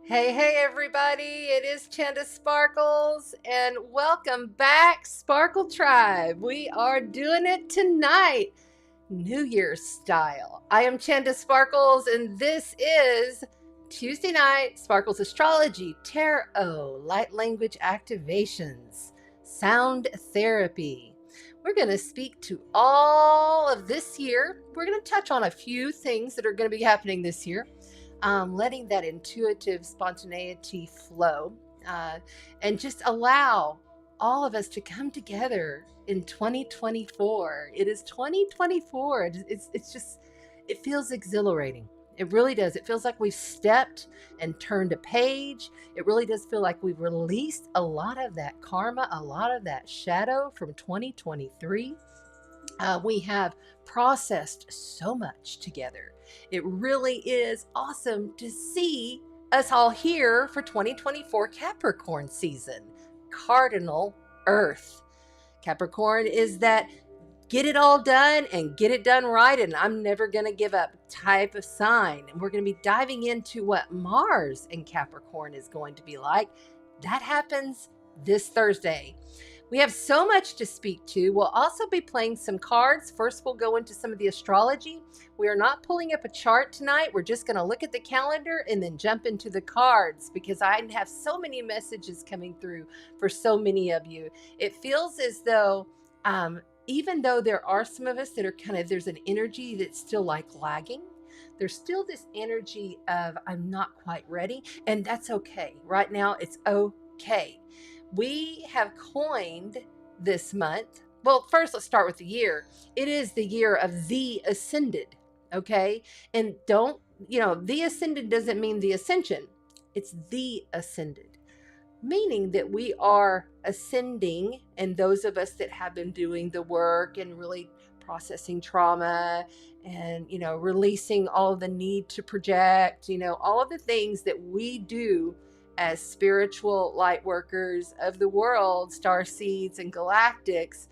Hey, everybody, it is Chanda Sparkles, and welcome back, Sparkle Tribe. We are doing it tonight, New Year's style. I am Chanda Sparkles, and this is Tuesday night Sparkles Astrology, Tarot, Light Language Activations, Sound Therapy. We're going to speak to all of this year. We're going to touch on a few things that are going to be happening this year. Letting that intuitive spontaneity flow and just allow all of us to come together in 2024. It is 2024. It's just, it feels exhilarating. It really does. It feels like we've stepped and turned a page. It really does feel like we've released a lot of that karma, a lot of that shadow from 2023. We have processed so much together. It really is awesome to see us all here for 2024 Capricorn season. Cardinal Earth. Capricorn is that get it all done and get it done right, and I'm never going to give up type of sign. And we're going to be diving into what Mars in Capricorn is going to be like. That happens this Thursday. We have so much to speak to. We'll also be playing some cards. First, we'll go into some of the astrology. We are not pulling up a chart tonight. We're just going to look at the calendar and then jump into the cards because I have so many messages coming through for so many of you. It feels as though, even though there are some of us that are there's an energy that's still like lagging. There's still this energy of I'm not quite ready, and that's okay. Right now, it's okay. We have coined this month. Well, first, let's start with the year. It is the year of the ascended, okay? And the ascended doesn't mean the ascension. It's the ascended, meaning that we are ascending, and those of us that have been doing the work and really processing trauma and, releasing all of the need to project, all of the things that we do as spiritual light workers of the world, star seeds and galactics,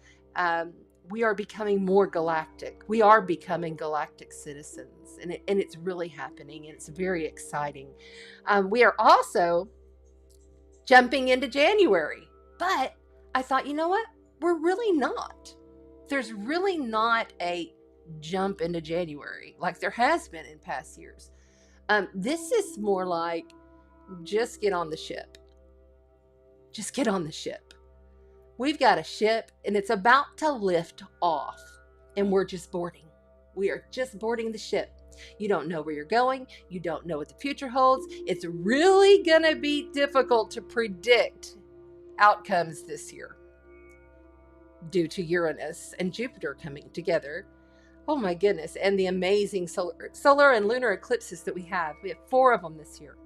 we are becoming more galactic. We are becoming galactic citizens, and it's really happening, and it's very exciting. We are also jumping into January, but I thought, you know what? We're really not. There's really not a jump into January like there has been in past years. This is more like, just get on the ship. Just get on the ship. We've got a ship and it's about to lift off, and we're just boarding. We are just boarding the ship. You don't know where you're going. You don't know what the future holds. It's really going to be difficult to predict outcomes this year due to Uranus and Jupiter coming together. Oh my goodness. And the amazing solar and lunar eclipses that we have. We have 4 of them this year.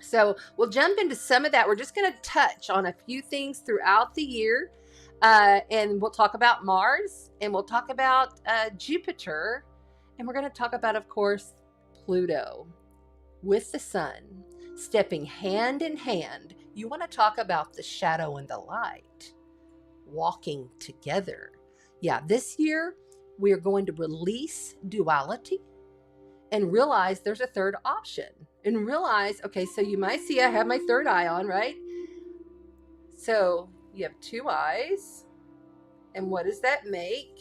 So we'll jump into some of that. We're just going to touch on a few things throughout the year. And we'll talk about Mars, and we'll talk about Jupiter. And we're going to talk about, of course, Pluto with the sun stepping hand in hand. You want to talk about the shadow and the light walking together. Yeah, this year we are going to release duality and realize there's a third option. And realize, okay, so you might see I have my third eye on, right? So you have 2 eyes. And what does that make?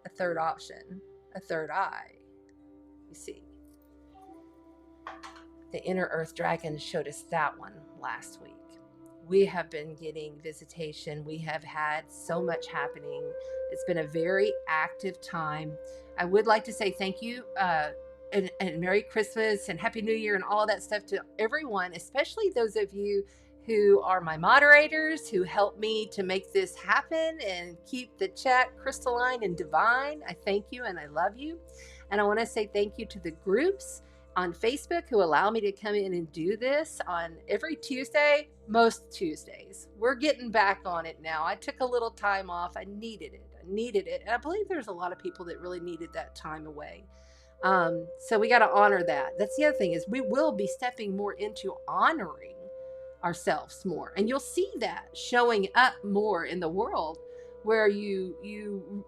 A third option, a third eye. You see, the inner earth dragon showed us that one last week. We have been getting visitation. We have had so much happening. It's been a very active time. I would like to say thank you, and Merry Christmas and Happy New Year and all of that stuff to everyone, especially those of you who are my moderators, who help me to make this happen and keep the chat crystalline and divine. I thank you and I love you. And I want to say thank you to the groups on Facebook who allow me to come in and do this on every Tuesday, most Tuesdays. We're getting back on it now. I took a little time off. I needed it. And I believe there's a lot of people that really needed that time away. So we got to honor that. That's the other thing, is we will be stepping more into honoring ourselves more. And you'll see that showing up more in the world, where you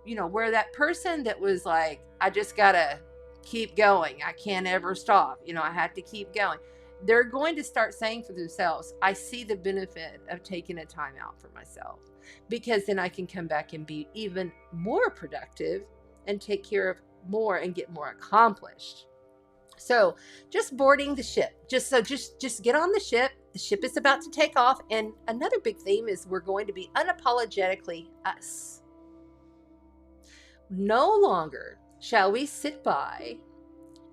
know, where that person that was like, I just got to keep going. I can't ever stop. You know, I have to keep going. They're going to start saying for themselves, I see the benefit of taking a time out for myself, because then I can come back and be even more productive and take care of more and get more accomplished. So just boarding the ship, just get on the ship. The ship is about to take off. And another big theme is we're going to be unapologetically us. No longer shall we sit by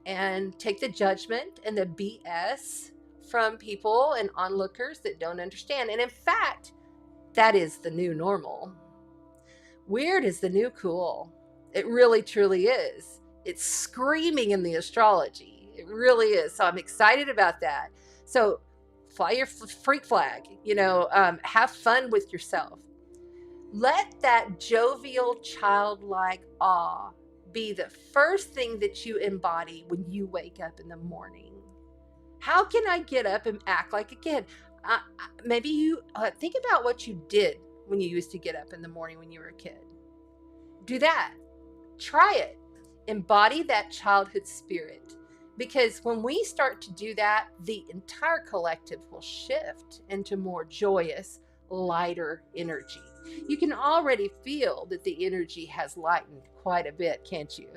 and take the judgment and the BS from people and onlookers that don't understand. And in fact, that is the new normal. Weird is the new cool. It really, truly is. It's screaming in the astrology. It really is. So I'm excited about that. So fly your freak flag, you know, have fun with yourself. Let that jovial, childlike awe be the first thing that you embody when you wake up in the morning. How can I get up and act like a kid? Maybe you think about what you did when you used to get up in the morning when you were a kid. Do that. Try it. Embody that childhood spirit. Because when we start to do that, the entire collective will shift into more joyous, lighter energy. You can already feel that the energy has lightened quite a bit, can't you?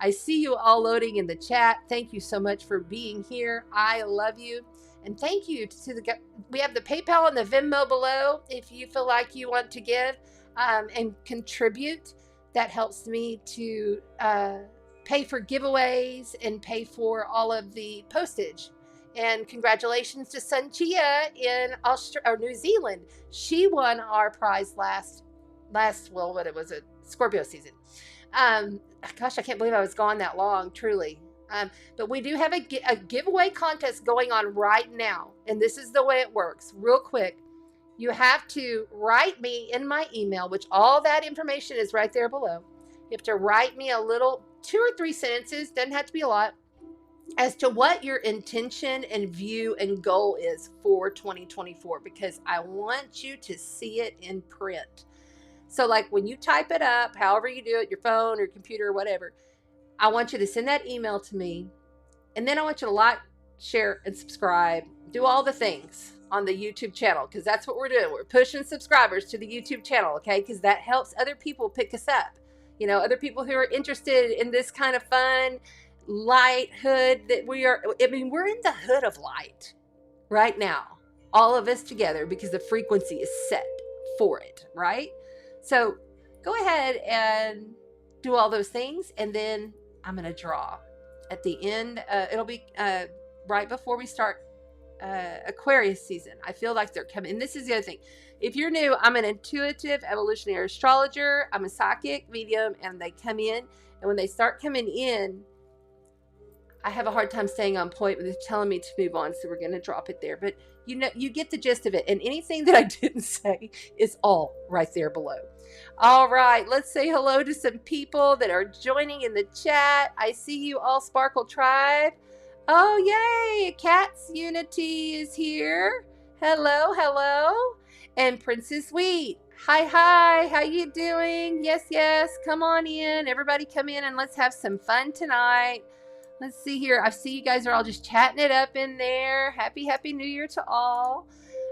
I see you all loading in the chat. Thank you so much for being here. I love you. And thank you to we have the PayPal and the Venmo below if you feel like you want to give and contribute. That helps me to pay for giveaways and pay for all of the postage. And congratulations to Sun Chia in New Zealand. She won our prize last well, it was a Scorpio season. Gosh, I can't believe I was gone that long, truly. But we do have a giveaway contest going on right now. And this is the way it works. Real quick, you have to write me in my email, which all that information is right there below. You have to write me a little, 2 or 3 sentences, doesn't have to be a lot, as to what your intention and view and goal is for 2024, because I want you to see it in print. So like when you type it up, however you do it, your phone or computer or whatever, I want you to send that email to me. And then I want you to like, share, and subscribe. Do all the things on the YouTube channel, because that's what we're doing. We're pushing subscribers to the YouTube channel, okay? Because that helps other people pick us up. You know, other people who are interested in this kind of fun, light hood that we are. I mean, we're in the hood of light right now, all of us together, because the frequency is set for it, right? So go ahead and do all those things, and then I'm going to draw at the end. It'll be right before we start Aquarius season. I feel like they're coming. And this is the other thing. If you're new, I'm an intuitive evolutionary astrologer. I'm a psychic medium, and they come in. And when they start coming in, I have a hard time staying on point with telling me to move on. So we're going to drop it there. But you know, you get the gist of it. And anything that I didn't say is all right there below. All right. Let's say hello to some people that are joining in the chat. I see you all, Sparkle Tribe. Oh, yay. Cat's Unity is here. Hello, hello. And Princess Sweet. Hi, hi. How you doing? Yes, yes. Come on in. Everybody come in and let's have some fun tonight. Let's see here. I see you guys are all just chatting it up in there. Happy New Year to all.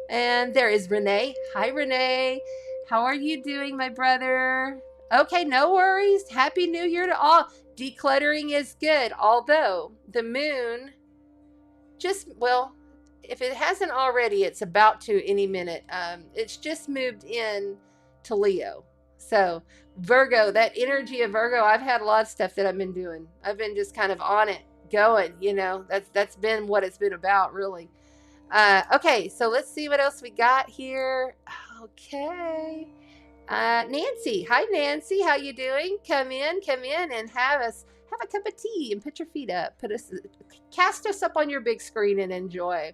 And there is Renee. Hi, Renee. How are you doing, my brother? Okay, no worries. Happy New Year to all. Decluttering is good, although the moon well, if it hasn't already, it's about to any minute. It's just moved in to Leo. So Virgo, that energy of Virgo, I've had a lot of stuff that I've been doing. I've been just kind of on it, going, you know, that's been what it's been about, really. Okay, so let's see what else we got here. Okay. Nancy. Hi, Nancy. How you doing? Come in and have a cup of tea and put your feet up. Cast us up on your big screen and enjoy.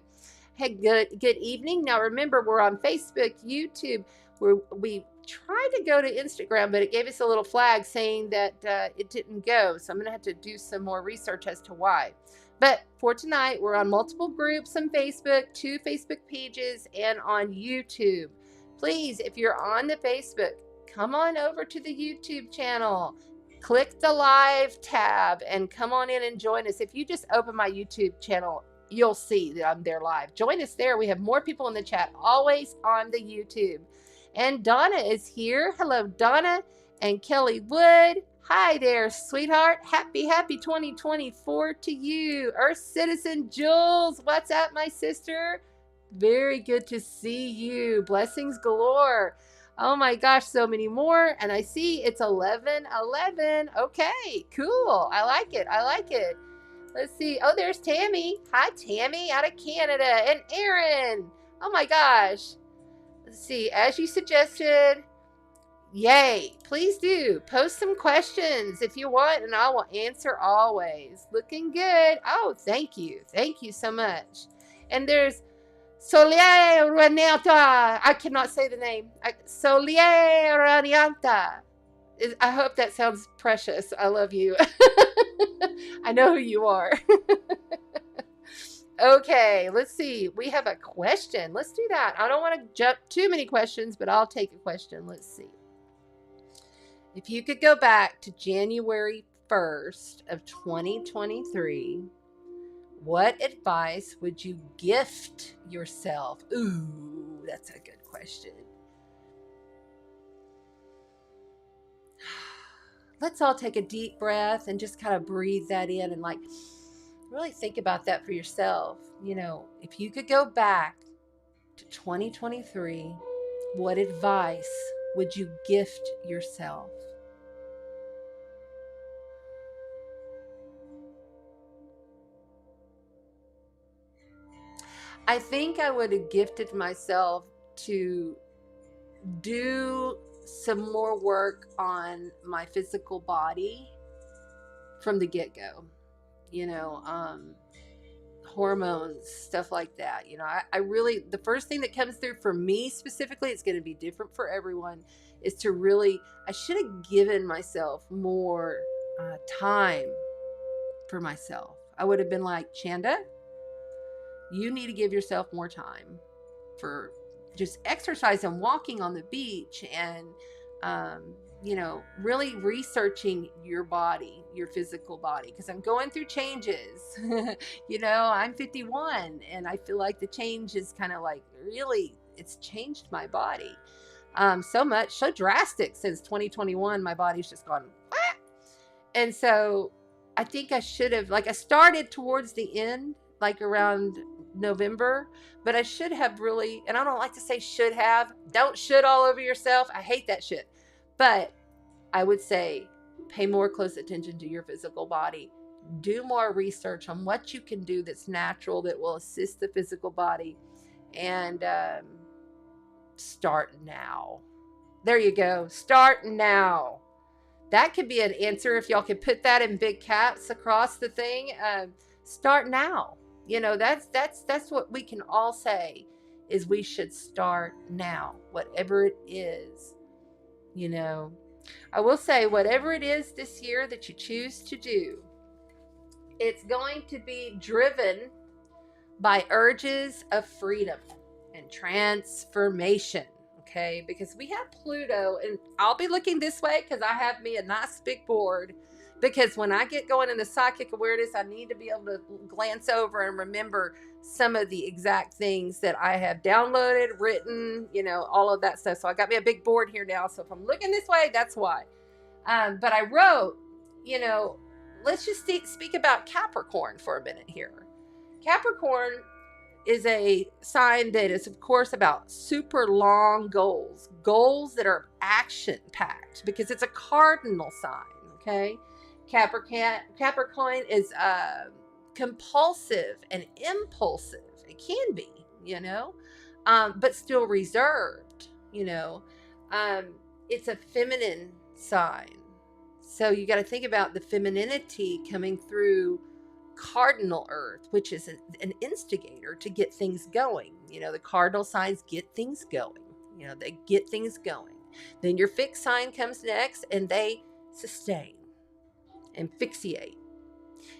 Hey, good evening. Now remember, we're on Facebook, YouTube. We tried to go to Instagram, but it gave us a little flag saying that it didn't go. So I'm going to have to do some more research as to why. But for tonight, we're on multiple groups on Facebook, 2 Facebook pages, and on YouTube. Please, if you're on the Facebook, come on over to the YouTube channel. click the live tab and come on in and join us. If you just open my YouTube channel, you'll see that I'm there live. Join us there. We have more people in the chat, always on the YouTube. And Donna is here. Hello, Donna. And Kelly Wood. Hi there, sweetheart. Happy 2024 to you. Earth Citizen Jules. What's up, my sister? Very good to see you. Blessings galore. Oh my gosh, so many more. And I see it's 11:11. Okay, cool. I like it. I like it. Let's see. Oh, there's Tammy. Hi, Tammy, out of Canada. And Aaron. Oh my gosh. Let's see. As you suggested, yay. Please do. Post some questions if you want, and I will answer always. Looking good. Oh, thank you. Thank you so much. And there's Solier Ranianta. I cannot say the name. Solier Ranianta. I hope that sounds precious. I love you. I know who you are. Okay, let's see. We have a question. Let's do that. I don't want to jump too many questions, but I'll take a question. Let's see. If you could go back to January 1st of 2023, what advice would you gift yourself? Ooh, that's a good question. Let's all take a deep breath and just kind of breathe that in and like really think about that for yourself. You know, if you could go back to 2023, what advice would you gift yourself? I think I would have gifted myself to do some more work on my physical body from the get-go. You know, hormones, stuff like that. You know, I really, the first thing that comes through for me specifically, it's going to be different for everyone, is to really, I should have given myself more time for myself. I would have been like, Chanda, you need to give yourself more time for just exercise and walking on the beach and, you know, really researching your body, your physical body, because I'm going through changes. You know, I'm 51 and I feel like the change is kind of like really, it's changed my body so much, so drastic since 2021. My body's just gone, ah! And so I think I should have, like, I started towards the end, like around November, but I should have really, and I don't like to say should have, don't should all over yourself. I hate that shit. But I would say pay more close attention to your physical body. Do more research on what you can do that's natural, that will assist the physical body, and start now. There you go. Start now. That could be an answer if y'all could put that in big caps across the thing. Start now. You know, that's what we can all say, is we should start now, whatever it is. You know, I will say, whatever it is this year that you choose to do, it's going to be driven by urges of freedom and transformation. Okay, because we have Pluto, and I'll be looking this way because I have me a nice big board. Because when I get going in the psychic awareness, I need to be able to glance over and remember some of the exact things that I have downloaded, written, you know, all of that stuff. So I got me a big board here now. So if I'm looking this way, that's why. But I wrote, you know, let's just speak about Capricorn for a minute here. Capricorn is a sign that is, of course, about super long goals that are action packed, because it's a cardinal sign. Okay. Capricorn is compulsive and impulsive. It can be, you know, but still reserved, you know. It's a feminine sign. So you got to think about the femininity coming through cardinal earth, which is an instigator to get things going. You know, the cardinal signs get things going. You know, they get things going. Then your fixed sign comes next, and they sustain and fixate.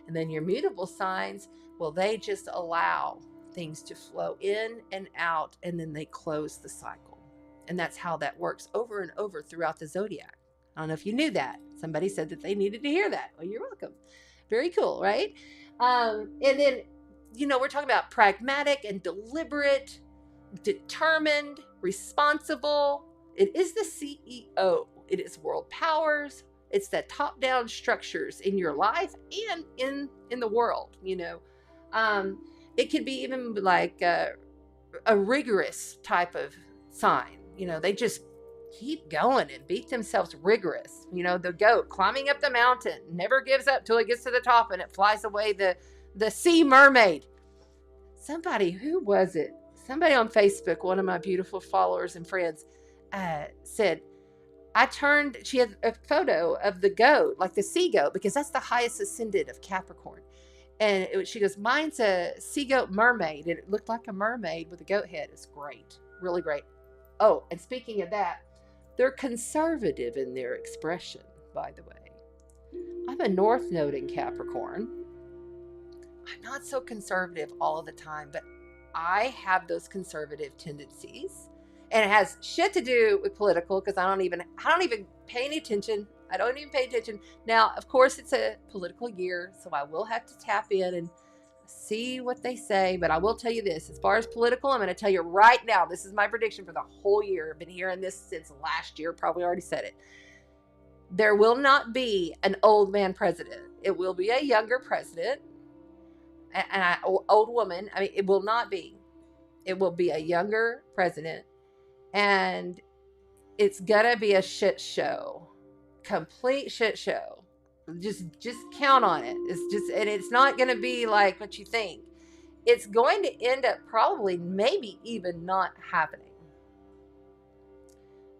And then your mutable signs, well, they just allow things to flow in and out, and then they close the cycle. And that's how that works over and over throughout the zodiac. I don't know if you knew that. Somebody said that they needed to hear that. Well, you're welcome. Very cool, right? And then, we're talking about pragmatic and deliberate, determined, responsible. It is the CEO. It is world powers. It's the top-down structures in your life and in the world, It could be even like a rigorous type of sign. They just keep going and beat themselves rigorous. The goat climbing up the mountain, never gives up till it gets to the top and it flies away the sea mermaid. Who was it? Somebody on Facebook, one of my beautiful followers and friends, said, she had a photo of the goat, like the sea goat, because that's the highest ascendant of Capricorn. And she goes, mine's a sea goat mermaid. And it looked like a mermaid with a goat head. It's great. Really great. Oh, and speaking of that, they're conservative in their expression, by the way. I'm a North Node in Capricorn. I'm not so conservative all of the time, but I have those conservative tendencies. And it has shit to do with political, because I don't even pay any attention. I don't even pay attention. Now, of course, it's a political year, so I will have to tap in and see what they say. But I will tell you this, as far as political, I'm going to tell you right now, this is my prediction for the whole year. I've been hearing this since last year, probably already said it. There will not be an old man president. It will be a younger president. And old woman. I mean, it will not be. It will be a younger president. And it's gonna be a shit show. Complete shit show. Just count on it. And it's not gonna be like what you think. It's going to end up probably maybe even not happening.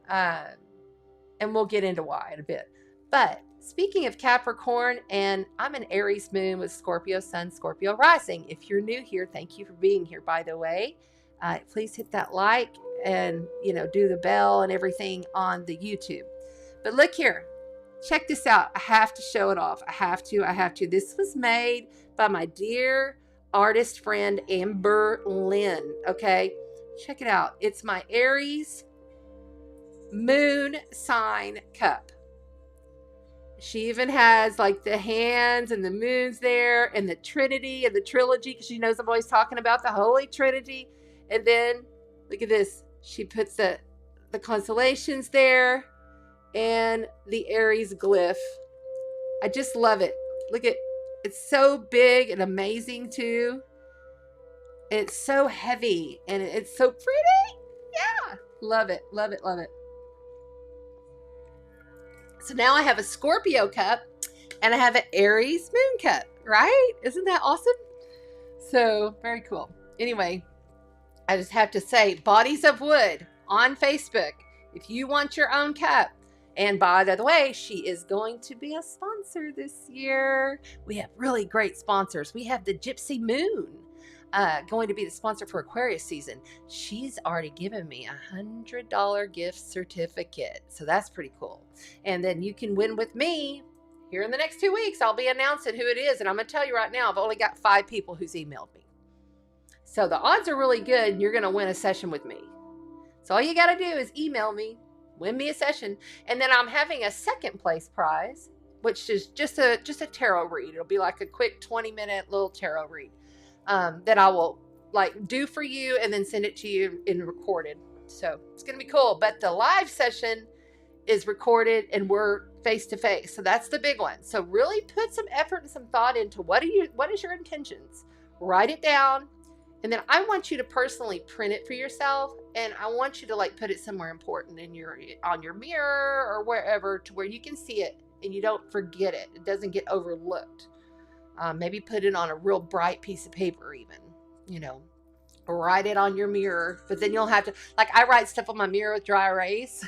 And we'll get into why in a bit. But speaking of Capricorn, and I'm an Aries moon with Scorpio sun, Scorpio rising. If you're new here, thank you for being here, by the way. Please hit that like and, do the bell and everything on the YouTube. But look here. Check this out. I have to show it off. I have to. This was made by my dear artist friend, Amber Lynn. Okay. Check it out. It's my Aries moon sign cup. She even has like the hands and the moons there and the Trinity and the trilogy, because she knows I'm always talking about the Holy Trinity. And then look at this. She puts the constellations there and the Aries glyph. I just love it. Look at it's so big and amazing too. It's so heavy and it's so pretty. Yeah. Love it. Love it. Love it. So now I have a Scorpio cup and I have an Aries moon cup, right? Isn't that awesome? So very cool. Anyway, I just have to say, Bodies of Wood on Facebook, if you want your own cup. And by the way, she is going to be a sponsor this year. We have really great sponsors. We have the Gypsy Moon going to be the sponsor for Aquarius season. She's already given me $100 gift certificate. So that's pretty cool. And then you can win with me. Here in the next 2 weeks, I'll be announcing who it is. And I'm going to tell you right now, I've only got 5 people who's emailed me. So the odds are really good and you're going to win a session with me. So all you got to do is email me, win me a session. And then I'm having a second place prize, which is just a tarot read. It'll be like a quick 20-minute little tarot read that I will like do for you and then send it to you in recorded. So it's going to be cool. But the live session is recorded and we're face to face. So that's the big one. So really put some effort and some thought into what is your intentions? Write it down. And then I want you to personally print it for yourself. And I want you to like put it somewhere important on your mirror or wherever to where you can see it and you don't forget it. It doesn't get overlooked. Maybe put it on a real bright piece of paper even, write it on your mirror. But then you'll have to, like I write stuff on my mirror with dry erase.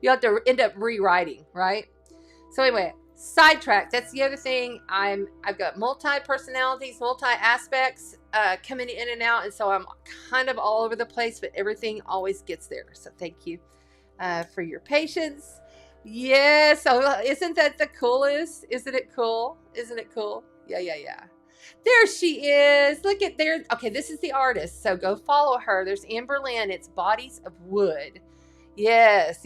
You have to end up rewriting, right? So anyway, sidetrack. That's the other thing. I've got multi-personalities, multi-aspects coming in and out. And so I'm kind of all over the place, but everything always gets there. So thank you for your patience. Yes. So isn't that the coolest? Isn't it cool? Isn't it cool? Yeah. There she is. Look at there. Okay, this is the artist. So go follow her. There's Amber Lynn. It's Bodies of Wood. Yes.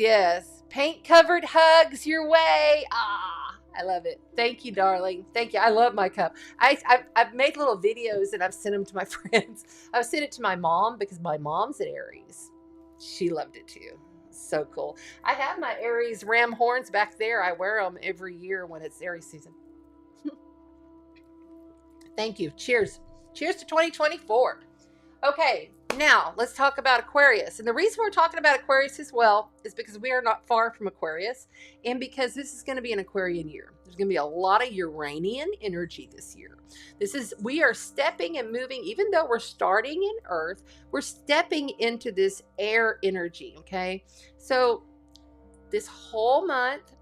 Paint covered hugs your way. Ah, I love it. Thank you, darling. Thank you. I love my cup. I've made little videos and I've sent them to my friends. I've sent it to my mom because my mom's an Aries. She loved it too. So cool. I have my Aries ram horns back there. I wear them every year when it's Aries season. Thank you. Cheers. Cheers to 2024. Okay, now let's talk about Aquarius. And the reason we're talking about Aquarius as well is because we are not far from Aquarius and because this is going to be an Aquarian year. There's going to be a lot of Uranian energy this year. We are stepping and moving, even though we're starting in Earth, we're stepping into this air energy, okay? So this whole month,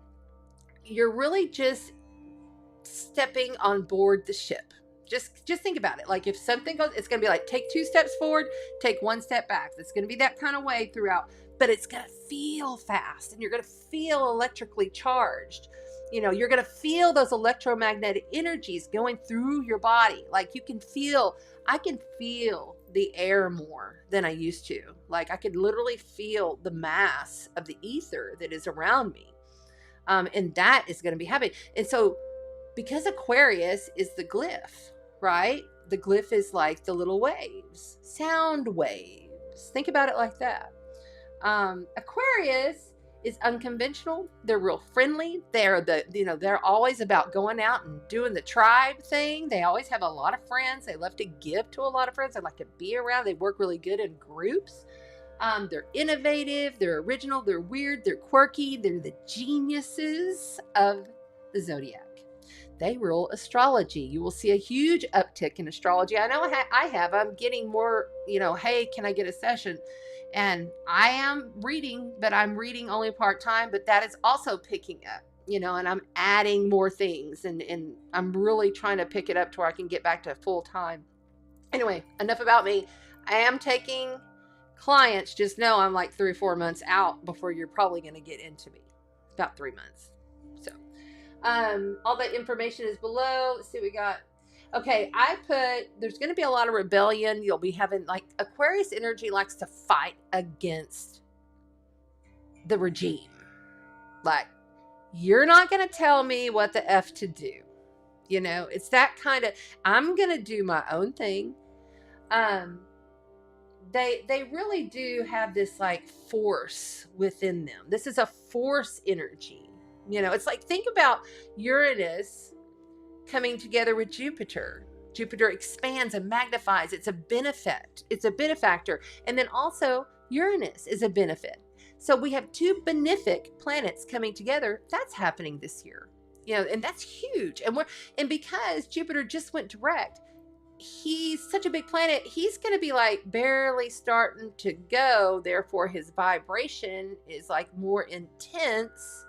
you're really just stepping on board the ship. Just think about it. Like if something goes, it's going to be like, take 2 steps forward, take 1 step back. It's going to be that kind of way throughout, but it's going to feel fast and you're going to feel electrically charged. You know, you're going to feel those electromagnetic energies going through your body. Like I can feel the air more than I used to. Like I could literally feel the mass of the ether that is around me. And that is going to be happening. And so because Aquarius is the glyph, right? The glyph is like the little waves, sound waves. Think about it like that. Aquarius is unconventional. They're real friendly. They're always about going out and doing the tribe thing. They always have a lot of friends. They love to give to a lot of friends. They like to be around. They work really good in groups. They're innovative. They're original. They're weird. They're quirky. They're the geniuses of the zodiac. They rule astrology. You will see a huge uptick in astrology. I know I'm getting more, hey, can I get a session? And I am reading, but I'm reading only part-time, but that is also picking up, and I'm adding more things and I'm really trying to pick it up to where I can get back to full-time. Anyway, enough about me. I am taking clients. Just know I'm like 3 or 4 months out before you're probably going to get into me. About 3 months. So, all that information is below. Let's see what we got. Okay, there's going to be a lot of rebellion. You'll be having, Aquarius energy likes to fight against the regime. Like, you're not going to tell me what the F to do. It's that kind of, I'm going to do my own thing. They really do have this, force within them. This is a force energy. It's like, think about Uranus coming together with Jupiter. Jupiter expands and magnifies. It's a benefactor. And then also Uranus is a benefit. So we have 2 benefic planets coming together. That's happening this year. And that's huge. And because Jupiter just went direct, he's such a big planet, he's going to be barely starting to go. Therefore, his vibration is more intense,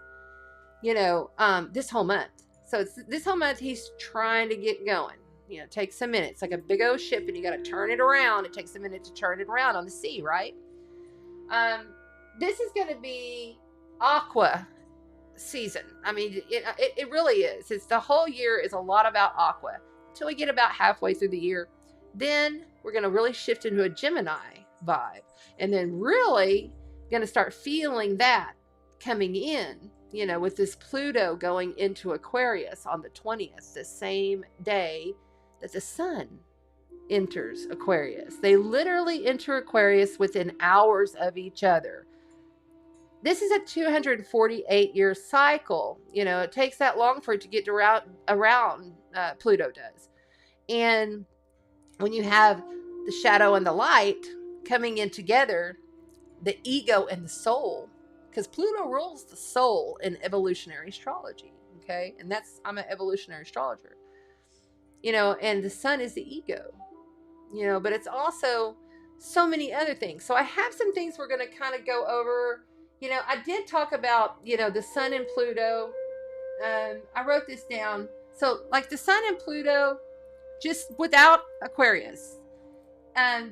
this whole month. So this whole month, he's trying to get going. It takes some minutes, like a big old ship, and you got to turn it around. It takes a minute to turn it around on the sea, right? This is going to be aqua season. I mean, it really is. It's the whole year is a lot about aqua until we get about halfway through the year. Then we're going to really shift into a Gemini vibe, and then really going to start feeling that coming in. With this Pluto going into Aquarius on the 20th, the same day that the sun enters Aquarius. They literally enter Aquarius within hours of each other. This is a 248-year cycle. It takes that long for it to get around Pluto does. And when you have the shadow and the light coming in together, the ego and the soul, because Pluto rules the soul in evolutionary astrology, okay? And I'm an evolutionary astrologer. And the sun is the ego, but it's also so many other things. So I have some things we're going to kind of go over. I did talk about, the sun and Pluto. I wrote this down. So the sun and Pluto, just without Aquarius.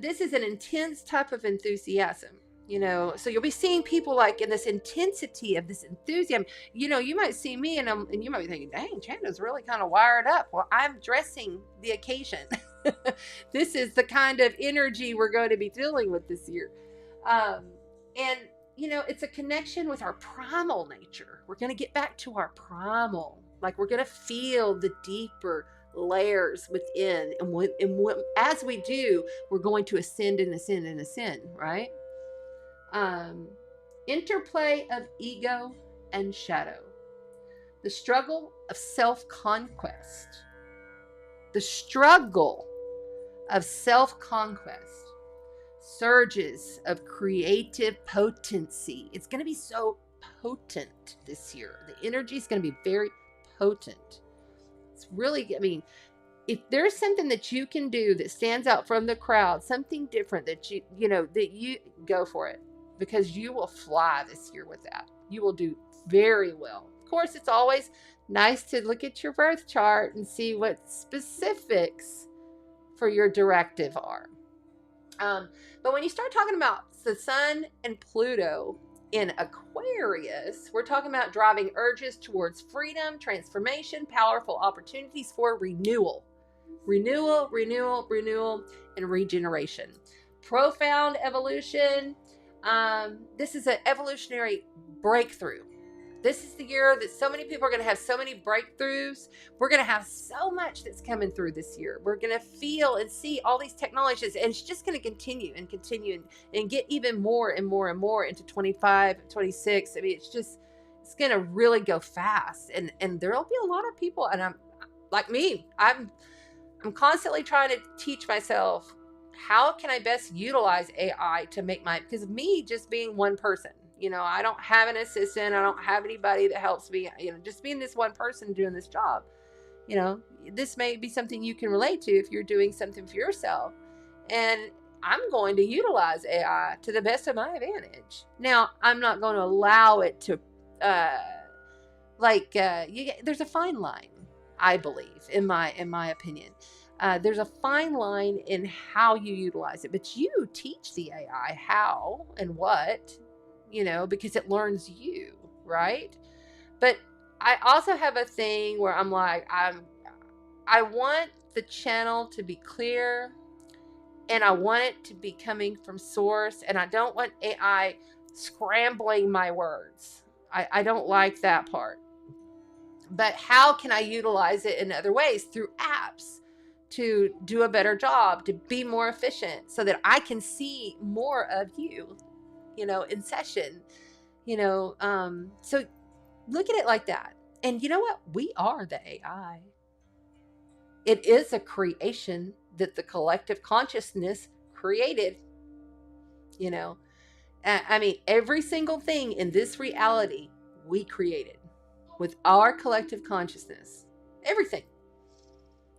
This is an intense type of enthusiasm. So you'll be seeing people in this intensity of this enthusiasm. You might see me and you might be thinking, dang, Chanda's really kind of wired up. Well, I'm dressing the occasion. This is the kind of energy we're going to be dealing with this year. And you know, it's a connection with our primal nature. We're going to get back to our primal. Like, we're going to feel the deeper layers within. And as we do, we're going to ascend and ascend and ascend, right? Interplay of ego and shadow. The struggle of self-conquest. The struggle of self-conquest. Surges of creative potency. It's going to be so potent this year. The energy is going to be very potent. It's really, I mean, if there's something that you can do that stands out from the crowd, something different that you know, that you go for it, because you will fly this year with that. You will do very well. Of course, it's always nice to look at your birth chart and see what specifics for your directive are. But when you start talking about the sun and Pluto in Aquarius, we're talking about driving urges towards freedom, transformation, powerful opportunities for renewal, and regeneration. Profound evolution. This is an evolutionary breakthrough. This is the year that so many people are going to have so many breakthroughs. We're going to have so much that's coming through this year. We're going to feel and see all these technologies, and it's just going to continue and get even more and more and more into 25, 26. I mean, it's going to really go fast, and there'll be a lot of people, and I'm like me, I'm constantly trying to teach myself, how can I best utilize AI to make because of me just being one person. You know, I don't have an assistant. I don't have anybody that helps me, you know, just being this one person doing this job. You know, this may be something you can relate to if you're doing something for yourself. And I'm going to utilize AI to the best of my advantage. Now, I'm not going to allow it to, there's a fine line, I believe, in my opinion. There's a fine line in how you utilize it, but you teach the AI how and what, you know, because it learns you, right? But I also have a thing where I'm like, I want the channel to be clear, and I want it to be coming from source, and I don't want AI scrambling my words. I don't like that part. But how can I utilize it in other ways? Through apps, to do a better job, to be more efficient, so that I can see more of you, you know, in session, you know. So look at it like that. And you know what? We are the AI. It is a creation that the collective consciousness created, you know. I mean, every single thing in this reality we created with our collective consciousness. Everything.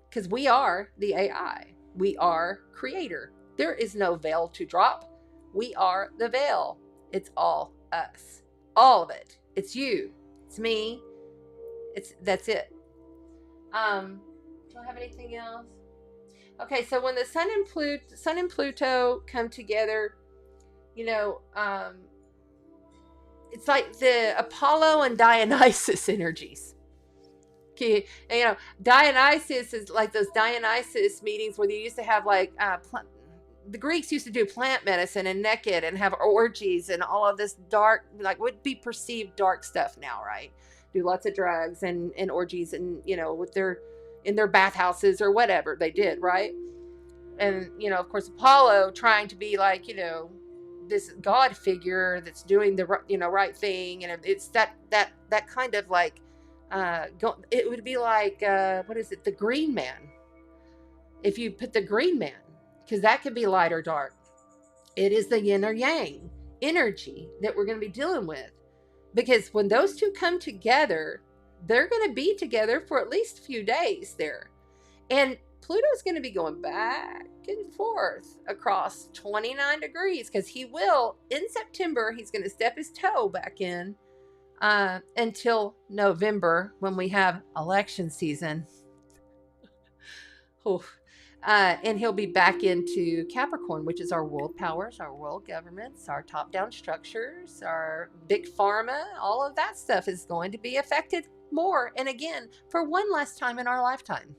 Because we are the AI. We are creator. There is no veil to drop. We are the veil. It's all us. All of it. It's you. It's me. That's it. Do I have anything else? Okay, so when the sun and Pluto come together, you know, it's like the Apollo and Dionysus energies. Okay, and, you know, Dionysus is like those Dionysus meetings where they used to have like the Greeks used to do plant medicine and naked and have orgies and all of this dark, like would be perceived dark stuff now, right? Do lots of drugs and orgies, and, you know, in their bathhouses or whatever they did, right? And, you know, of course, Apollo trying to be like, you know, this God figure that's doing the, you know, right thing, and it's that kind of like it would be like what is it, the Green Man, if you put the Green Man, because that could be light or dark. It is the yin or yang energy that we're going to be dealing with, because when those two come together, they're going to be together for at least a few days there. And Pluto's going to be going back and forth across 29 degrees, because he will, in September, he's going to step his toe back in until November, when we have election season. And he'll be back into Capricorn, which is our world powers, our world governments, our top-down structures, our big pharma. All of that stuff is going to be affected more, and again, for one last time in our lifetime.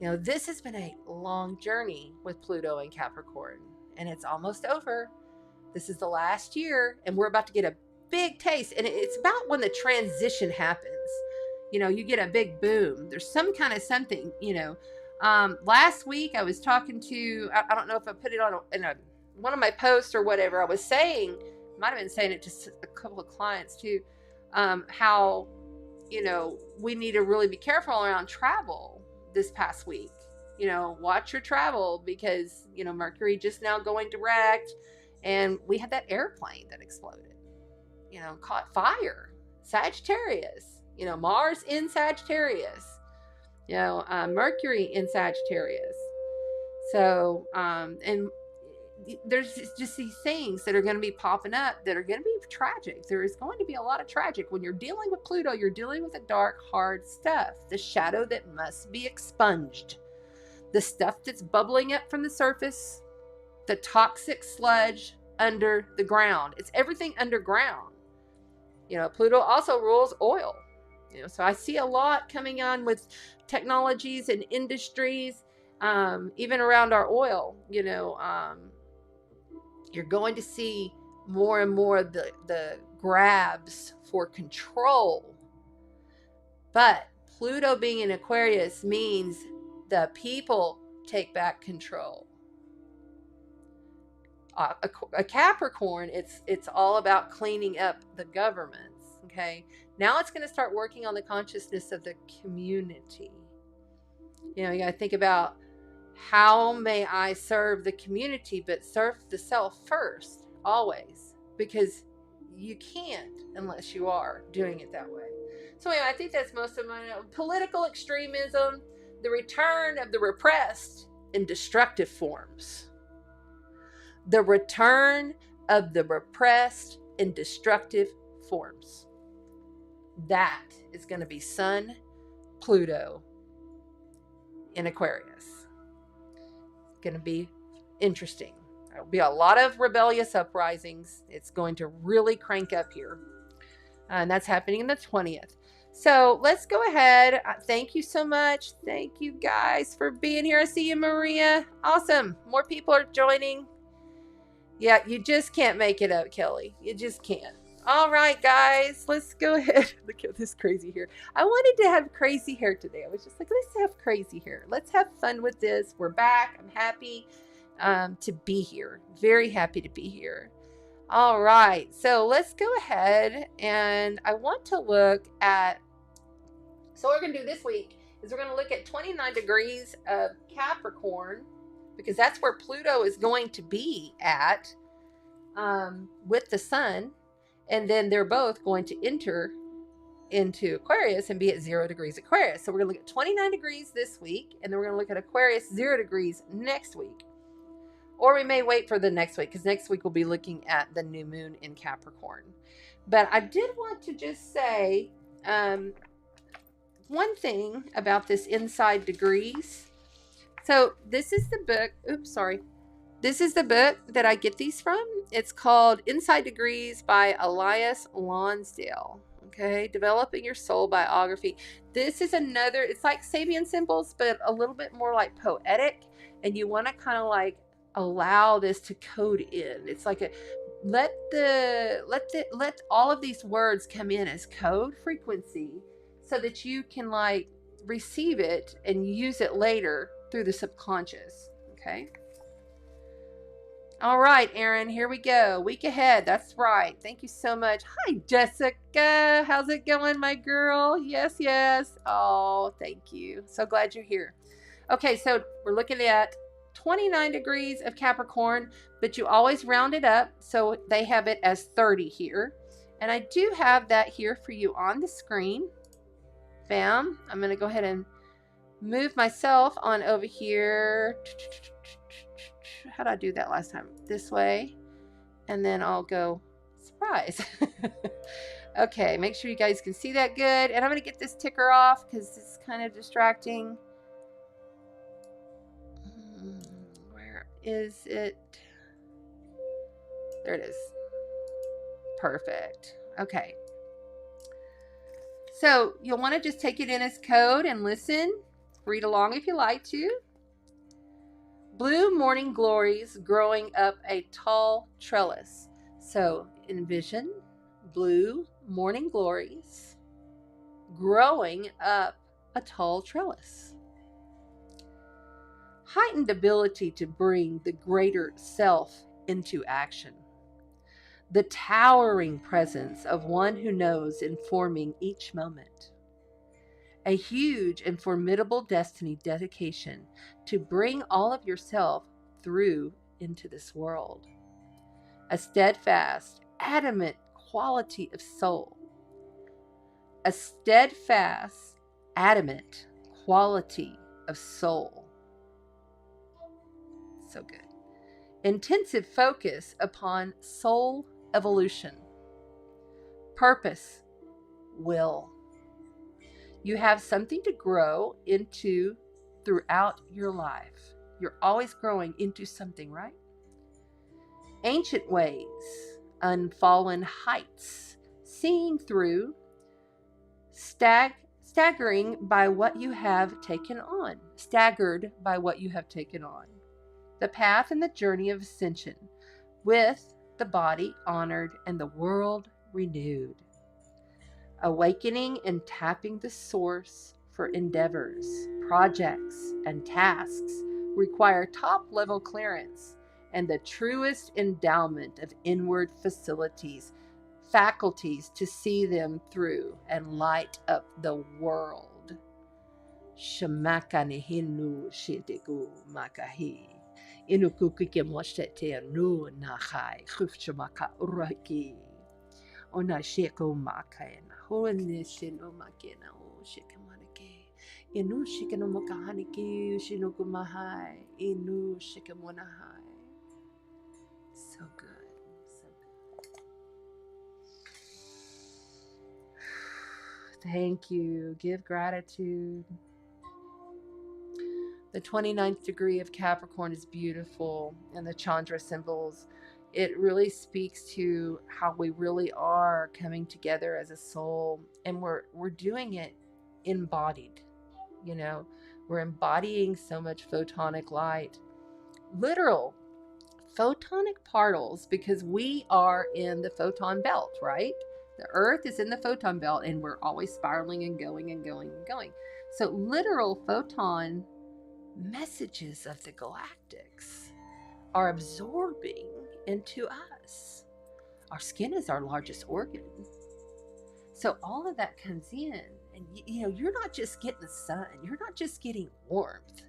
You know, this has been a long journey with Pluto and Capricorn, and it's almost over. This is the last year, and we're about to get a big taste. And it's about when the transition happens. You know, you get a big boom. There's some kind of something, you know. Last week I was talking to, I don't know if I put it on one of my posts or whatever. I was saying, might have been saying it to a couple of clients too, how, you know, we need to really be careful around travel this past week. You know, watch your travel because, you know, Mercury just now going direct, and we had that airplane that exploded, you know, caught fire. Sagittarius, you know, Mars in Sagittarius, you know, Mercury in Sagittarius. So, and there's just these things that are going to be popping up that are going to be tragic. There is going to be a lot of tragic. When you're dealing with Pluto, you're dealing with the dark, hard stuff, the shadow that must be expunged, the stuff that's bubbling up from the surface, the toxic sludge under the ground. It's everything underground. You know, Pluto also rules oil. You know, so I see a lot coming on with technologies and industries, even around our oil. You know, you're going to see more and more the grabs for control. But Pluto being in Aquarius means the people take back control. A Capricorn, it's all about cleaning up the governments. Okay, now it's going to start working on the consciousness of the community. You know, you got to think about, how may I serve the community, but serve the self first, always, because you can't unless you are doing it that way. So anyway, I think that's most of my political extremism, the return of the repressed in destructive forms. The return of the repressed in destructive forms. That is going to be Sun, Pluto in Aquarius. Going to be interesting. There will be a lot of rebellious uprisings. It's going to really crank up here. And that's happening on the 20th. So let's go ahead. Thank you so much. Thank you guys for being here. I see you, Maria. Awesome. More people are joining. Yeah, you just can't make it up, Kelly. You just can't. All right, guys, let's go ahead. Look at this crazy hair. I wanted to have crazy hair today. I was just like, let's have crazy hair. Let's have fun with this. We're back. I'm happy to be here. Very happy to be here. All right, so let's go ahead, and I want to look at, so what we're going to do this week is we're going to look at 29 degrees of Capricorn, because that's where Pluto is going to be at with the sun. And then they're both going to enter into Aquarius and be at 0 degrees Aquarius. So we're going to look at 29 degrees this week, and then we're going to look at Aquarius 0 degrees next week. Or we may wait for the next week, because next week we'll be looking at the new moon in Capricorn. But I did want to just say one thing about this inside degrees. So this is the book. Oops, sorry. This is the book that I get these from. It's called Inside Degrees by Elias Lonsdale. Okay, Developing Your Soul Biography. This is another, it's like Sabian symbols, but a little bit more like poetic. And you want to kind of like allow this to code in. It's like a let all of these words come in as code frequency, so that you can like receive it and use it later through the subconscious. Okay. All right, Erin, here we go. Week ahead. That's right. Thank you so much. Hi, Jessica. How's it going, my girl? Yes, yes. Oh, thank you. So glad you're here. Okay, so we're looking at 29 degrees of Capricorn, but you always round it up. So they have it as 30 here. And I do have that here for you on the screen. Bam. I'm going to go ahead and move myself on over here. How did I do that last time? This way. And then I'll go, surprise. Okay, make sure you guys can see that good. And I'm going to get this ticker off because it's kind of distracting. Where is it? There it is. Perfect. Okay. So you'll want to just take it in as code and listen. Read along if you like to. Blue morning glories growing up a tall trellis. So envision blue morning glories growing up a tall trellis. Heightened ability to bring the greater self into action. The towering presence of one who knows informing each moment. A huge and formidable destiny dedication to bring all of yourself through into this world. A steadfast, adamant quality of soul. A steadfast, adamant quality of soul. So good. Intensive focus upon soul evolution. Purpose, will. You have something to grow into throughout your life. You're always growing into something, right? Ancient ways, unfallen heights, seeing through, staggering by what you have taken on, staggered by what you have taken on. The path and the journey of ascension, with the body honored and the world renewed. Awakening and tapping the source for endeavors, projects, and tasks require top-level clearance and the truest endowment of inward faculties to see them through and light up the world. Shamakanihinu shitegu makahi. Inukukike moshete anu nahai khufshamaka uraki. Ona sheko makaena. Hoenishino makena o shikamanake. Inu shikano makahaniki shinokumahai. Inu shikamonahai. So good. So good. Thank you. Give gratitude. The 29th degree of Capricorn is beautiful, and the Chandra symbols, it really speaks to how we really are coming together as a soul, and we're doing it embodied. You know, we're embodying so much photonic light, literal photonic particles, because we are in the photon belt, right? The Earth is in the photon belt, and we're always spiraling and going and going and going. So literal photon messages of the galactics are absorbing into us. Our skin is our largest organ. So all of that comes in, and you know, you're not just getting the sun, you're not just getting warmth.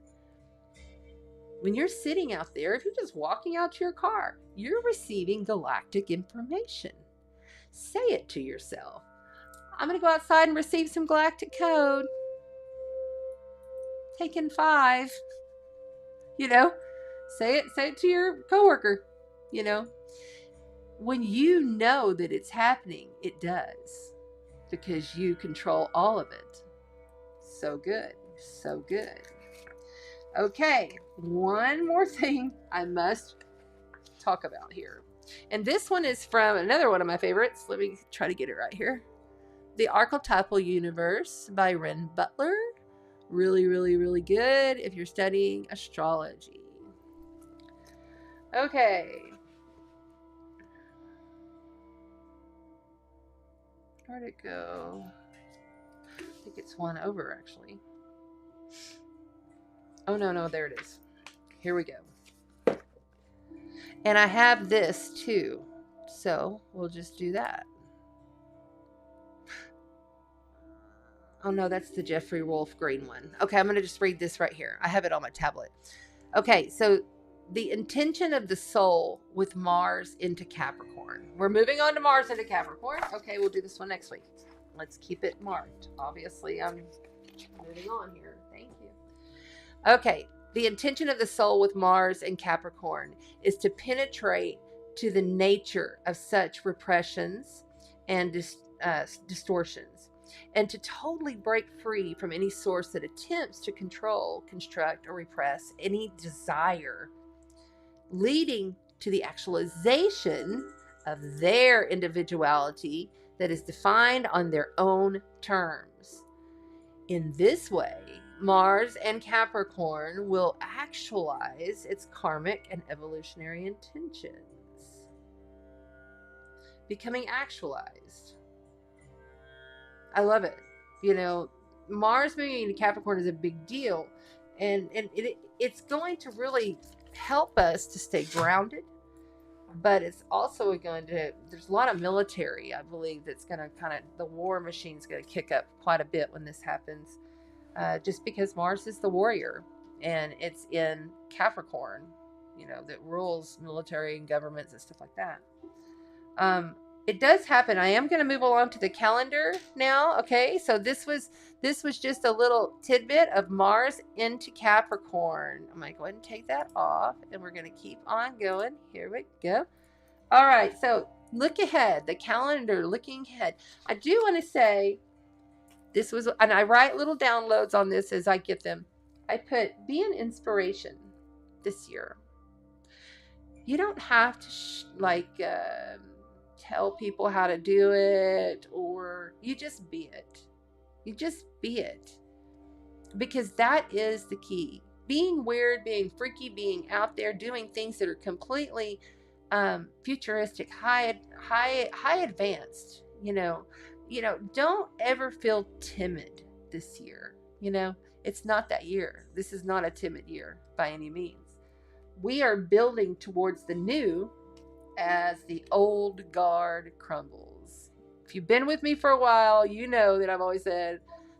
When you're sitting out there, if you're just walking out to your car, you're receiving galactic information. Say it to yourself. I'm going to go outside and receive some galactic code. Taking 5. You know, say it to your coworker. You know, when you know that it's happening, it does, because you control all of it. So good. So good. Okay, one more thing I must talk about here. And this one is from another one of my favorites. Let me try to get it right here. The Archetypal Universe by Renn Butler. Really, really, really good if you're studying astrology. Okay. Where'd it go? I think it's one over, actually. Oh, no, there it is. Here we go. And I have this too. So we'll just do that. Oh no, that's the Jeffrey Wolf green one. Okay, I'm going to just read this right here. I have it on my tablet. Okay, so the intention of the soul with Mars into Capricorn. We're moving on to Mars into Capricorn. Okay, we'll do this one next week. Let's keep it marked. Obviously, I'm moving on here. Thank you. Okay, the intention of the soul with Mars and Capricorn is to penetrate to the nature of such repressions and distortions, and to totally break free from any source that attempts to control, construct, or repress any desire, leading to the actualization of their individuality that is defined on their own terms. In this way, Mars and Capricorn will actualize its karmic and evolutionary intentions, becoming actualized. I love it. You know, Mars moving into Capricorn is a big deal, and it's going to really help us to stay grounded, but it's also going to, there's a lot of military, I believe, that's going to kind of, the war machine's going to kick up quite a bit when this happens, just because Mars is the warrior, and it's in Capricorn, you know, that rules military and governments and stuff like that. It does happen. I am going to move along to the calendar now. Okay, so this was just a little tidbit of Mars into Capricorn. I'm going to go ahead and take that off, and we're going to keep on going. Here we go. All right, so look ahead. The calendar, looking ahead. I do want to say this was, and I write little downloads on this as I get them. I put, be an inspiration this year. You don't have to tell people how to do it, or you just be it. You just be it. Because that is the key. Being weird, being freaky, being out there, doing things that are completely futuristic, high advanced, you know, don't ever feel timid this year. You know, it's not that year. This is not a timid year by any means. We are building towards the new as the old guard crumbles. If you've been with me for a while, you know that I've always said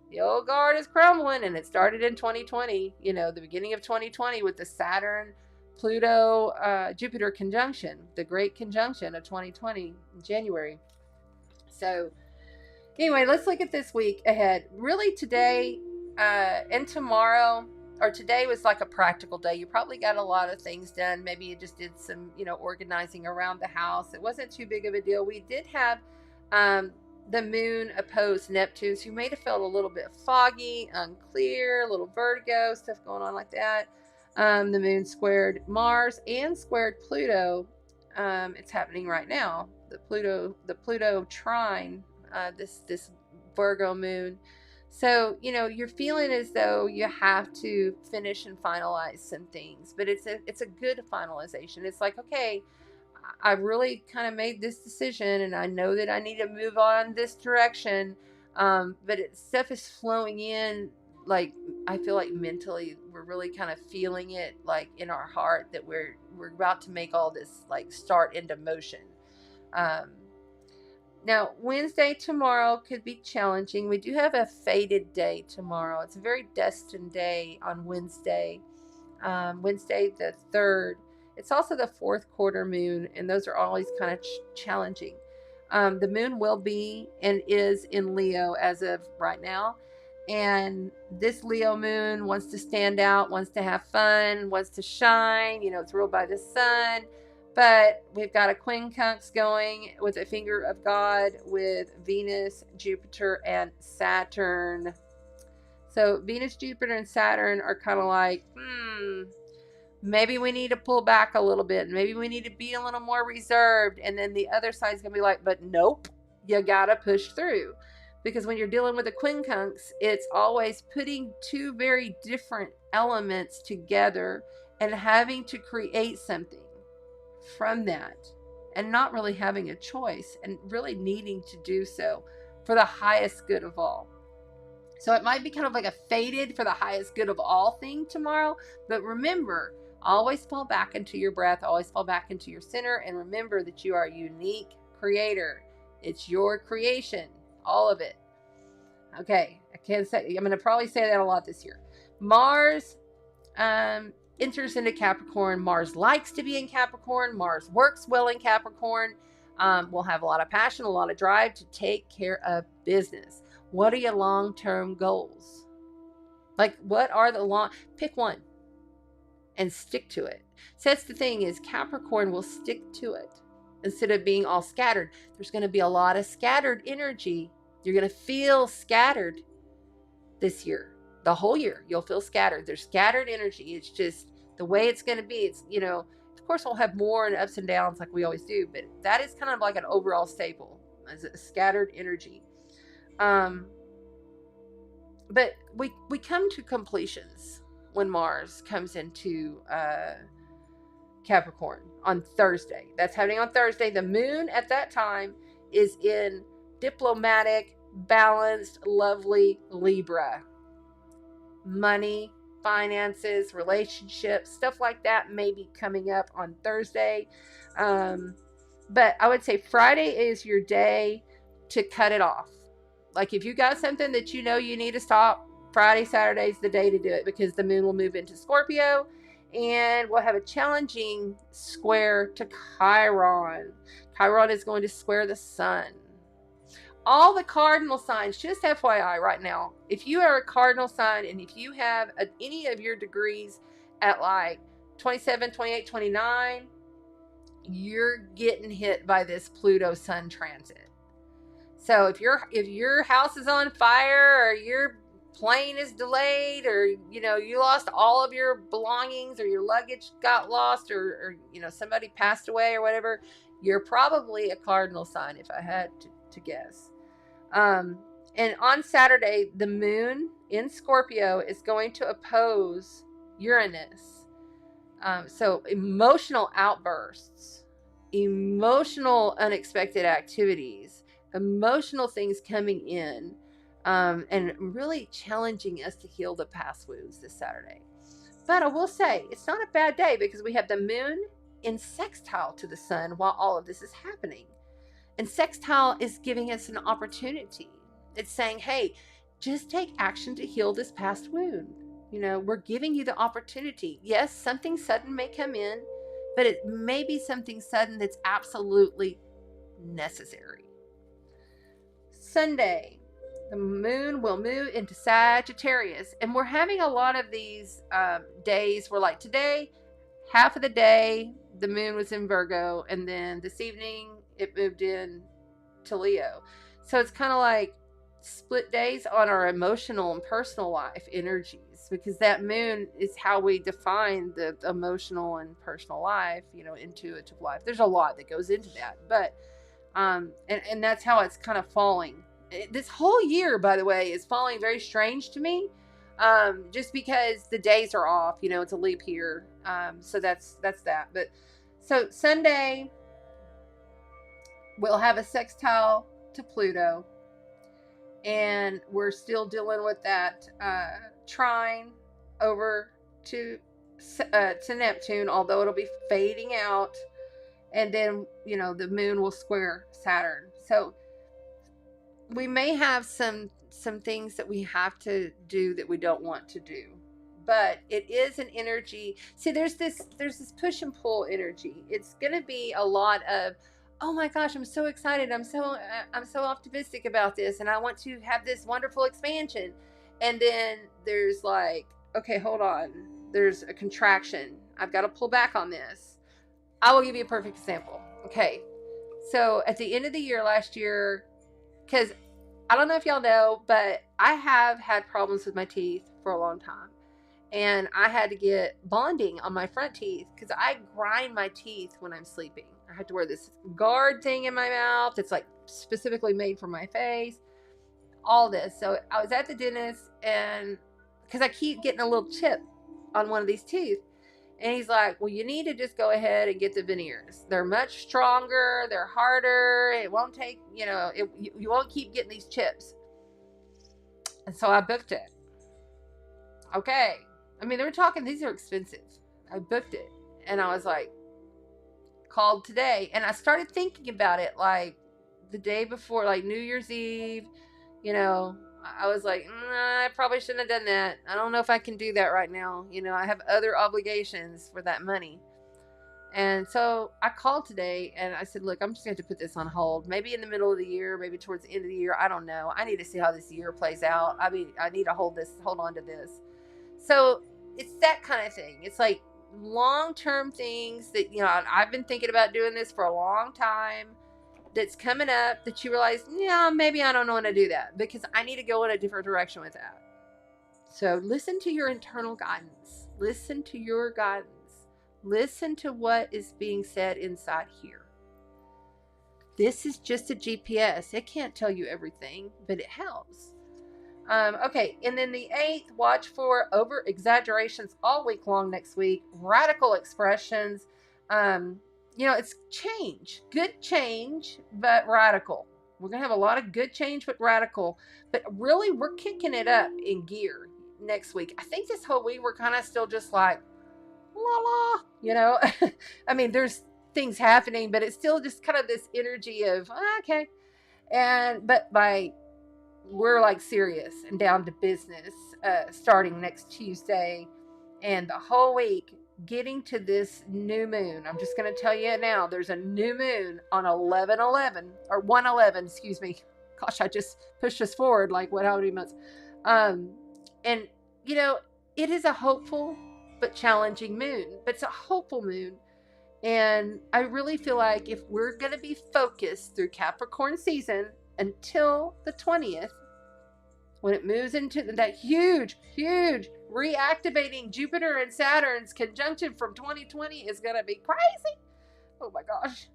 the old guard is crumbling, and it started in 2020, you know, the beginning of 2020 with the Saturn, Pluto, Jupiter conjunction, the great conjunction of 2020 in January. So anyway, let's look at this week ahead. Really today and tomorrow, or today was like a practical day. You probably got a lot of things done. Maybe you just did some, you know, organizing around the house. It wasn't too big of a deal. We did have the moon opposed Neptune, so you may have felt a little bit foggy, unclear, a little vertigo, stuff going on like that. The moon squared Mars and squared Pluto. It's happening right now. The Pluto trine, this Virgo moon. So, you know, you're feeling as though you have to finish and finalize some things, but it's a good finalization. It's like, okay, I really kind of made this decision, and I know that I need to move on this direction. But stuff is flowing in, like, I feel like mentally we're really kind of feeling it, like in our heart, that we're about to make all this like start into motion. Now, Wednesday tomorrow could be challenging. We do have a fated day tomorrow. It's a very destined day on Wednesday. Wednesday the 3rd. It's also the 4th quarter moon, and those are always kind of challenging. The moon will be and is in Leo as of right now. And this Leo moon wants to stand out, wants to have fun, wants to shine. You know, it's ruled by the sun. But we've got a quincunx going with a finger of God with Venus, Jupiter, and Saturn. So Venus, Jupiter, and Saturn are kind of like, maybe we need to pull back a little bit. Maybe we need to be a little more reserved. And then the other side's going to be like, but nope, you got to push through. Because when you're dealing with a quincunx, it's always putting two very different elements together and having to create something from that, and not really having a choice, and really needing to do so for the highest good of all. So it might be kind of like a fated for the highest good of all thing tomorrow. But remember, always fall back into your breath, always fall back into your center, and remember that you are a unique creator. It's your creation, all of it. Okay, I'm going to probably say that a lot this year. Mars enters into Capricorn. Mars likes to be in Capricorn. Mars works well in Capricorn. We'll have a lot of passion, a lot of drive to take care of business. What are your long-term goals? Like, what are the pick one and stick to it. So that's the thing, is Capricorn will stick to it instead of being all scattered. There's going to be a lot of scattered energy. You're going to feel scattered this year. The whole year, you'll feel scattered. There's scattered energy. It's just the way it's going to be. It's, you know, of course we'll have more and ups and downs like we always do, but that is kind of like an overall staple, as a scattered energy. but we come to completions when Mars comes into Capricorn on Thursday. That's happening on Thursday. The moon at that time is in diplomatic, balanced, lovely Libra. Money, finances, relationships, stuff like that may be coming up on Thursday. But I would say Friday is your day to cut it off. Like if you got something that you know you need to stop, Friday, Saturday is the day to do it, because the moon will move into Scorpio and we'll have a challenging square to Chiron. Chiron is going to square the sun. All the cardinal signs, just FYI right now, if you are a cardinal sign and if you have any of your degrees at like 27, 28, 29, you're getting hit by this Pluto sun transit. So if your house is on fire, or your plane is delayed, or you lost all of your belongings, or your luggage got lost, or somebody passed away or whatever, you're probably a cardinal sign, if I had to guess. And on Saturday, the moon in Scorpio is going to oppose Uranus. So emotional outbursts, emotional unexpected activities, emotional things coming in, and really challenging us to heal the past wounds this Saturday. But I will say, it's not a bad day, because we have the moon in sextile to the sun while all of this is happening. And sextile is giving us an opportunity. It's saying, hey, just take action to heal this past wound. We're giving you the opportunity. Yes, something sudden may come in, but it may be something sudden that's absolutely necessary. Sunday, the moon will move into Sagittarius. And we're having a lot of these days where, like today, half of the day, the moon was in Virgo. And then this evening, it moved in to Leo. So it's kind of like split days on our emotional and personal life energies, because that moon is how we define the emotional and personal life, intuitive life. There's a lot that goes into that, but and that's how it's kind of falling. This whole year, by the way, is falling very strange to me, just because the days are off. It's a leap year, so that's that. But so Sunday, we'll have a sextile to Pluto, and we're still dealing with that trine over to Neptune, although it'll be fading out. And then, the moon will square Saturn. So we may have some things that we have to do that we don't want to do. But it is an energy. See, there's this push and pull energy. It's going to be a lot of, oh my gosh, I'm so excited. I'm so optimistic about this, and I want to have this wonderful expansion. And then there's like, okay, hold on. There's a contraction. I've got to pull back on this. I will give you a perfect example. Okay. So at the end of the year last year, because I don't know if y'all know, but I have had problems with my teeth for a long time. And I had to get bonding on my front teeth, because I grind my teeth when I'm sleeping. I had to wear this guard thing in my mouth. It's like specifically made for my face. All this. So I was at the dentist, and because I keep getting a little chip on one of these teeth. And he's like, well, you need to just go ahead and get the veneers. They're much stronger. They're harder. It won't take, you won't keep getting these chips. And so I booked it. Okay. I mean, they were talking, these are expensive. I booked it. And I was like, called today. And I started thinking about it like the day before, like New Year's Eve, I was like, I probably shouldn't have done that. I don't know if I can do that right now. I have other obligations for that money. And so I called today and I said, look, I'm just going to have to put this on hold. Maybe in the middle of the year, maybe towards the end of the year. I don't know. I need to see how this year plays out. I mean, I need to hold on to this. So it's that kind of thing. It's like long-term things that, I've been thinking about doing this for a long time. That's coming up that you realize, maybe I don't want to do that, because I need to go in a different direction with that. So listen to your internal guidance. Listen to your guidance. Listen to what is being said inside here. This is just a GPS. It can't tell you everything, but it helps. Okay, and then the 8th, watch for over exaggerations all week long next week, radical expressions. It's change, good change, but radical. We're going to have a lot of good change, but radical. But really, we're kicking it up in gear next week. I think this whole week we're kind of still just like, la la, I mean, there's things happening, but it's still just kind of this energy of, okay. But we're like serious and down to business starting next Tuesday and the whole week getting to this new moon. I'm just going to tell you now, there's a new moon on 11/11 or 1/11, excuse me. Gosh, I just pushed us forward like how many months? And it is a hopeful but challenging moon, but it's a hopeful moon. And I really feel like if we're going to be focused through Capricorn season until the 20th, when it moves into that huge reactivating Jupiter and Saturn's conjunction from 2020 is going to be crazy. Oh my gosh.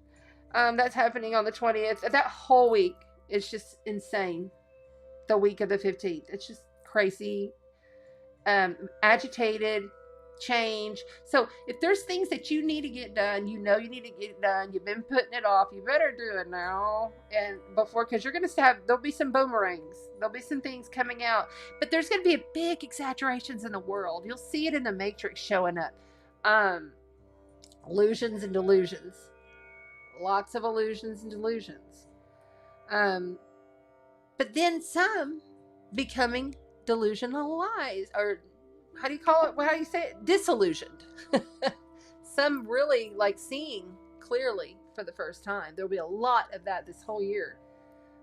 That's happening on the 20th. That whole week is just insane. The week of the 15th. It's just crazy. Agitated. Change. So if there's things that you need to get done, you need to get it done, you've been putting it off, you better do it now and before, because you're going to have, there'll be some boomerangs, there'll be some things coming out, but there's going to be a big exaggerations in the world. You'll see it in the matrix showing up. Illusions and delusions, lots of illusions and delusions, but then some becoming delusional lies, or how do you call it? How do you say it? Disillusioned. Some really like seeing clearly for the first time. There'll be a lot of that this whole year.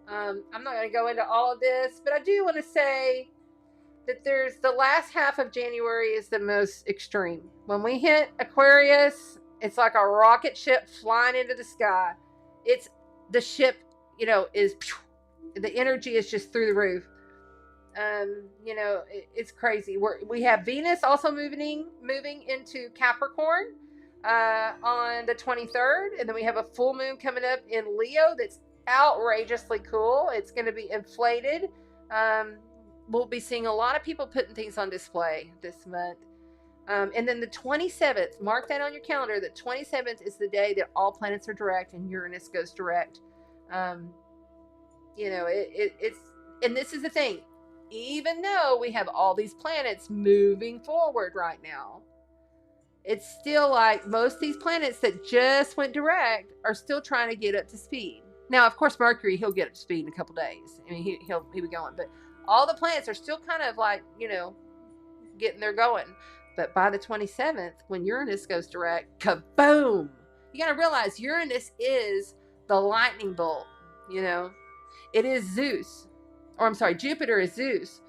I'm not going to go into all of this, but I do want to say that there's the last half of January is the most extreme. When we hit Aquarius, it's like a rocket ship flying into the sky. It's the ship, is the energy is just through the roof. It's crazy. We have Venus also moving into Capricorn on the 23rd, and then we have a full moon coming up in Leo that's outrageously cool. It's going to be inflated. We'll be seeing a lot of people putting things on display this month. And then the 27th, mark that on your calendar. The 27th is the day that all planets are direct and Uranus goes direct. It's, and this is the thing. Even though we have all these planets moving forward right now, it's still like most of these planets that just went direct are still trying to get up to speed. Now, of course, Mercury, he'll get up to speed in a couple days. I mean, he'll be going, but all the planets are still kind of like, getting there going. But by the 27th, when Uranus goes direct, kaboom! You got to realize Uranus is the lightning bolt, It is Zeus. Or I'm sorry, Jupiter is Zeus.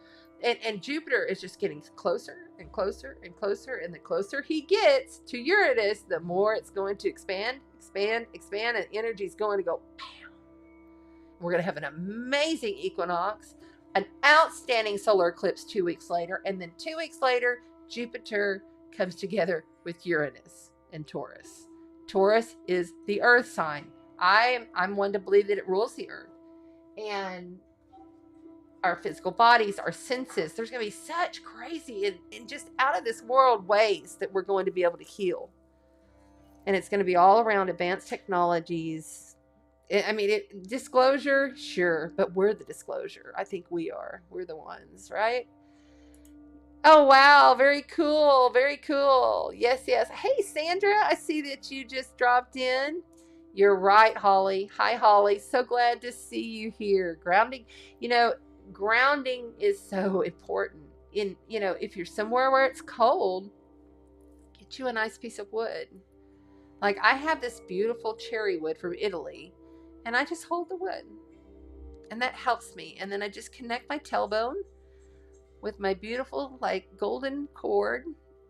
And Jupiter is just getting closer and closer and closer. And the closer he gets to Uranus, the more it's going to expand. And energy is going to go, bam. We're going to have an amazing equinox, an outstanding solar eclipse 2 weeks later. And then 2 weeks later, Jupiter comes together with Uranus and Taurus. Taurus is the earth sign. I'm one to believe that it rules the earth. And our physical bodies, our senses, there's going to be such crazy and just out of this world ways that we're going to be able to heal. And it's going to be all around advanced technologies. Disclosure, sure, but we're the disclosure. I think we are. We're the ones, right? Oh, wow. Very cool. Very cool. Yes. Hey, Sandra, I see that you just dropped in. You're right, Holly. Hi, Holly. So glad to see you here. Grounding, grounding is so important. If you're somewhere where it's cold, get you a nice piece of wood. Like I have this beautiful cherry wood from Italy, and I just hold the wood, and that helps me. And then I just connect my tailbone with my beautiful golden cord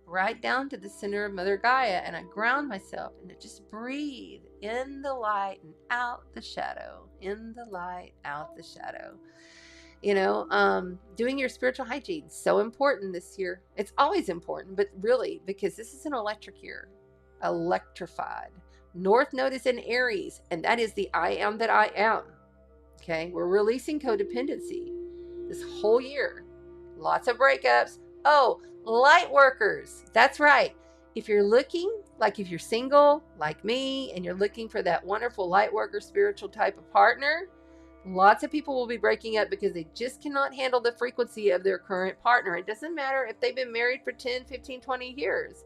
right down to the center of Mother Gaia, and I ground myself, and I just breathe in the light and out the shadow, in the light, out the shadow. Doing your spiritual hygiene, so important this year. It's always important, but really, because this is an electric year, electrified. North Node is in Aries, and that is the I am that I am. Okay, we're releasing codependency. this whole year. Lots of breakups. Oh, light workers. That's right. If you're looking, like if you're single, like me, and you're looking for that wonderful light worker, spiritual type of partner, lots of people will be breaking up because they just cannot handle the frequency of their current partner. It doesn't matter if they've been married for 10, 15, 20 years.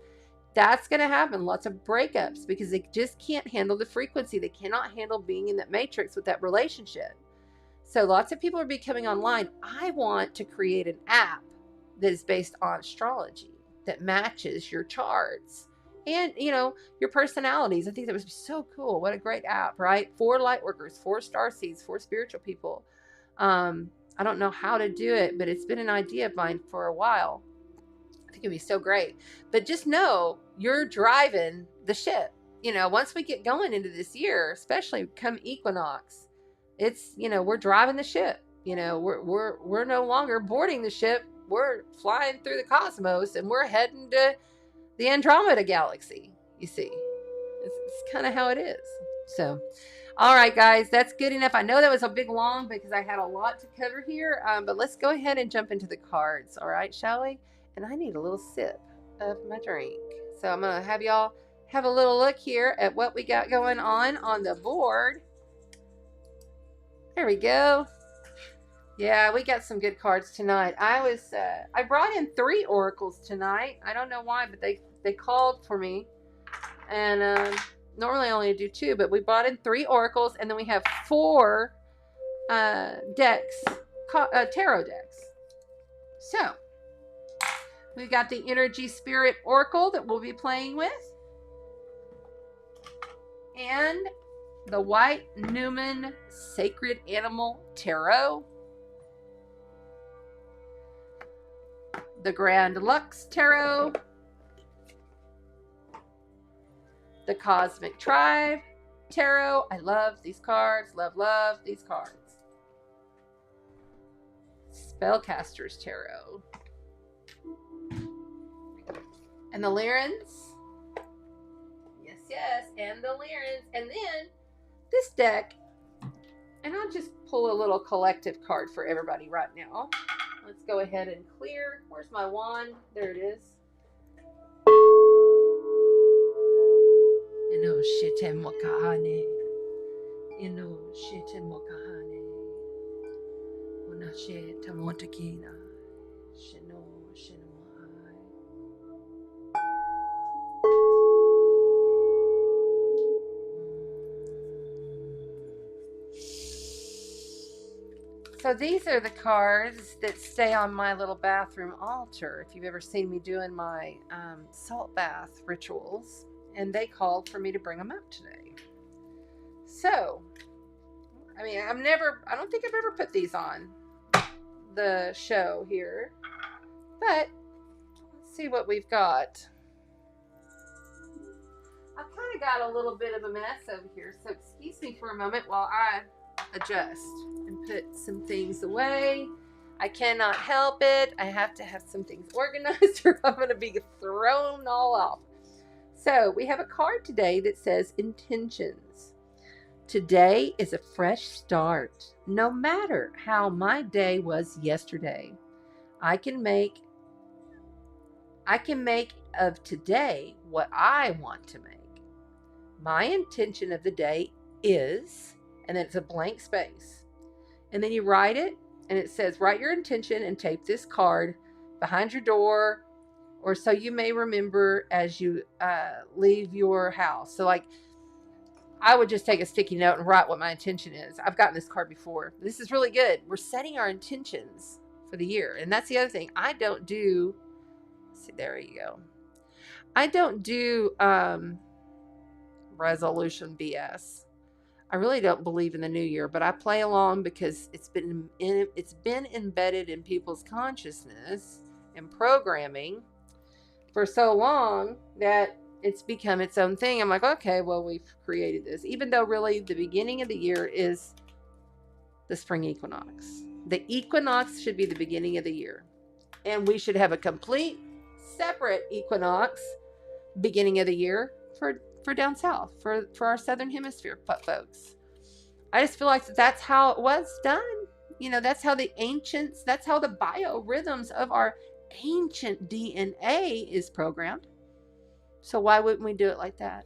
That's going to happen. Lots of breakups because they just can't handle the frequency. They cannot handle being in that matrix with that relationship. So lots of people are becoming online. I want to create an app that is based on astrology that matches your charts and, you know, your personalities. I think that would be so cool. What a great app, right? 4 light workers, 4 star seeds, 4 spiritual people. I don't know how to do it, but it's been an idea of mine for a while. I think it'd be so great. But just know you're driving the ship. You know, once we get going into this year, especially come equinox, it's, you know, we're driving the ship. You know, we're no longer boarding the ship. We're flying through the cosmos and we're heading to the Andromeda galaxy. You see, it's kind of how it is. So, all right, guys, that's good enough. I know that was a big long because I had a lot to cover here, but let's go ahead and jump into the cards. All right, shall we? And I need a little sip of my drink. So I'm going to have y'all have a little look here at what we got going on the board. There we go. Yeah, we got some good cards tonight. I brought in 3 oracles tonight. I don't know why, but they called for me. And normally I only do 2, but we brought in 3 oracles, and then we have 4 decks, tarot decks. So, we've got the Energy Spirit Oracle that we'll be playing with. And the White Newman Sacred Animal Tarot. The Grand Lux Tarot. The Cosmic Tribe Tarot. I love these cards. Love these cards. Spellcasters Tarot. And the Lyrans. Yes, and the Lyrans. And then this deck, and I'll just pull a little collective card for everybody right now. Let's go ahead and clear. Where's my wand? There it is. Ino shite mokahane. Ino shite mokahane. Una shite motakina. Shino shino. So these are the cards that stay on my little bathroom altar. If you've ever seen me doing my salt bath rituals, and they called for me to bring them up today. So, I mean, I don't think I've ever put these on the show here, but let's see what we've got. I've kind of got a little bit of a mess over here, so excuse me for a moment while I adjust and put some things away. I cannot help it. I have to have some things organized or I'm going to be thrown all off. So we have a card today that says intentions. Today is a fresh start. No matter how my day was yesterday, I can make of today what I want to make. My intention of the day is, and then it's a blank space. And then you write it, and it says, write your intention and tape this card behind your door, or so you may remember as you leave your house. So like, I would just take a sticky note and write what my intention is. I've gotten this card before. This is really good. We're setting our intentions for the year. And that's the other thing. I don't do, see, there you go. I don't do resolution BS. I really don't believe in the new year, but I play along because it's been embedded in people's consciousness and programming for so long that it's become its own thing. I'm like, okay, well, we've created this, even though really the beginning of the year is the spring equinox. The equinox should be the beginning of the year, and we should have a complete separate equinox beginning of the year for down south, for our southern hemisphere folks. I just feel like that's how it was done You know, that's how the ancients, that's how the biorhythms of our ancient DNA is programmed. So why wouldn't we do it like that?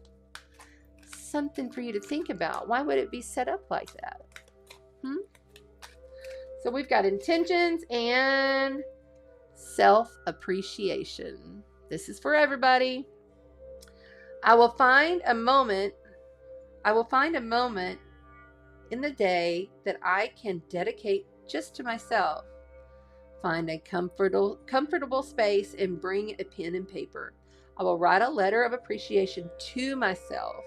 Something for you to think about. Why would it be set up like that? So we've got intentions and self-appreciation. This is for everybody. I will find a moment in the day that I can dedicate just to myself. Find a comfortable space and bring a pen and paper. I will write a letter of appreciation to myself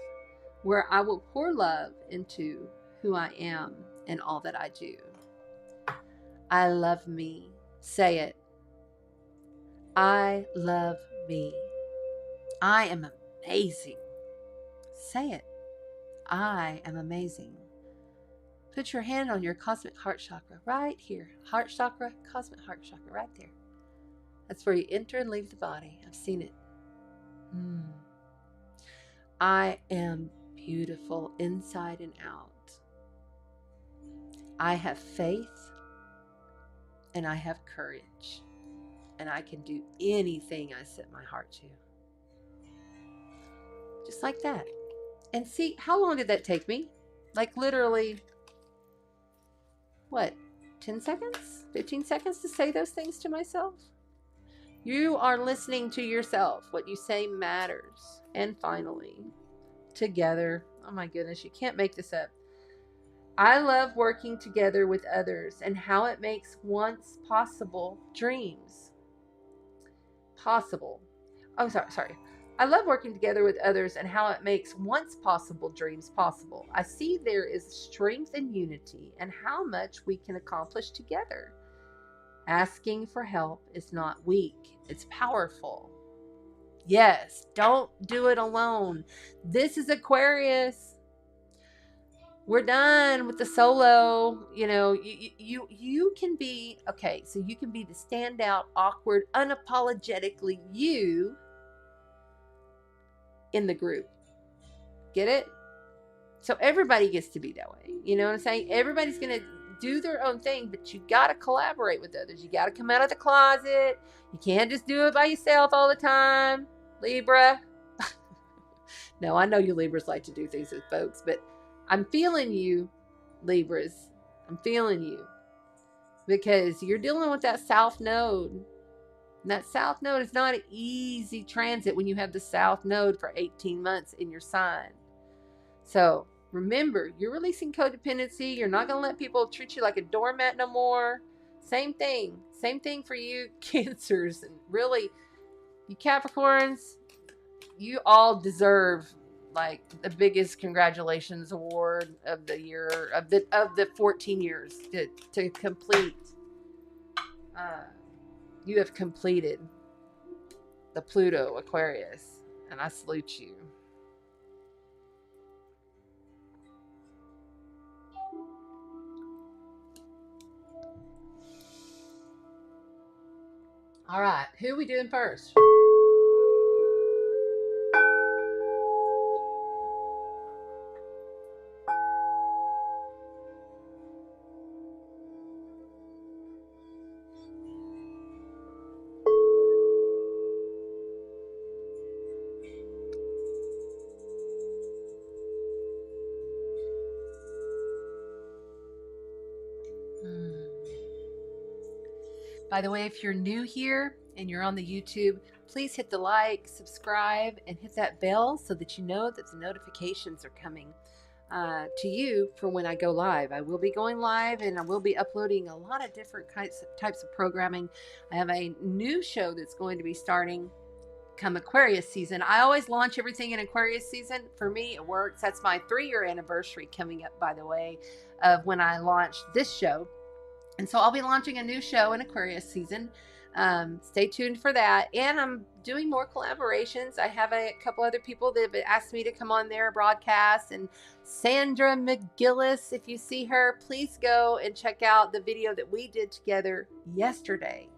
where I will pour love into who I am and all that I do. I love me. Say it. I love me. I am amazing. Say it. I am amazing. Put your hand on your cosmic heart chakra right here. Heart chakra, cosmic heart chakra right there. That's where you enter and leave the body. I've seen it. I am beautiful inside and out. I have faith and I have courage. And I can do anything I set my heart to. Just like that. And see, how long did that take me? Like literally, what, 10 seconds? 15 seconds to say those things to myself? You are listening to yourself. What you say matters. And finally, together. Oh my goodness, you can't make this up. I love working together with others and how it makes once possible dreams possible. Oh, sorry. I love working together with others and how it makes once possible dreams possible. I see there is strength and unity and how much we can accomplish together. Asking for help is not weak, it's powerful. Yes, don't do it alone. This is Aquarius. We're done with the solo. You know, you can be, okay, so you can be the standout, awkward, unapologetically you in the group. Get it? So everybody gets to be that way. You know what I'm saying? Everybody's going to do their own thing, but you got to collaborate with others. You got to come out of the closet. You can't just do it by yourself all the time. Libra. No, I know you Libras like to do things with folks, but I'm feeling you, Libras. I'm feeling you. Because you're dealing with that South Node. And that South Node is not an easy transit when you have the South Node for 18 months in your sign. So remember, you're releasing codependency. You're not going to let people treat you like a doormat no more. Same thing. Same thing for you Cancers. And really, you Capricorns, you all deserve like the biggest congratulations award of the year, of the 14 years to complete. You have completed the Pluto Aquarius, and I salute you. All right, who are we doing first? By the way, if you're new here and you're on the YouTube, please hit the like, subscribe, and hit that bell so that you know that the notifications are coming to you for when I go live. I will be going live and I will be uploading a lot of different types of programming. I have a new show that's going to be starting come Aquarius season. I always launch everything in Aquarius season. For me, it works. That's my 3-year anniversary coming up, by the way, of when I launched this show. And so I'll be launching a new show in Aquarius season. Stay tuned for that. And I'm doing more collaborations. I have a couple other people that have asked me to come on their broadcast. And Sandra McGillis, if you see her, please go and check out the video that we did together yesterday.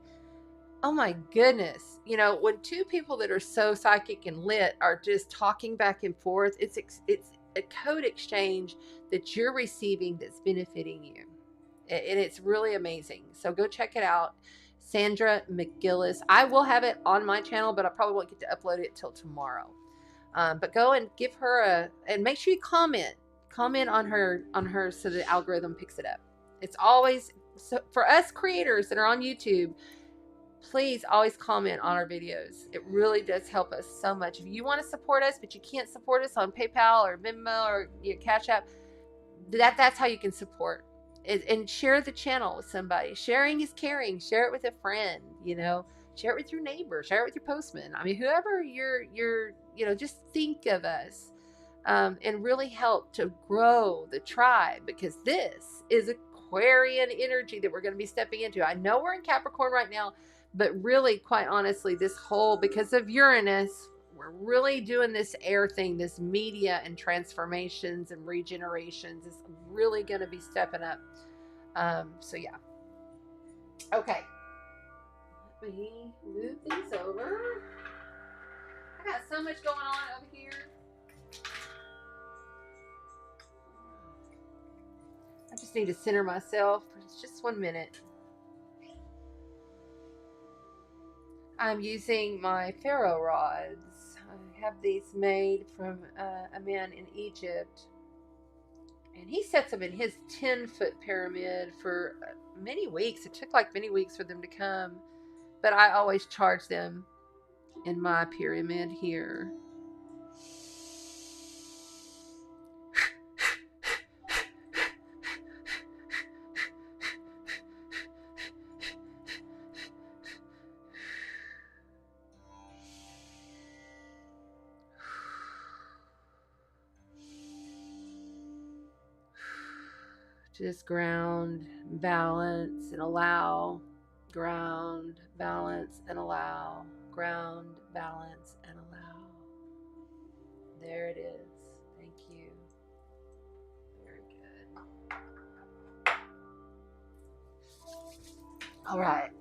Oh my goodness. You know, when two people that are so psychic and lit are just talking back and forth, it's a code exchange that you're receiving that's benefiting you. And it's really amazing. So go check it out. Sandra McGillis. I will have it on my channel, but I probably won't get to upload it till tomorrow. But go and give her and make sure you comment on her so the algorithm picks it up. It's always, so for us creators that are on YouTube, please always comment on our videos. It really does help us so much. If you want to support us, but you can't support us on PayPal or Venmo or Cash App, that's how you can support. And share the channel with somebody. Sharing is caring. Share it with a friend, share it with your neighbor, share it with your postman. I mean, whoever you're just think of us, and really help to grow the tribe, because this is Aquarian energy that we're going to be stepping into. I know we're in Capricorn right now, but really, quite honestly, because of Uranus, we're really doing this air thing, this media and transformations and regenerations is really going to be stepping up. So yeah. Okay. Let me move these over. I got so much going on over here. I just need to center myself. It's just 1 minute. I'm using my ferro rods. I have these made from a man in Egypt. And he sets them in his 10-foot pyramid for many weeks. It took like many weeks for them to come. But I always charge them in my pyramid here. Just ground, balance, and allow. Ground, balance, and allow. Ground, balance, and allow. There it is. Thank you. Very good. All right.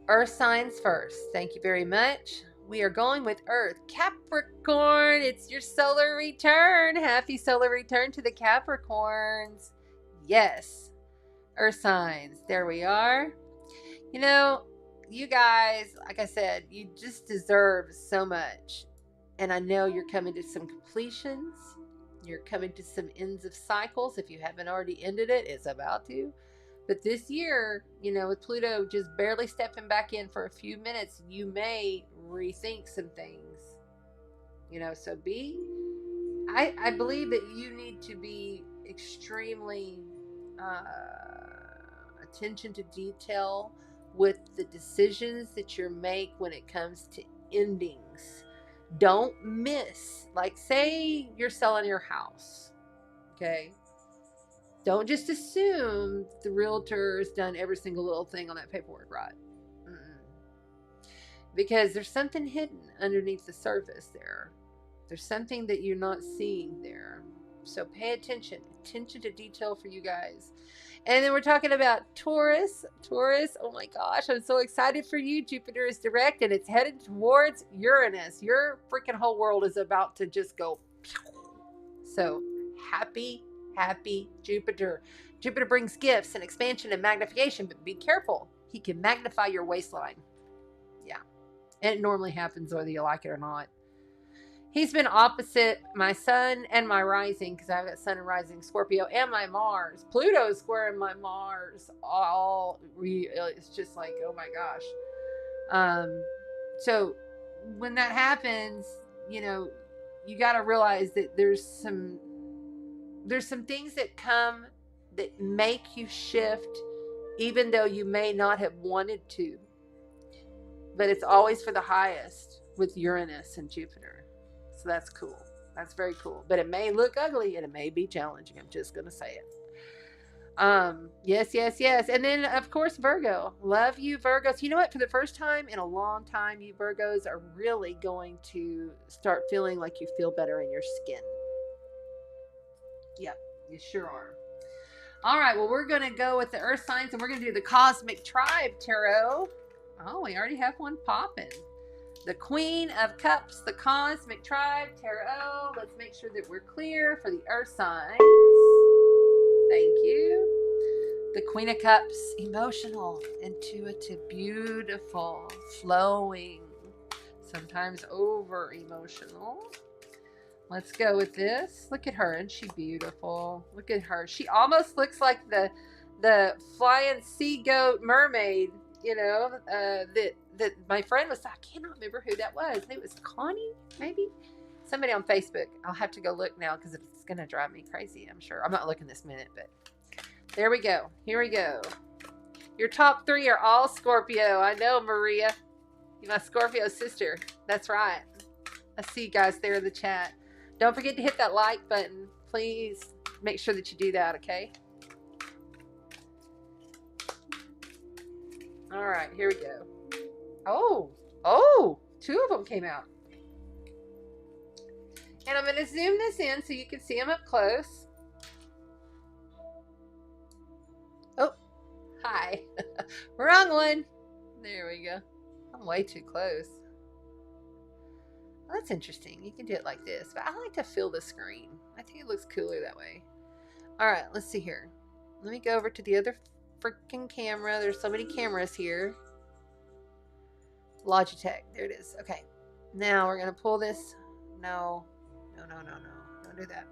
Earth signs first. Thank you very much. We are going with Earth. Capricorn, it's your solar return. Happy solar return to the Capricorns. Yes. Earth signs. There we are. You guys, like I said, you just deserve so much. And I know you're coming to some completions. You're coming to some ends of cycles. If you haven't already ended it, it's about to. But this year, with Pluto just barely stepping back in for a few minutes, you may rethink some things. So I believe that you need to be extremely attention to detail with the decisions that you make when it comes to endings. Don't miss, like say you're selling your house, okay? Don't just assume the realtor's done every single little thing on that paperwork, right? Because there's something hidden underneath the surface there. There's something that you're not seeing there. So pay attention to detail for you guys. And then we're talking about Taurus. Taurus, oh my gosh, I'm so excited for you. Jupiter is direct and it's headed towards Uranus. Your freaking whole world is about to just go. So happy Jupiter. Jupiter brings gifts and expansion and magnification, but be careful. He can magnify your waistline. Yeah. And it normally happens whether you like it or not. He's been opposite my sun and my rising, because I've got sun and rising Scorpio, and my Mars. Pluto is squaring my Mars. It's just like, oh my gosh. So when that happens, you got to realize that there's some things that come that make you shift, even though you may not have wanted to. But it's always for the highest with Uranus and Jupiter. So that's cool. That's very cool. But it may look ugly and it may be challenging. I'm just going to say it. Yes. And then, of course, Virgo. Love you, Virgos. You know what? For the first time in a long time, you Virgos are really going to start feeling like you feel better in your skin. Yep, you sure are. All right, well, we're going to go with the Earth signs, and we're going to do the Cosmic Tribe Tarot. Oh, we already have one popping. The Queen of Cups, the Cosmic Tribe Tarot. Let's make sure that we're clear for the Earth signs. Thank you. The Queen of Cups, emotional, intuitive, beautiful, flowing, sometimes over emotional. Let's go with this. Look at her, and she's beautiful. Look at her. She almost looks like the flying sea goat mermaid, you know, that my friend was, I cannot remember who that was. It was Connie, maybe? Somebody on Facebook. I'll have to go look now because it's going to drive me crazy, I'm sure. I'm not looking this minute, but there we go. Here we go. Your top 3 are all Scorpio. I know, Maria. You're my Scorpio sister. That's right. I see you guys there in the chat. Don't forget to hit that like button. Please make sure that you do that, okay? All right, here we go. Oh, 2 of them came out. And I'm going to zoom this in so you can see them up close. Oh, hi. Wrong one. There we go. I'm way too close. Well, that's interesting. You can do it like this, but I like to fill the screen. I think it looks cooler that way. All right, let's see here. Let me go over to the other freaking camera. There's so many cameras here. Logitech. There it is. Okay. Now we're going to pull this. No. Don't do that.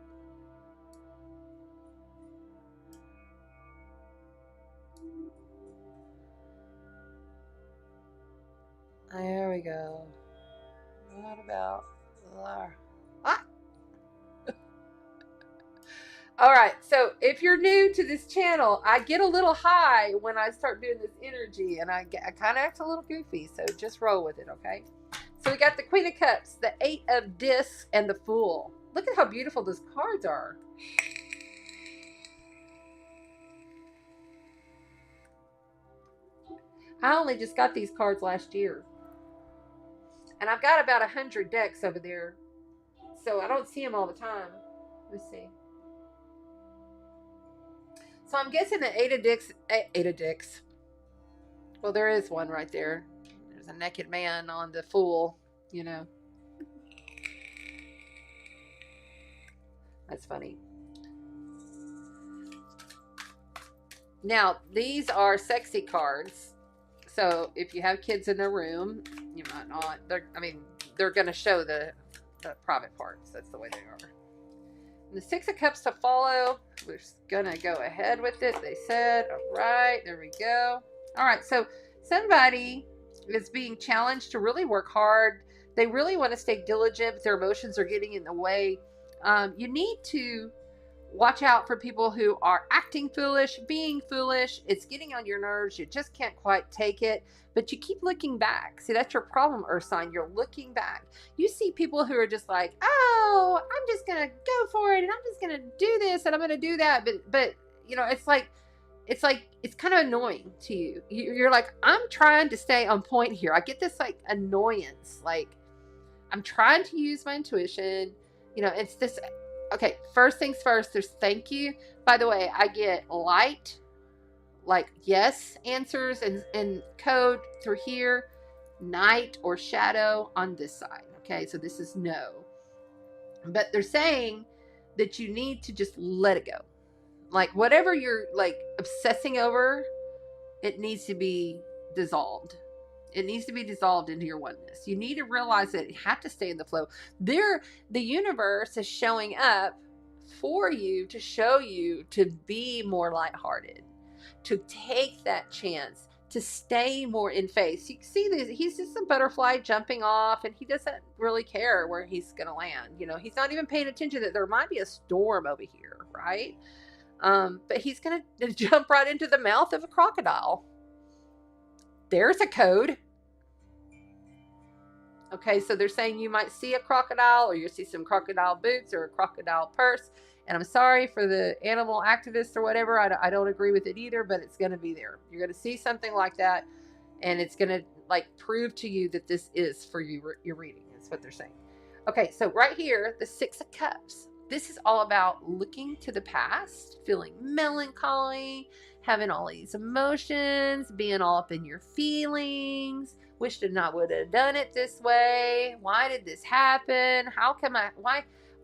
There we go. What about all right, so if you're new to this channel, I get a little high when I start doing this energy, and I kind of act a little goofy, so just roll with it, okay? So we got the Queen of Cups, the 8 of Discs, and the Fool. Look at how beautiful those cards are. I only just got these cards last year. And I've got about 100 decks over there. So I don't see them all the time. Let's see. So I'm guessing the 8 of Dicks. Well, there is one right there. There's a naked man on the Fool, you know. That's funny. Now, these are sexy cards. So if you have kids in the room, you might not. They're going to show the private parts. That's the way they are. And the 6 of Cups to follow. We're going to go ahead with it. They said, all right, there we go. All right, so somebody is being challenged to really work hard. They really want to stay diligent, but their emotions are getting in the way. You need to watch out for people who are acting foolish, being foolish. It's getting on your nerves. You just can't quite take it, but you keep looking back. See, that's your problem, Earth sign. You're looking back. You see people who are just like, oh, I'm just going to go for it, and I'm just going to do this, and I'm going to do that. But you know, it's kind of annoying to you. You're like, I'm trying to stay on point here. I get this like annoyance. Like, I'm trying to use my intuition. You know, it's this. Okay, first things first, there's thank you. By the way, I get light, like yes answers and code through here, night or shadow on this side. Okay, so this is no. But they're saying that you need to just let it go. Like whatever you're like obsessing over, it needs to be dissolved. It needs to be dissolved into your oneness. You need to realize that you have to stay in the flow. The universe is showing up for you to show you to be more lighthearted, to take that chance, to stay more in faith. You see this, he's just a butterfly jumping off, and he doesn't really care where he's going to land. You know, he's not even paying attention that there might be a storm over here, right? But he's going to jump right into the mouth of a crocodile. There's a code. Okay, so they're saying you might see a crocodile, or you see some crocodile boots or a crocodile purse. And I'm sorry for the animal activists or whatever. I don't agree with it either, but it's going to be there. You're going to see something like that, and it's going to like prove to you that this is for you, your reading. That's what they're saying. Okay, so right here, the 6 of Cups. This is all about looking to the past, feeling melancholy, having all these emotions, being all up in your feelings. Wished that I would have done it this way. Why did this happen? How come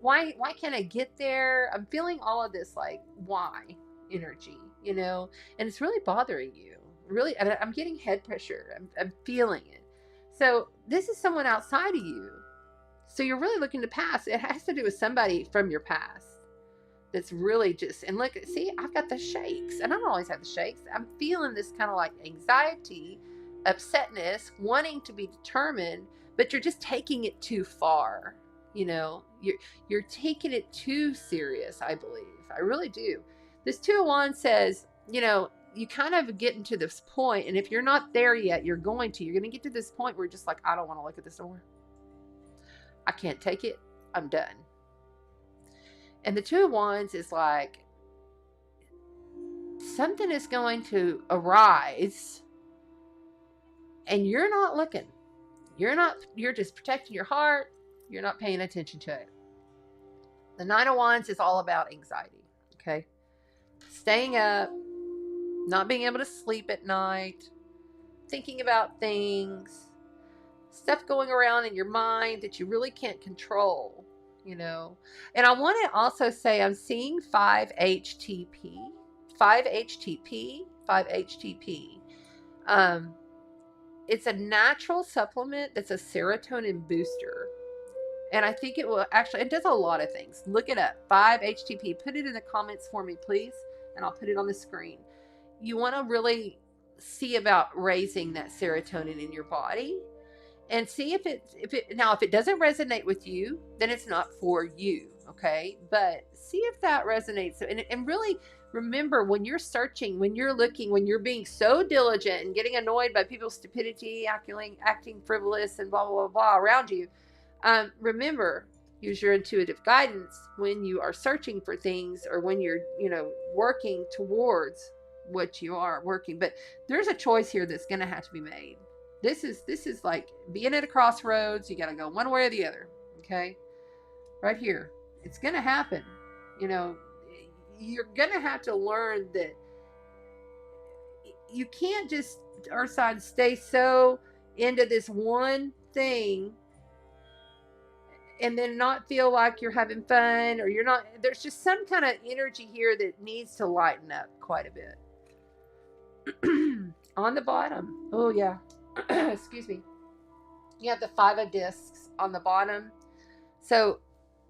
why can't I get there? I'm feeling all of this like, why? energy, you know, and it's really bothering you. Really, I'm getting head pressure. I'm feeling it. So this is someone outside of you. So you're really looking to pass. It has to do with somebody from your past that's really just, and look, see, I've got the shakes, and I don't always have the shakes. I'm feeling this kind of like anxiety, upsetness, wanting to be determined, but you're just taking it too far. You know, you're taking it too serious, I believe. I really do. This 2 of Wands says, you know, you kind of getting to this point, and if you're not there yet, you're going to get to this point where you're just like, I don't want to look at this anymore. I can't take it. I'm done. And the 2 of Wands is like, something is going to arise and you're not looking. You're just protecting your heart. You're not paying attention to it. The 9 of Wands is all about anxiety. Okay. Staying up, not being able to sleep at night, thinking about things, stuff going around in your mind that you really can't control, you know. And I want to also say I'm seeing 5-HTP. 5-HTP. 5-HTP. It's a natural supplement that's a serotonin booster. And I think it will actually, it does a lot of things. Look it up. 5-HTP. Put it in the comments for me, please. And I'll put it on the screen. You want to really see about raising that serotonin in your body. And see if it doesn't resonate with you, then it's not for you, okay? But see if that resonates. And really remember, when you're searching, when you're looking, when you're being so diligent and getting annoyed by people's stupidity, acting frivolous and blah, blah, blah, blah around you, remember, use your intuitive guidance when you are searching for things, or when you're, you know, working towards what you are working. But there's a choice here that's going to have to be made. This is like being at a crossroads. You got to go one way or the other. Okay. Right here. It's going to happen. You know, you're going to have to learn that you can't just, our side, stay so into this one thing and then not feel like you're having fun, or you're not. There's just some kind of energy here that needs to lighten up quite a bit. On the bottom. Oh yeah. Excuse me. You have the 5 of discs on the bottom. So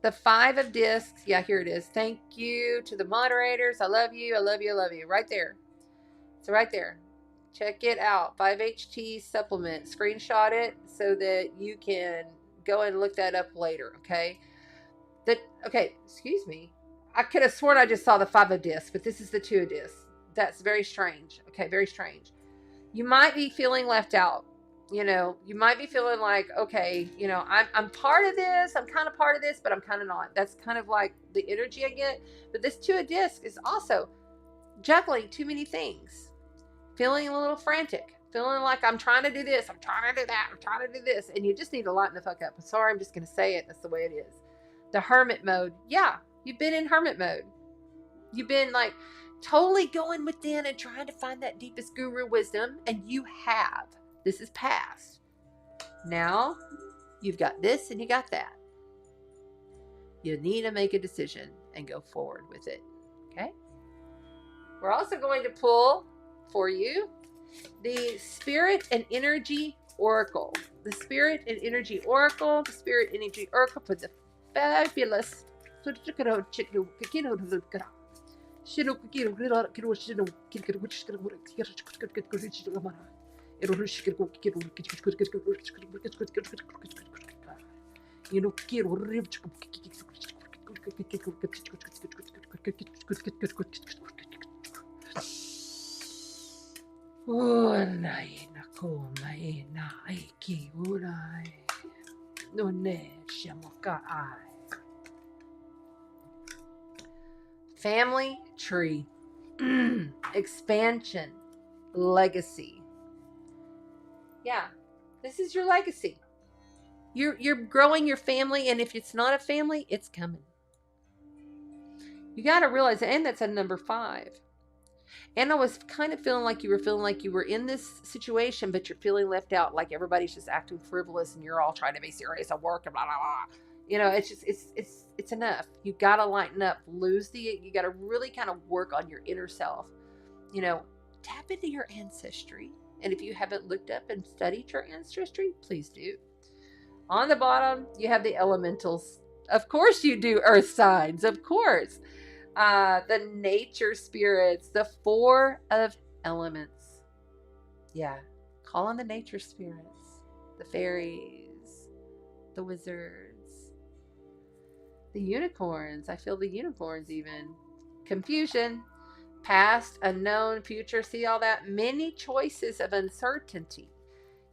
the 5 of discs, yeah, here it is. Thank you to the moderators. I love you. I love you. I love you. Right there. So right there. Check it out. 5-HT supplement. Screenshot it so that you can go and look that up later. Okay. Okay. Excuse me. I could have sworn I just saw the 5 of discs, but this is the 2 of discs. That's very strange. Okay. Very strange. You might be feeling left out. You know, you might be feeling like, okay, you know, I'm part of this. I'm kind of part of this, but I'm kind of not. That's kind of like the energy I get. But this 2 of discs is also juggling too many things. Feeling a little frantic. Feeling like I'm trying to do this. I'm trying to do that. I'm trying to do this. And you just need to lighten the fuck up. I'm sorry. I'm just going to say it. That's the way it is. The hermit mode. Yeah, you've been in hermit mode. You've been like totally going within and trying to find that deepest guru wisdom, and you have. This is past. Now you've got this and you got that. You need to make a decision and go forward with it. Okay. We're also going to pull for you the Spirit and Energy Oracle. The Spirit and Energy Oracle. The Spirit and Energy Oracle for the fabulous. Family tree. Expansion. Legacy. Yeah, this is your legacy. You're growing your family, and if it's not a family, it's coming. You got to realize, and that's a number 5. And I was kind of feeling like you were in this situation, but you're feeling left out, like everybody's just acting frivolous and you're all trying to be serious at work and blah, blah, blah. You know, it's just, it's enough. You got to lighten up, you got to really kind of work on your inner self. You know, tap into your ancestry. And if you haven't looked up and studied your ancestry, please do. On the bottom, you have the elementals. Of course you do, earth signs, of course. The nature spirits, the 4 of elements. Yeah, call on the nature spirits, the fairies, the wizards, the unicorns. I feel the unicorns even. Confusion, past, unknown, future. See all that? Many choices of uncertainty.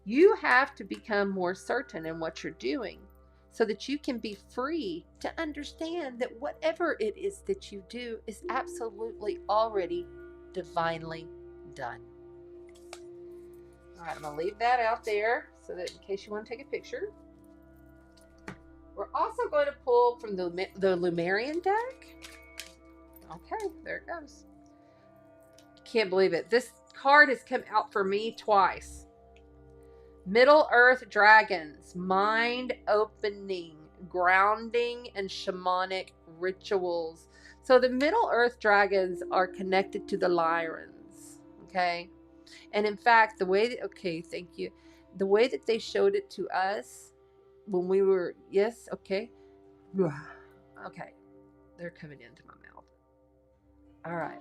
You have to become more certain in what you're doing so that you can be free to understand that whatever it is that you do is absolutely already divinely done. All right, I'm going to leave that out there so that in case you want to take a picture. We're also going to pull from the Lemurian deck. Okay, there it goes. Can't believe it. This card has come out for me twice. Middle Earth Dragons, mind opening, grounding, and shamanic rituals. So the Middle Earth Dragons are connected to the Lyrans, okay? And in fact, the way that, okay, thank you. The way that they showed it to us when we were, yes, okay. Okay, they're coming into my mouth. All right.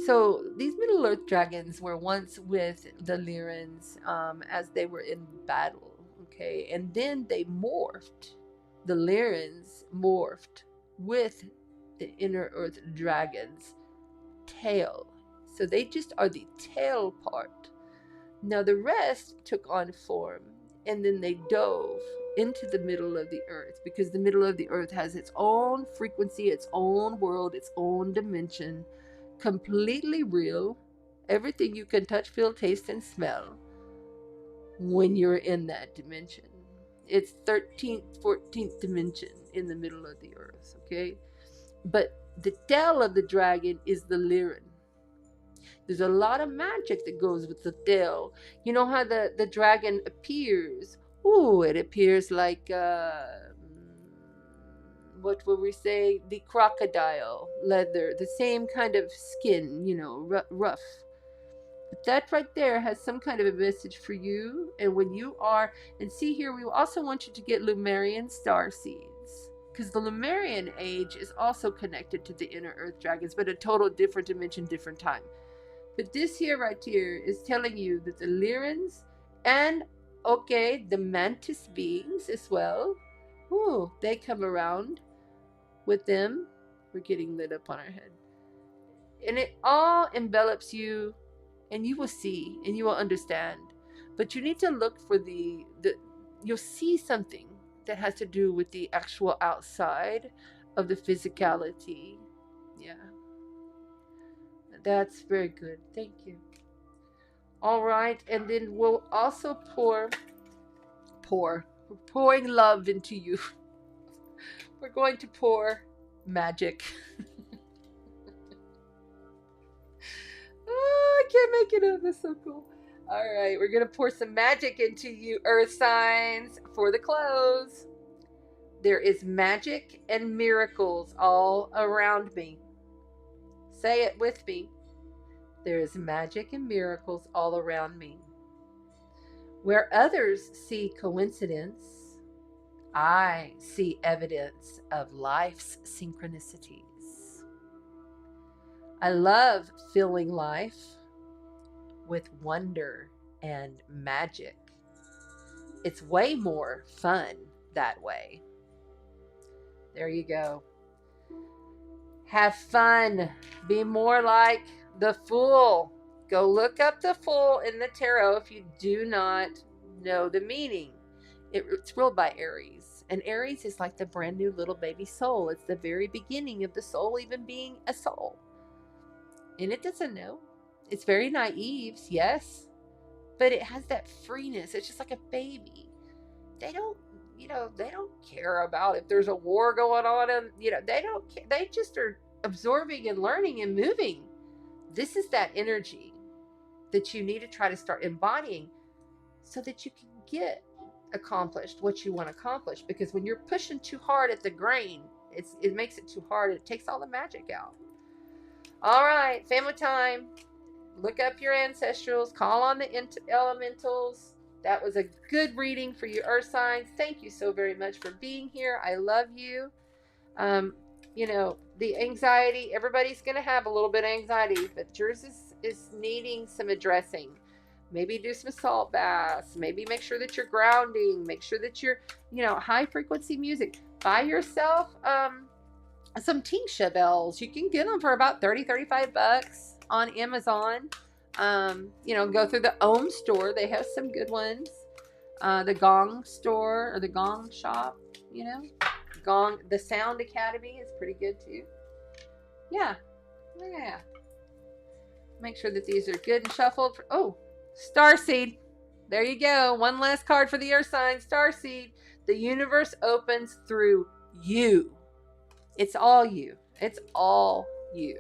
So these Middle Earth Dragons were once with the Lyrans as they were in battle, okay? And then they morphed. The Lyrans morphed with the Inner Earth Dragon's tail. So they just are the tail part. Now the rest took on form, and then they dove into the middle of the earth, because the middle of the earth has its own frequency, its own world, its own dimension. Completely real. Everything you can touch, feel, taste, and smell when you're in that dimension. It's 13th, 14th dimension in the middle of the earth, okay? But the tail of the dragon is the Lyran. There's a lot of magic that goes with the tail. You know how the dragon appears? Ooh, it appears like what will we say, the crocodile leather, the same kind of skin, you know, rough. But that right there has some kind of a message for you. And when you are, and see here, we also want you to get Lemurian star seeds, because the Lemurian age is also connected to the Inner Earth Dragons, but a total different dimension, different time. But this here right here is telling you that the Lyrans and, okay, the mantis beings as well, ooh, they come around with them. We're getting lit up on our head. And it all envelops you, and you will see, and you will understand. But you need to look for you'll see something that has to do with the actual outside of the physicality. Yeah. That's very good. Thank you. All right. And then we'll also we're pouring love into you. We're going to pour magic. Oh, I can't make it up. That's so cool. All right. We're going to pour some magic into you, earth signs, for the close. There is magic and miracles all around me. Say it with me. There is magic and miracles all around me. Where others see coincidence, I see evidence of life's synchronicities. I love filling life with wonder and magic. It's way more fun that way. There you go. Have fun. Be more like the Fool. Go look up the Fool in the tarot if you do not know the meaning. It's ruled by Aries. And Aries is like the brand new little baby soul. It's the very beginning of the soul even being a soul. And it doesn't know. It's very naive, yes. But it has that freeness. It's just like a baby. They don't care about if there's a war going on, and they don't care. They just are absorbing and learning and moving. This is that energy that you need to try to start embodying so that you can get accomplished what you want to accomplish, because when you're pushing too hard at the grain, it makes it too hard. It takes all the magic out. All right, family time. Look up your ancestrals, call on the elementals. That was a good reading for you earth signs. Thank you so very much for being here. I love you. You know, the anxiety, everybody's going to have a little bit of anxiety, but yours is needing some addressing. Maybe do some salt baths. Maybe make sure that you're grounding. Make sure that you're, you know, high frequency music. Buy yourself some tincture bells. You can get them for about $30-35 on Amazon. You know, go through the Ohm store. They have some good ones. The Gong store or the Gong shop, you know. The Sound Academy is pretty good too. Yeah. Make sure that these are good and shuffled. Oh, Starseed. There you go. One last card for the earth sign. Starseed. The universe opens through you. It's all you. It's all you.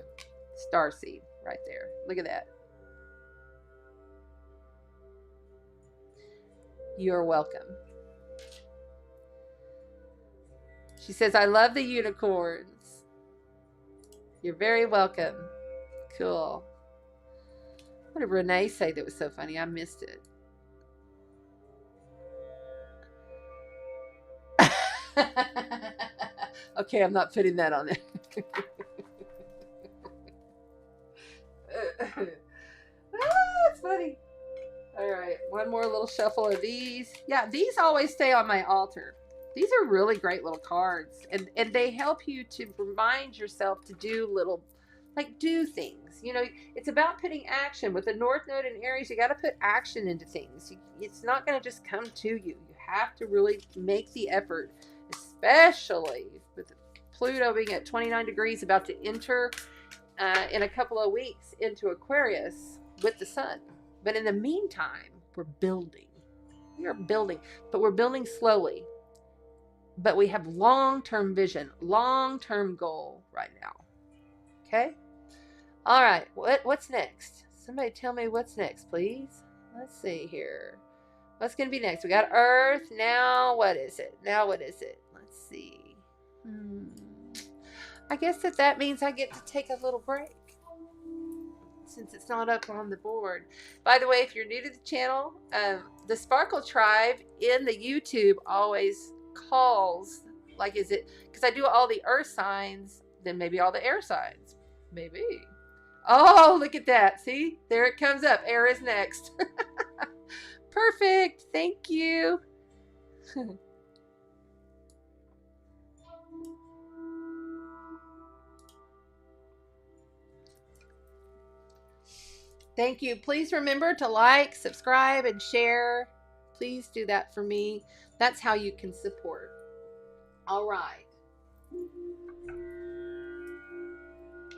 Starseed right there. Look at that. You're welcome. She says, I love the unicorns. You're very welcome. Cool. What did Renee say that was so funny? I missed it. Okay, I'm not putting that on there. That's funny. All right, one more little shuffle of these. Yeah, these always stay on my altar. These are really great little cards, and they help you to remind yourself to do little, like do things. You know, it's about putting action. With the North Node in Aries, you got to put action into things. It's not going to just come to you. You have to really make the effort, especially with Pluto being at 29 degrees, about to enter in a couple of weeks into Aquarius with the sun. But in the meantime, we're building. We are building, but we're building slowly. But we have long-term vision, long-term goal right now. Okay? All right. What's next? Somebody tell me what's next, please. Let's see here. What's going to be next? We got Earth. Now, what is it? Let's see. I guess that means I get to take a little break, since it's not up on the board. By the way, if you're new to the channel, the Sparkle Tribe in the YouTube always calls, like, is it because I do all the earth signs, then maybe all the air signs? Maybe. Oh, look at that. See? There it comes up. Air is next. Perfect. Thank you. Thank you. Please remember to like, subscribe, and share. Please do that for me. That's how you can support. All right.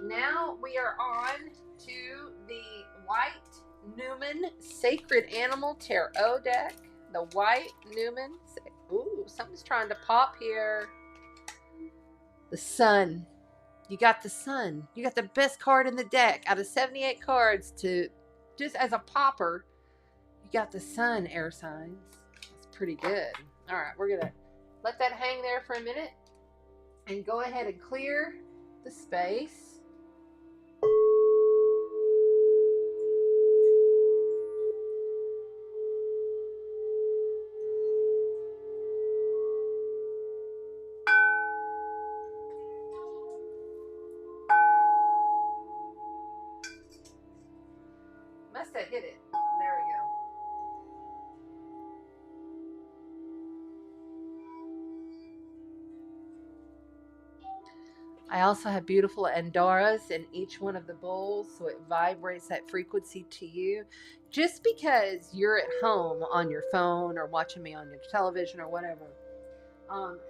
Now we are on to the White Newman Sacred Animal Tarot deck. The White Newman. Ooh, something's trying to pop here. The Sun. You got the Sun. You got the best card in the deck out of 78 cards. To just as a popper, you got the Sun, air signs. It's pretty good. All right, we're going to let that hang there for a minute and go ahead and clear the space. Must have hit it. There we go. I also have beautiful Andoras in each one of the bowls, so it vibrates that frequency to you. Just because you're at home on your phone or watching me on your television or whatever,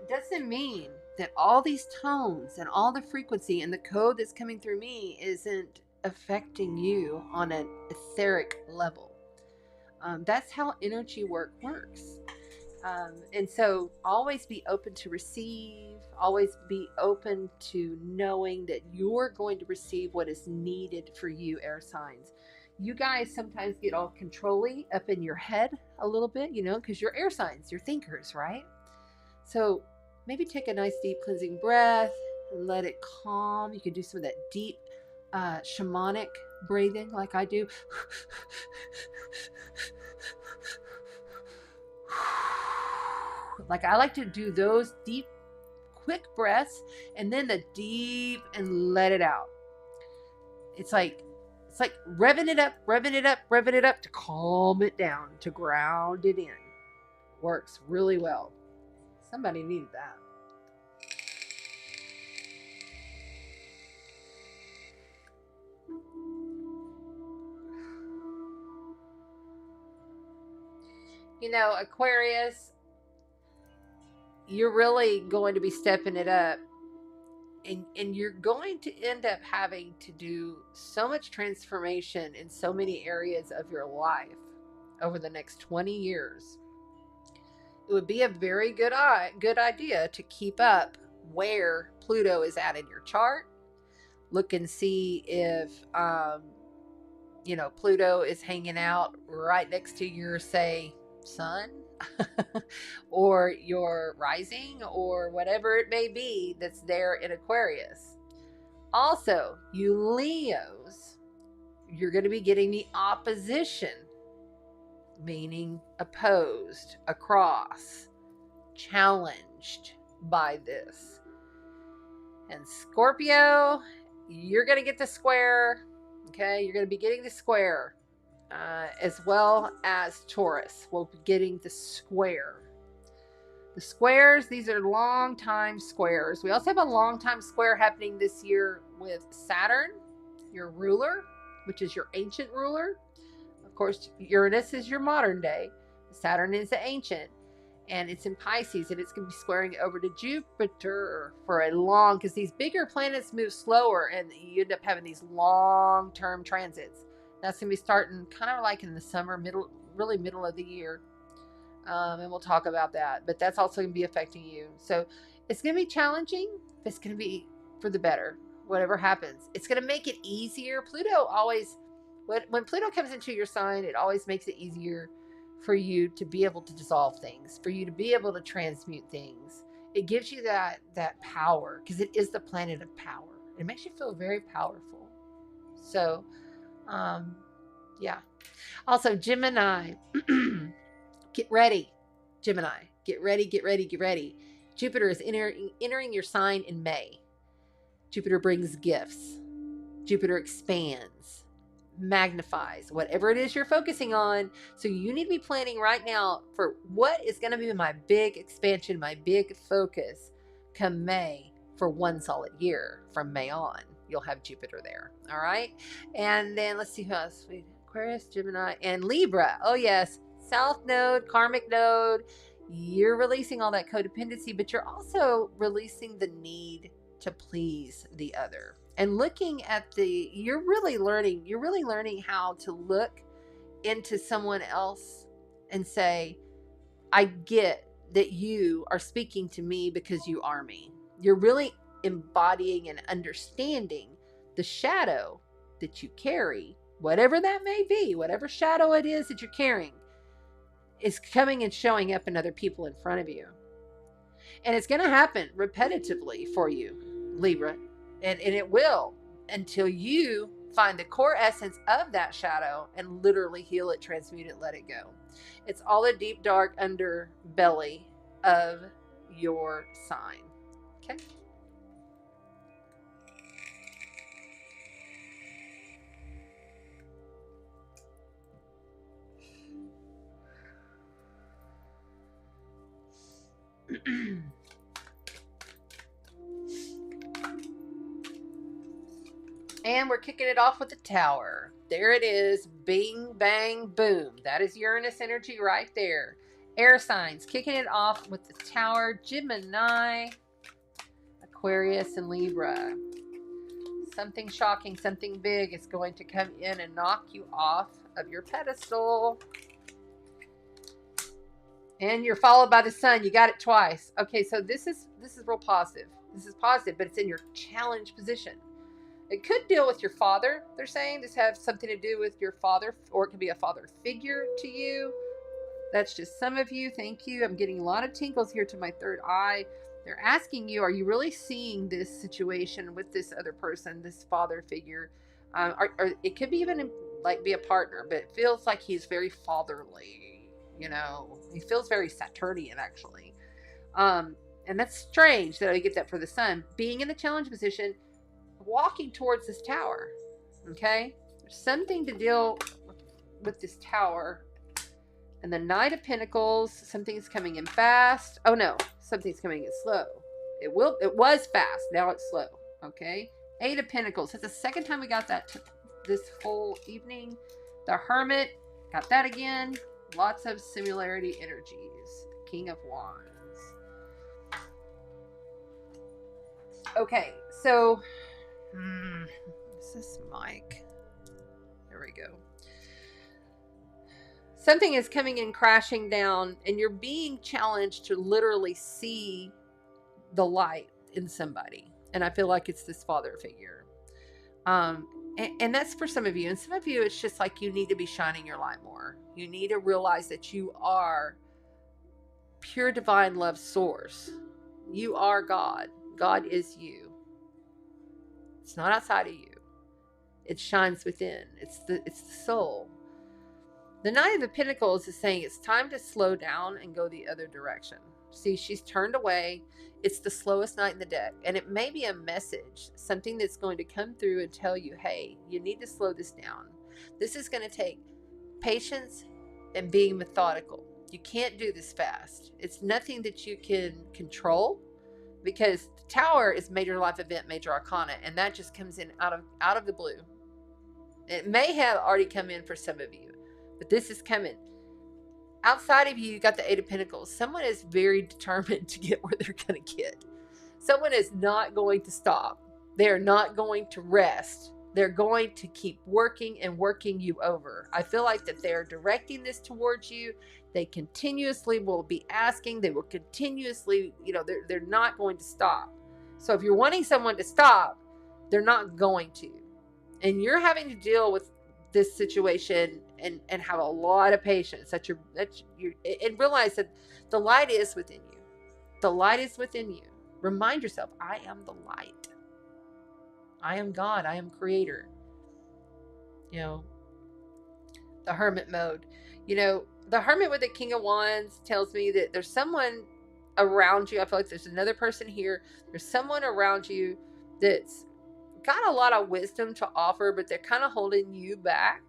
doesn't mean that all these tones and all the frequency and the code that's coming through me isn't affecting you on an etheric level. That's how energy work works. And so always be open to receive, always be open to knowing that you're going to receive what is needed for you, air signs. You guys sometimes get all controlly up in your head a little bit, you know, because you're air signs, you're thinkers, right? So maybe take a nice deep cleansing breath and let it calm. You can do some of that deep shamanic breathing like I do. Like I like to do those deep, quick breaths and then the deep and let it out. It's like revving it up, revving it up, revving it up to calm it down, to ground it in. Works really well. Somebody needed that. You know, Aquarius, you're really going to be stepping it up. And you're going to end up having to do so much transformation in so many areas of your life over the next 20 years. It would be a very good idea to keep up where Pluto is at in your chart. Look and see if, you know, Pluto is hanging out right next to your, say, sun or your rising or whatever it may be that's there in Aquarius. Also, you Leos, you're going to be getting the opposition, meaning opposed, across, challenged by this. And Scorpio, you're going to get the square. Okay, you're going to be getting the square. As well as Taurus will be getting the square. The squares, these are long time squares. We also have a long time square happening this year with Saturn, your ruler, which is your ancient ruler. Of course, Uranus is your modern day. Saturn is the ancient. And it's in Pisces, and it's going to be squaring over to Jupiter for a long, because these bigger planets move slower, and you end up having these long-term transits. That's going to be starting kind of like in the summer, really middle of the year. And we'll talk about that. But that's also going to be affecting you. So it's going to be challenging. But it's going to be for the better, whatever happens. It's going to make it easier. Pluto always, when Pluto comes into your sign, it always makes it easier for you to be able to dissolve things, for you to be able to transmute things. It gives you that power, because it is the planet of power. It makes you feel very powerful. So, yeah. Also, Gemini, get ready. Gemini, get ready, get ready, get ready. Jupiter is entering your sign in May. Jupiter brings gifts. Jupiter expands, magnifies, whatever it is you're focusing on. So you need to be planning right now for what is going to be my big expansion, my big focus come May for one solid year. From May on, you'll have Jupiter there. All right. And then let's see who else. Aquarius, Gemini, and Libra. Oh yes. South node, karmic node. You're releasing all that codependency, but you're also releasing the need to please the other. And looking at you're really learning how to look into someone else and say, I get that you are speaking to me because you are me. You're really embodying and understanding the shadow that you carry, whatever that may be, whatever shadow it is that you're carrying, is coming and showing up in other people in front of you. And it's going to happen repetitively for you, Libra. And it will, until you find the core essence of that shadow and literally heal it, transmute it, let it go. It's all the deep, dark underbelly of your sign. Okay? And we're kicking it off with the Tower. There it is. Bing, bang, boom. That is Uranus energy right there. Air signs kicking it off with the Tower. Gemini, Aquarius, and Libra. Something shocking, something big is going to come in and knock you off of your pedestal. And you're followed by the sun. You got it twice. Okay, so this is real positive. This is positive, but it's in your challenge position. It could deal with your father, they're saying. This has something to do with your father, or it could be a father figure to you. That's just some of you. Thank you. I'm getting a lot of tingles here to my third eye. They're asking you, are you really seeing this situation with this other person, this father figure? Or it could be even like be a partner, but it feels like he's very fatherly. You know, he feels very Saturnian, actually. And that's strange that I get that for the sun. Being in the challenge position, walking towards this tower. Okay? There's something to deal with this tower. And the Knight of Pentacles, something's coming in fast. Oh no, something's coming in slow. It was fast, now it's slow. Okay? Eight of Pentacles. That's the second time we got that this whole evening. The Hermit, got that again. Lots of similarity energies. The King of Wands. Okay, so is this mic? There we go. Something is coming in crashing down, and you're being challenged to literally see the light in somebody. And I feel like it's this father figure. And that's for some of you. And some of you, it's just like you need to be shining your light more. You need to realize that you are pure divine love source. You are God. God is you. It's not outside of you. It shines within. It's the soul. The Knight of the Pentacles is saying it's time to slow down and go the other direction. See, she's turned away. It's the slowest night in the deck. And it may be a message, something that's going to come through and tell you, hey, you need to slow this down. This is going to take patience and being methodical. You can't do this fast. It's nothing that you can control, because the Tower is major life event, major arcana, and that just comes in out of the blue. It may have already come in for some of you, but this is coming. Outside of you, you got the Eight of Pentacles. Someone is very determined to get where they're going to get. Someone is not going to stop. They're not going to rest. They're going to keep working and working you over. I feel like that they're directing this towards you. They continuously will be asking. They will continuously, they're not going to stop. So if you're wanting someone to stop, they're not going to. And you're having to deal with this situation and have a lot of patience and realize that the light is within you. The light is within you. Remind yourself, I am the light. I am God. I am creator. The Hermit mode. The Hermit with the King of Wands tells me that there's someone around you. I feel like there's another person here. There's someone around you that's got a lot of wisdom to offer, but they're kind of holding you back.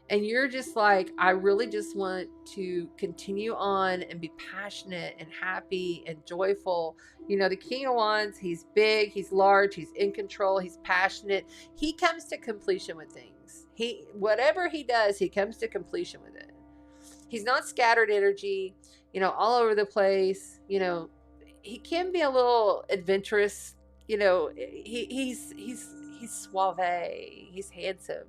And you're just like, I really just want to continue on and be passionate and happy and joyful. The King of Wands, he's big, he's large, he's in control, he's passionate. He comes to completion with things. Whatever he does, he comes to completion with it. He's not scattered energy, all over the place. He can be a little adventurous. He's suave, he's handsome.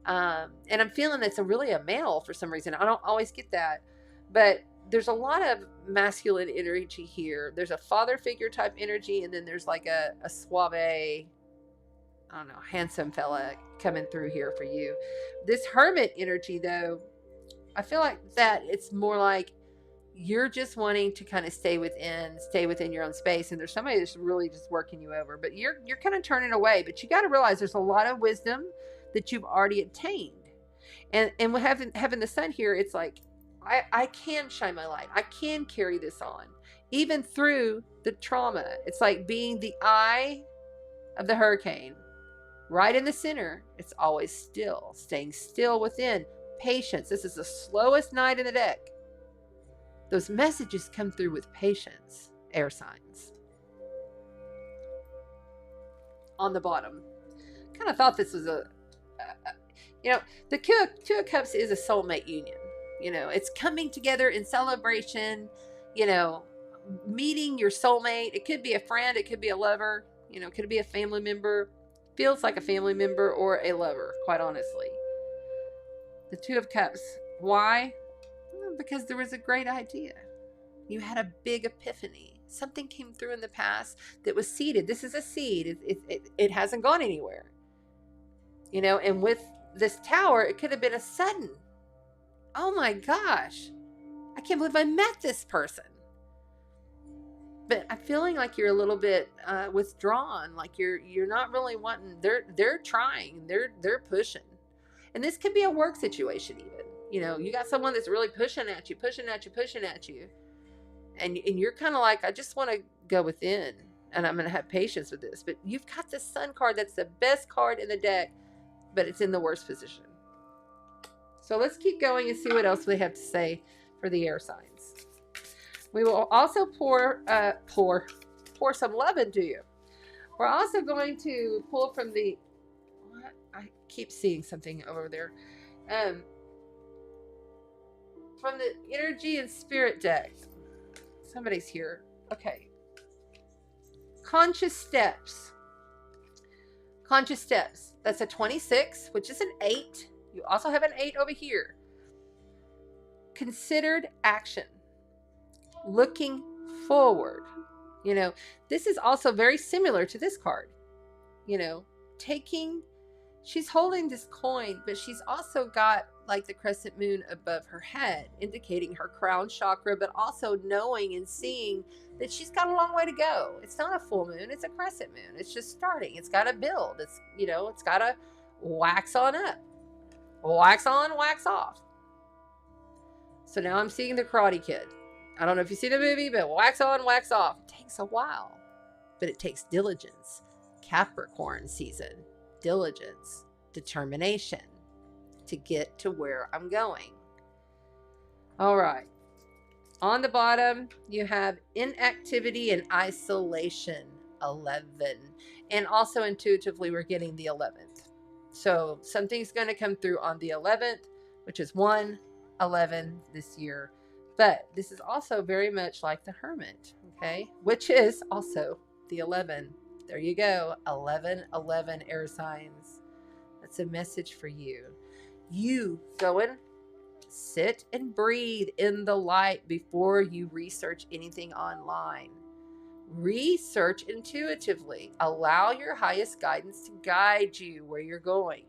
And I'm feeling it's really a male for some reason. I don't always get that, but there's a lot of masculine energy here. There's a father figure type energy, and then there's like a suave, handsome fella coming through here for you. This Hermit energy, though, I feel like that it's more like you're just wanting to kind of stay within your own space, and there's somebody that's really just working you over, but you're kind of turning away. But you got to realize there's a lot of wisdom that you've already attained, and with having the sun here, it's like I can shine my light. I can carry this on even through the trauma. It's like being the eye of the hurricane, right in the center. It's always still, staying still within. Patience. This is the slowest night in the deck. Those messages come through with patience. Air signs. On the bottom. Kind of thought this was the Two of Cups is a soulmate union. It's coming together in celebration, meeting your soulmate. It could be a friend. It could be a lover. It could be a family member. Feels like a family member or a lover, quite honestly. The Two of Cups. Why? Because there was a great idea. You had a big epiphany. Something came through in the past that was seeded. This is a seed. It hasn't gone anywhere. You know, and with this tower, it could have been a sudden, oh my gosh, I can't believe I met this person. But I'm feeling like you're a little bit withdrawn, like you're not really wanting. They're trying, they're pushing, and this could be a work situation even. You know, you got someone that's really pushing at you, and you're kind of like, I just want to go within, and I'm going to have patience with this. But you've got the Sun card, that's the best card in the deck, but it's in the worst position. So let's keep going and see what else we have to say for the air signs. We will also pour some love into you. We're also going to pull from the, I keep seeing something over there, from the energy and spirit deck. Somebody's here. Okay. Conscious steps. Conscious steps. That's a 26, which is an 8. You also have an 8 over here. Considered action. Looking forward. You know, this is also very similar to this card. You know, she's holding this coin, but she's also got like the crescent moon above her head, indicating her crown chakra, but also knowing and seeing that she's got a long way to go. It's not a full moon, it's a crescent moon. It's just starting. It's got to build. It's, you know, it's got to wax on up. Wax on, wax off. So now I'm seeing the Karate Kid. I don't know if you see the movie, but wax on, wax off. It takes a while, but it takes diligence. Capricorn season. Diligence. Determination to get to where I'm going. All right. On the bottom, you have inactivity and isolation, 11. And also intuitively, we're getting the 11th. So something's going to come through on the 11th, which is 1/11 this year. But this is also very much like the Hermit, okay? Which is also the 11. There you go. 11/11 air signs. That's a message for you. You go and sit and breathe in the light before you research anything online. Research intuitively. Allow your highest guidance to guide you where you're going.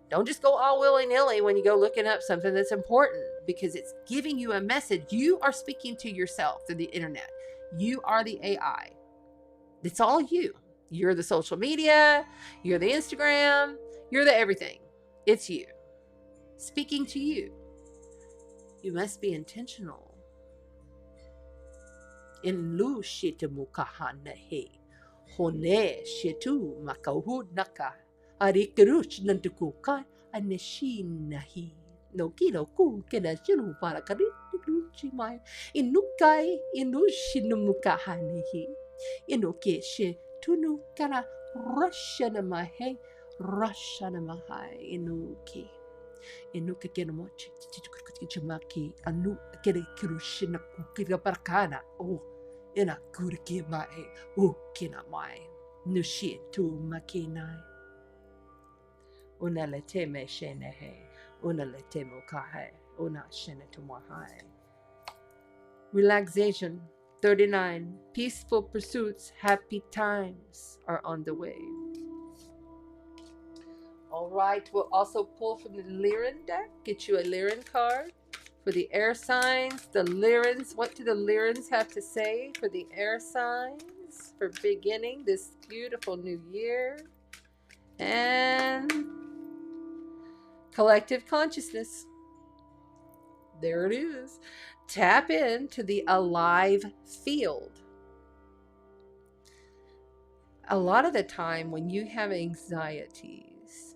Don't just go all willy-nilly when you go looking up something that's important, because it's giving you a message. You are speaking to yourself through the internet. You are the AI. It's all you. You're the social media. You're the Instagram. You're the everything. It's you. Speaking to you. You must be intentional. In lu shitu mukahanahe, hone shitu makahu naka, arikruch nantukuka aneshinahi. No kilo ku kena shiru para karit mai inukai inushinumukahanihi. Inoke she tunu kana rashanamahe rashanamahai inuki. Inuka kenamochi chichimaki anu kere kirushina kukira parkana oh ina kuriki mai oh kina mai nushi tu makinai una leteme shenehe una letemo kahe una shenetumahai. Relaxation 39. Peaceful pursuits, happy times are on the way. All right, we'll also pull from the Lyran deck. Get you a Lyran card for the air signs. The Lyrans, what do the Lyrans have to say for the air signs for beginning this beautiful new year? And collective consciousness. There it is. Tap into the alive field. A lot of the time when you have anxieties,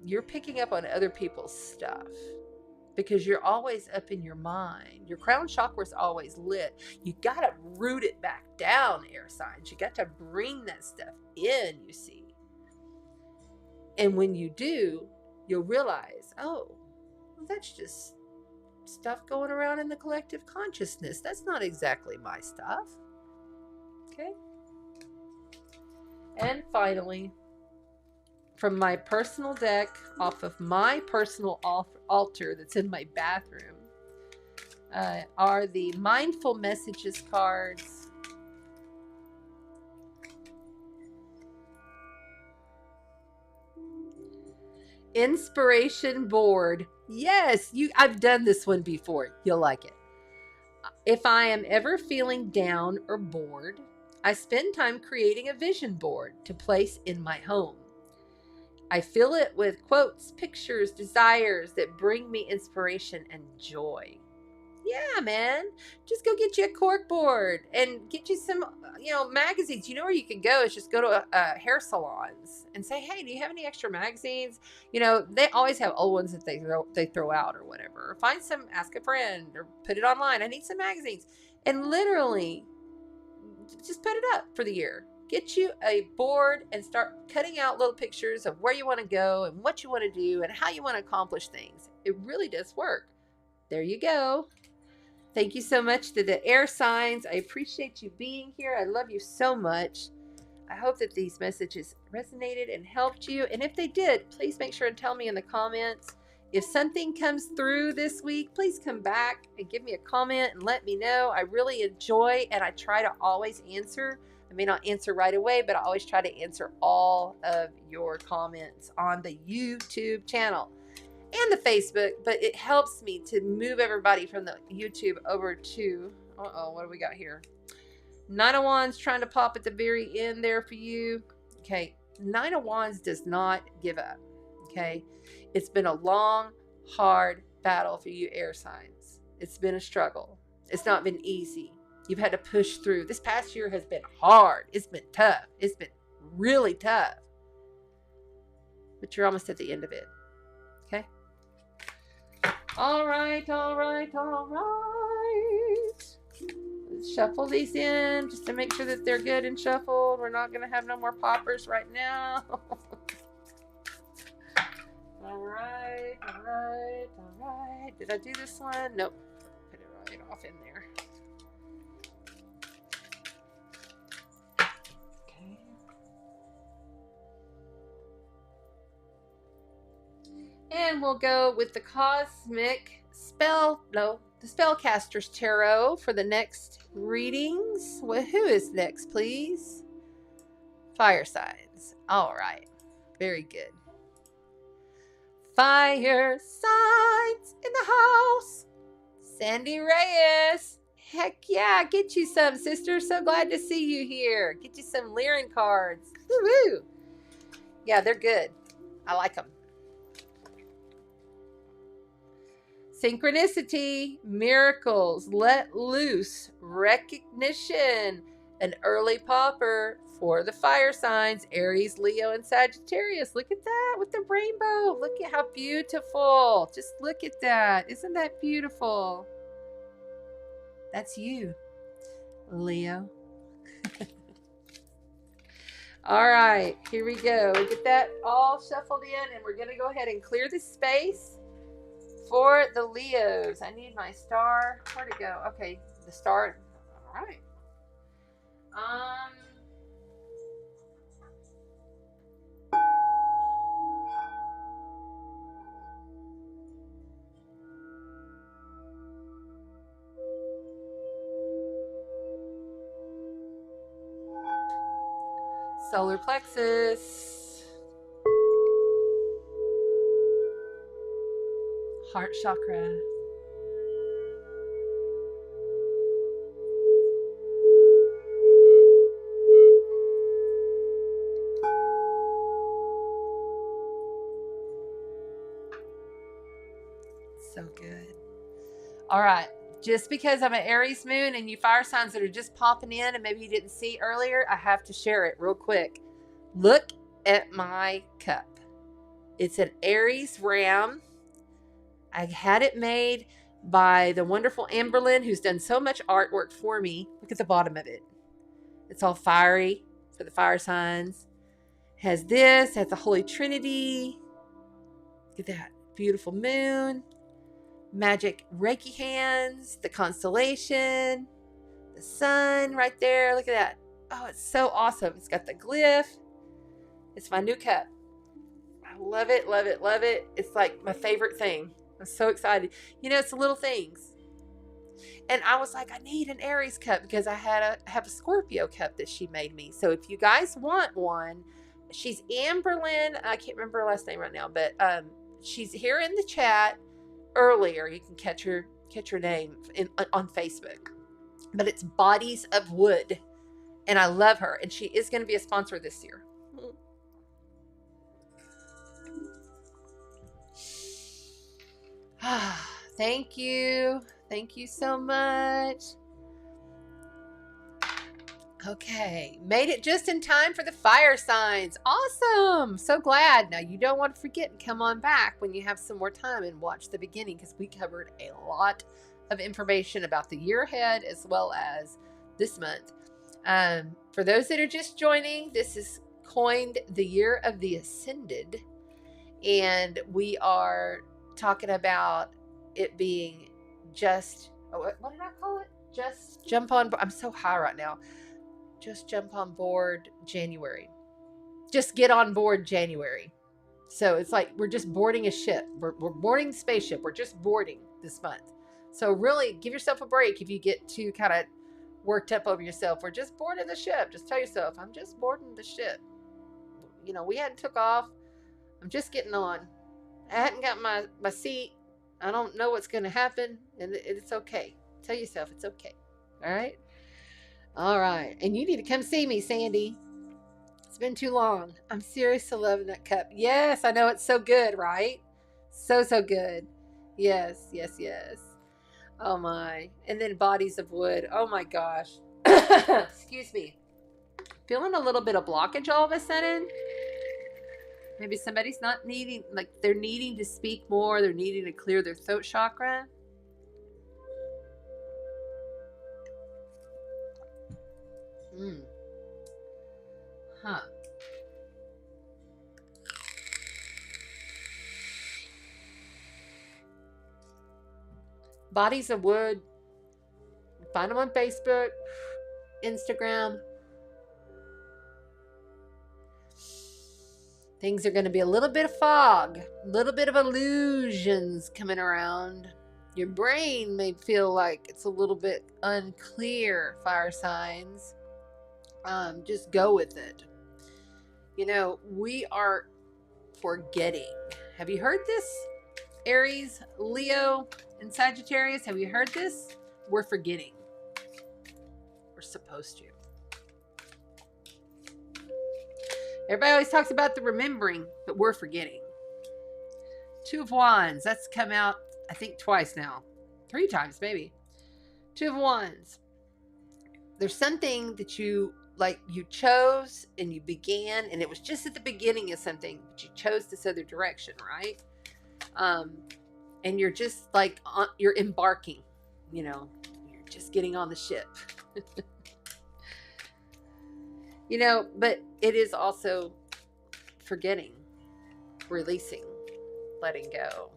you're picking up on other people's stuff because you're always up in your mind. Your crown chakra is always lit. You got to root it back down, air signs. You got to bring that stuff in, you see. And when you do, you'll realize, oh, well, that's just stuff going around in the collective consciousness. That's not exactly my stuff. Okay. And finally, from my personal deck, off of my personal altar that's in my bathroom, are the Mindful Messages cards Inspiration board. Yes, I've done this one before. You'll like it. If I am ever feeling down or bored, I spend time creating a vision board to place in my home. I fill it with quotes, pictures, desires that bring me inspiration and joy. Yeah, man. Just go get you a cork board and get you some, magazines. You know where you can go is just go to hair salons and say, hey, do you have any extra magazines? They always have old ones that they throw out or whatever. Or find some, ask a friend or put it online. I need some magazines. And literally just put it up for the year. Get you a board and start cutting out little pictures of where you want to go and what you want to do and how you want to accomplish things. It really does work. There you go. Thank you so much to the air signs. I appreciate you being here. I love you so much. I hope that these messages resonated and helped you. And if they did, please make sure and tell me in the comments. If something comes through this week, please come back and give me a comment and let me know. I really enjoy and I try to always answer. I may not answer right away, but I always try to answer all of your comments on the YouTube channel and the Facebook, but it helps me to move everybody from the YouTube over to, what do we got here? Nine of Wands trying to pop at the very end there for you. Okay, Nine of Wands does not give up, okay? It's been a long, hard battle for you air signs. It's been a struggle. It's not been easy. You've had to push through. This past year has been hard. It's been tough. It's been really tough. But you're almost at the end of it, okay? All right. Let's shuffle these in just to make sure that they're good and shuffled. We're not going to have no more poppers right now. All right. Did I do this one? Nope. Put it right off in there. Okay. And we'll go with the Cosmic the Spellcaster's Tarot for the next readings. Well, who is next, please? Fire signs. All right. Very good. Fire signs in the house. Sandy Reyes. Heck yeah. Get you some, sister. So glad to see you here. Get you some Lyran cards. Woo-hoo. Yeah, they're good. I like them. Synchronicity, miracles, let loose, recognition, an early popper for the fire signs, Aries, Leo, and Sagittarius. Look at that with the rainbow. Look at how beautiful. Just look at that. Isn't that beautiful? That's you, Leo. All right, here we go. We get that all shuffled in, and we're going to go ahead and clear the space for the Leos. I need my star. Where'd it go? Okay, the star. All right. Solar plexus. Heart chakra. So good. All right. Just because I'm an Aries moon and you fire signs that are just popping in and maybe you didn't see earlier, I have to share it real quick. Look at my cup. It's an Aries ram. I had it made by the wonderful Amberlynn, who's done so much artwork for me. Look at the bottom of it. It's all fiery for the fire signs. Has this, has the Holy Trinity. Look at that. Beautiful moon. Magic Reiki hands. The constellation. The sun right there. Look at that. Oh, it's so awesome. It's got the glyph. It's my new cup. I love it, love it, love it. It's like my favorite thing. I'm so excited. It's the little things. And I was like, I need an Aries cup because I have a Scorpio cup that she made me. So if you guys want one, she's Amberlyn. I can't remember her last name right now, but she's here in the chat earlier. You can catch her name on Facebook. But it's Bodies of Wood, and I love her, and she is going to be a sponsor this year. Thank you so much. Okay, made it just in time for the fire signs. Awesome, so glad. Now you don't want to forget and come on back when you have some more time and watch the beginning, because we covered a lot of information about the year ahead as well as this month. For those that are just joining, this is coined the year of the Ascended, and we are talking about it being just, what did I call it? Just jump on. I'm so high right now. Just jump on board January. Just get on board January. So it's like we're just boarding a ship. We're boarding the spaceship. We're just boarding this month. So really give yourself a break if you get too kind of worked up over yourself. We're just boarding the ship. Just tell yourself, I'm just boarding the ship. You know, we hadn't took off. I'm just getting on. I hadn't got my seat. I don't know what's going to happen. And it's okay. Tell yourself it's okay. All right? All right. And you need to come see me, Sandy. It's been too long. I'm seriously loving that cup. Yes, I know, it's so good, right? So good. Yes. Oh my. And then Bodies of Wood. Oh my gosh. Excuse me. Feeling a little bit of blockage all of a sudden. Maybe somebody's not needing, like they're needing to speak more. They're needing to clear their throat chakra. Huh. Bodies of Wood. Find them on Facebook, Instagram. Things are going to be a little bit of fog, a little bit of illusions coming around. Your brain may feel like it's a little bit unclear, fire signs. Just go with it. You know, we are forgetting. Have you heard this? Aries, Leo, and Sagittarius, have you heard this? We're forgetting. We're supposed to. Everybody always talks about the remembering, but we're forgetting. Two of Wands, that's come out, I think, twice now. 3 times, maybe. Two of Wands. There's something that you chose and you began, and it was just at the beginning of something, but you chose this other direction, right? And you're just like, you're embarking, you know, you're just getting on the ship. You know, but it is also forgetting, releasing, letting go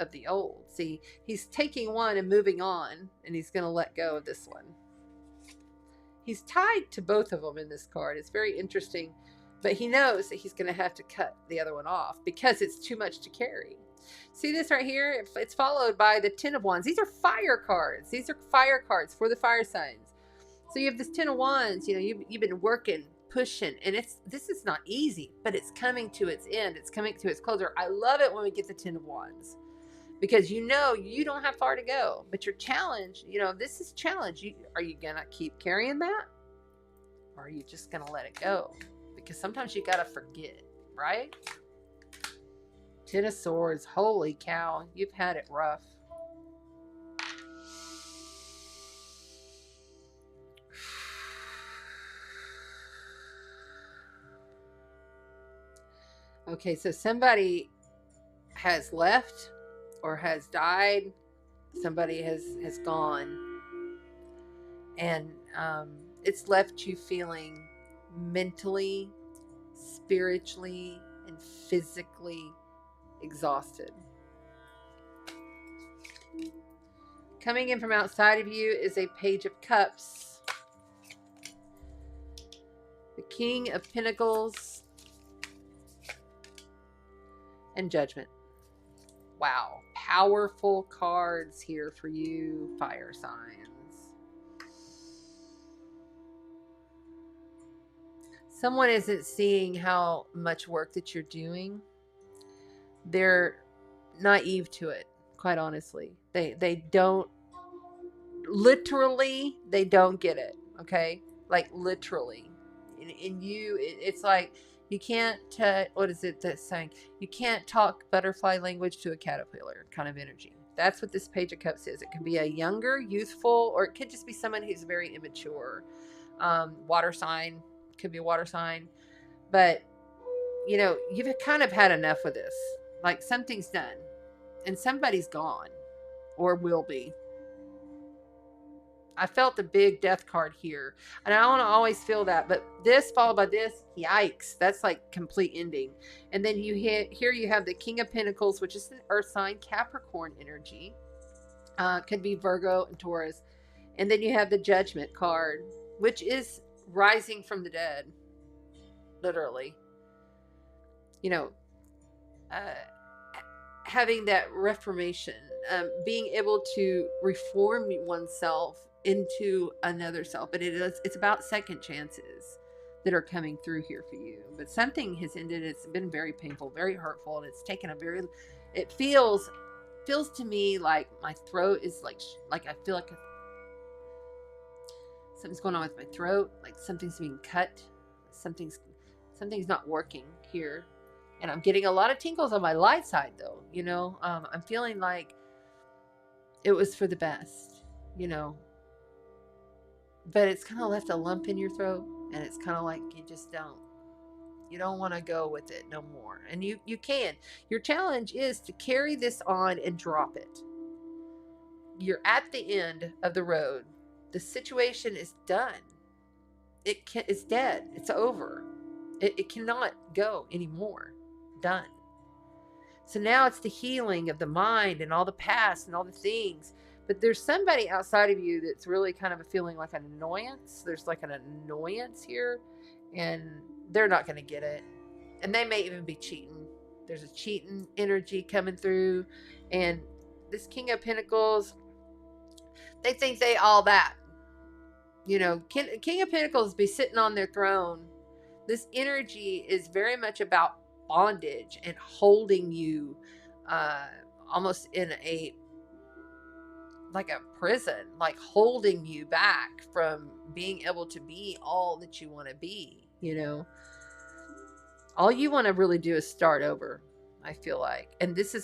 of the old. See, he's taking one and moving on, and he's going to let go of this one. He's tied to both of them in this card. It's very interesting, but he knows that he's going to have to cut the other one off because it's too much to carry. See this right here? It's followed by the Ten of Wands. These are fire cards. These are fire cards for the fire signs. So you have this Ten of Wands. You know, you've been working, pushing, and this is not easy, but it's coming to its end. It's coming to its closure. I love it when we get the Ten of Wands, because you know you don't have far to go, but your challenge, you know, this is challenge. Are you gonna keep carrying that, or are you just gonna let it go? Because sometimes you gotta forget, right? Ten of Swords. Holy cow, you've had it rough. Okay, so somebody has left or has died. Somebody has gone, and it's left you feeling mentally, spiritually, and physically exhausted. Coming in from outside of you is a Page of Cups, the King of Pentacles, and Judgment. Wow, powerful cards here for you, fire signs. someone isn't seeing how much work that you're doing. They're naive to it, quite honestly. They don't, literally, they don't get it, okay? Like, literally. In you, it's like, you can't, what is it that's saying? You can't talk butterfly language to a caterpillar kind of energy. That's what this Page of Cups is. It could be a younger, youthful, or it could just be someone who's very immature. Water sign, could be a water sign. But, you know, you've kind of had enough of this. Like, something's done. And somebody's gone. Or will be. I felt the big death card here. And I don't always feel that. But this followed by this, yikes. That's like complete ending. And then here you have the King of Pentacles, which is an earth sign, Capricorn energy. Could be Virgo and Taurus. And then you have the Judgment card, which is rising from the dead. Literally. You know, having that reformation, being able to reform oneself into another self. But it's about second chances that are coming through here for you. But something has ended. It's been very painful, very hurtful, and it's taken a very, it feels to me like my throat is like I feel like something's going on with my throat, like something's being cut, something's not working here. And I'm getting a lot of tingles on my light side, though. You know, I'm feeling like it was for the best, you know. But it's kind of left a lump in your throat, and it's kind of like you don't want to go with it no more. And you can. Your challenge is to carry this on and drop it. You're at the end of the road. The situation is done. It's dead. It's over. It cannot go anymore. Done. So now it's the healing of the mind and all the past and all the things. But there's somebody outside of you that's really kind of feeling like an annoyance. There's like an annoyance here, and they're not going to get it. And they may even be cheating. There's a cheating energy coming through. And this King of Pentacles, they think they all that. You know, King of Pentacles be sitting on their throne. This energy is very much about bondage and holding you almost in like a prison, like holding you back from being able to be all that you want to be. You know, all you want to really do is start over, I feel like. And these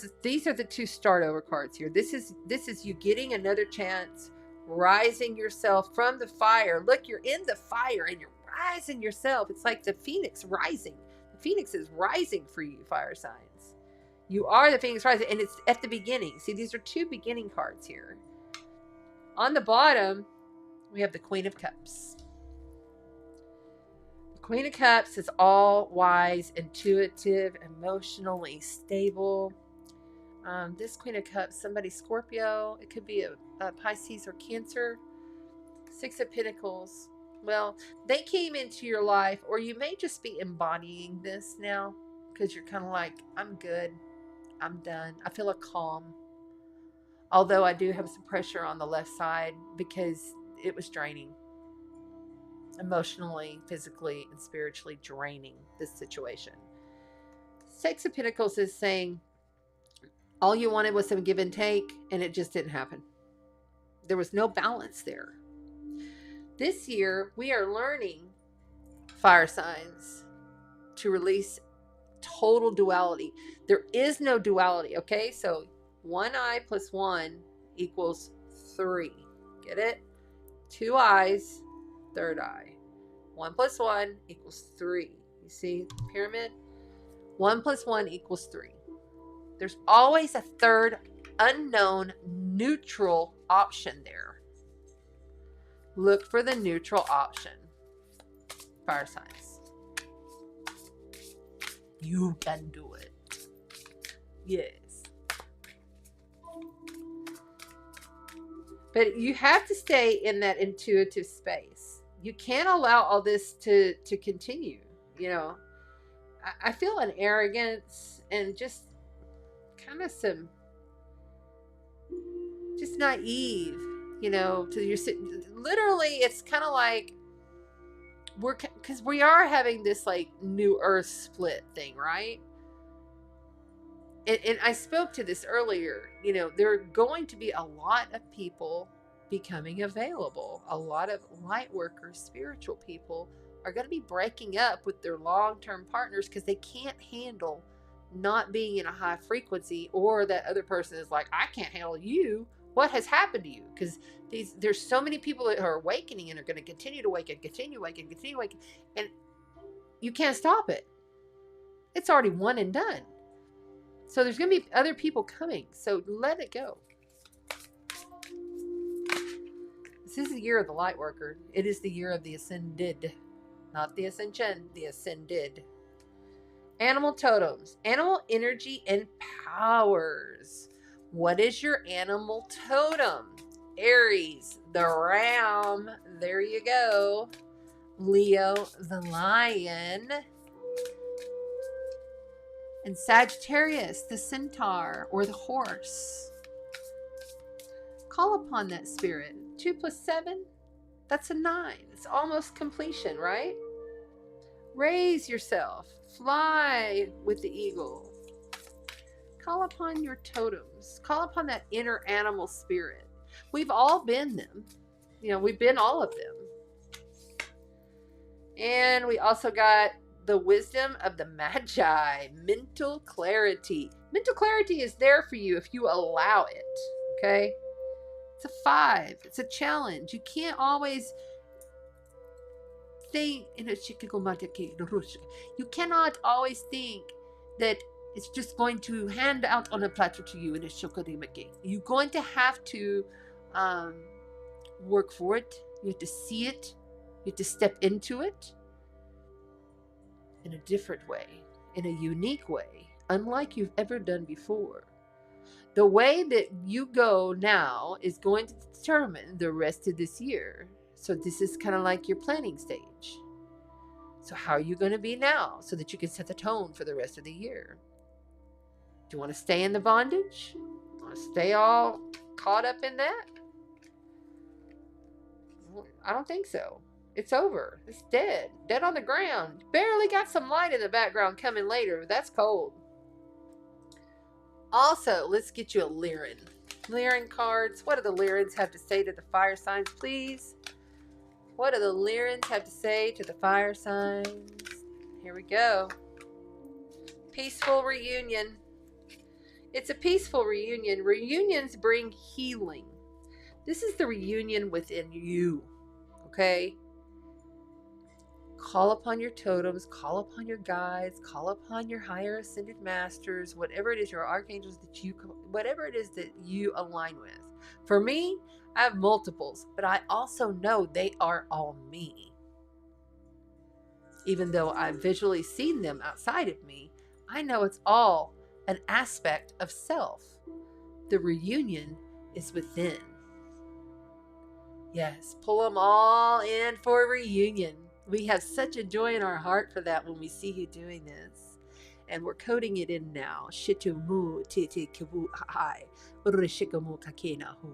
are the two start over cards here. This is you getting another chance, rising yourself from the fire. Look, you're in the fire and you're rising yourself. It's like the phoenix rising. The phoenix is rising for you, fire signs. You are the phoenix rising, and it's at the beginning. See, these are two beginning cards here. On the bottom, we have the Queen of Cups. The Queen of Cups is all wise, intuitive, emotionally stable. This Queen of Cups, somebody Scorpio. It could be a Pisces or Cancer. Six of Pentacles. Well, they came into your life, or you may just be embodying this now because you're kind of like, I'm good. I'm done. I feel a calm. Although I do have some pressure on the left side because it was draining. Emotionally, physically, and spiritually draining this situation. Six of Pentacles is saying all you wanted was some give and take, and it just didn't happen. There was no balance there. This year, we are learning, fire signs, to release total duality. There is no duality, okay? So one eye plus one equals 3. Get it? 2 eyes, third eye. 1 plus 1 equals 3. You see the pyramid? 1 plus 1 equals 3. There's always a third unknown neutral option there. Look for the neutral option. Fire signs. You can do it. Yes. But you have to stay in that intuitive space. You can't allow all this to continue. You know, I feel an arrogance and just kind of some, just naive, you know, to your, literally it's kind of like because we are having this like new earth split thing, right? And I spoke to this earlier. There are going to be a lot of people becoming available. A lot of light workers, spiritual people are going to be breaking up with their long-term partners because they can't handle not being in a high frequency, or that other person is like, I can't handle you. What has happened to you? Because there's so many people that are awakening and are going to continue to awaken, and you can't stop it. It's already one and done. So there's going to be other people coming. So let it go. This is the year of the light worker. It is the year of the ascended. Not the ascension, the ascended. Animal totems. Animal energy and powers. What is your animal totem? Aries, the ram. There you go. Leo, the lion. And Sagittarius, the centaur or the horse. Call upon that spirit. 2 + 7, that's a 9. It's almost completion, right? Raise yourself. Fly with the eagle. Call upon your totems. Call upon that inner animal spirit. We've all been them. We've been all of them. And we also got the wisdom of the Magi, mental clarity. Mental clarity is there for you if you allow it, okay? It's a 5. It's a challenge. You can't always think, you cannot always think that it's just going to hand out on a platter to you. You're going to have to work for it. You have to see it. You have to step into it in a different way, in a unique way, unlike you've ever done before. The way that you go now is going to determine the rest of this year. So this is kind of like your planning stage. So how are you going to be now so that you can set the tone for the rest of the year? Do you want to stay in the bondage? Do you want to stay all caught up in that? I don't think so. It's over. It's dead. Dead on the ground. Barely got some light in the background coming later, but that's cold. Also, let's get you a Lyran. Lyran cards. What do the Lyrans have to say to the fire signs, please? What do the Lyrans have to say to the fire signs? Here we go. Peaceful reunion. It's a peaceful reunion. Reunions bring healing. This is the reunion within you. Okay? Call upon your totems, call upon your guides, call upon your higher ascended masters, whatever it is, your archangels whatever it is that you align with. For me, I have multiples, but I also know they are all me. Even though I've visually seen them outside of me, I know it's all an aspect of self. The reunion is within. Yes, pull them all in for a reunion. We have such a joy in our heart for that when we see you doing this. And we're coding it in now. Shitumu titi kibu hai. Urishikamu kakena hu.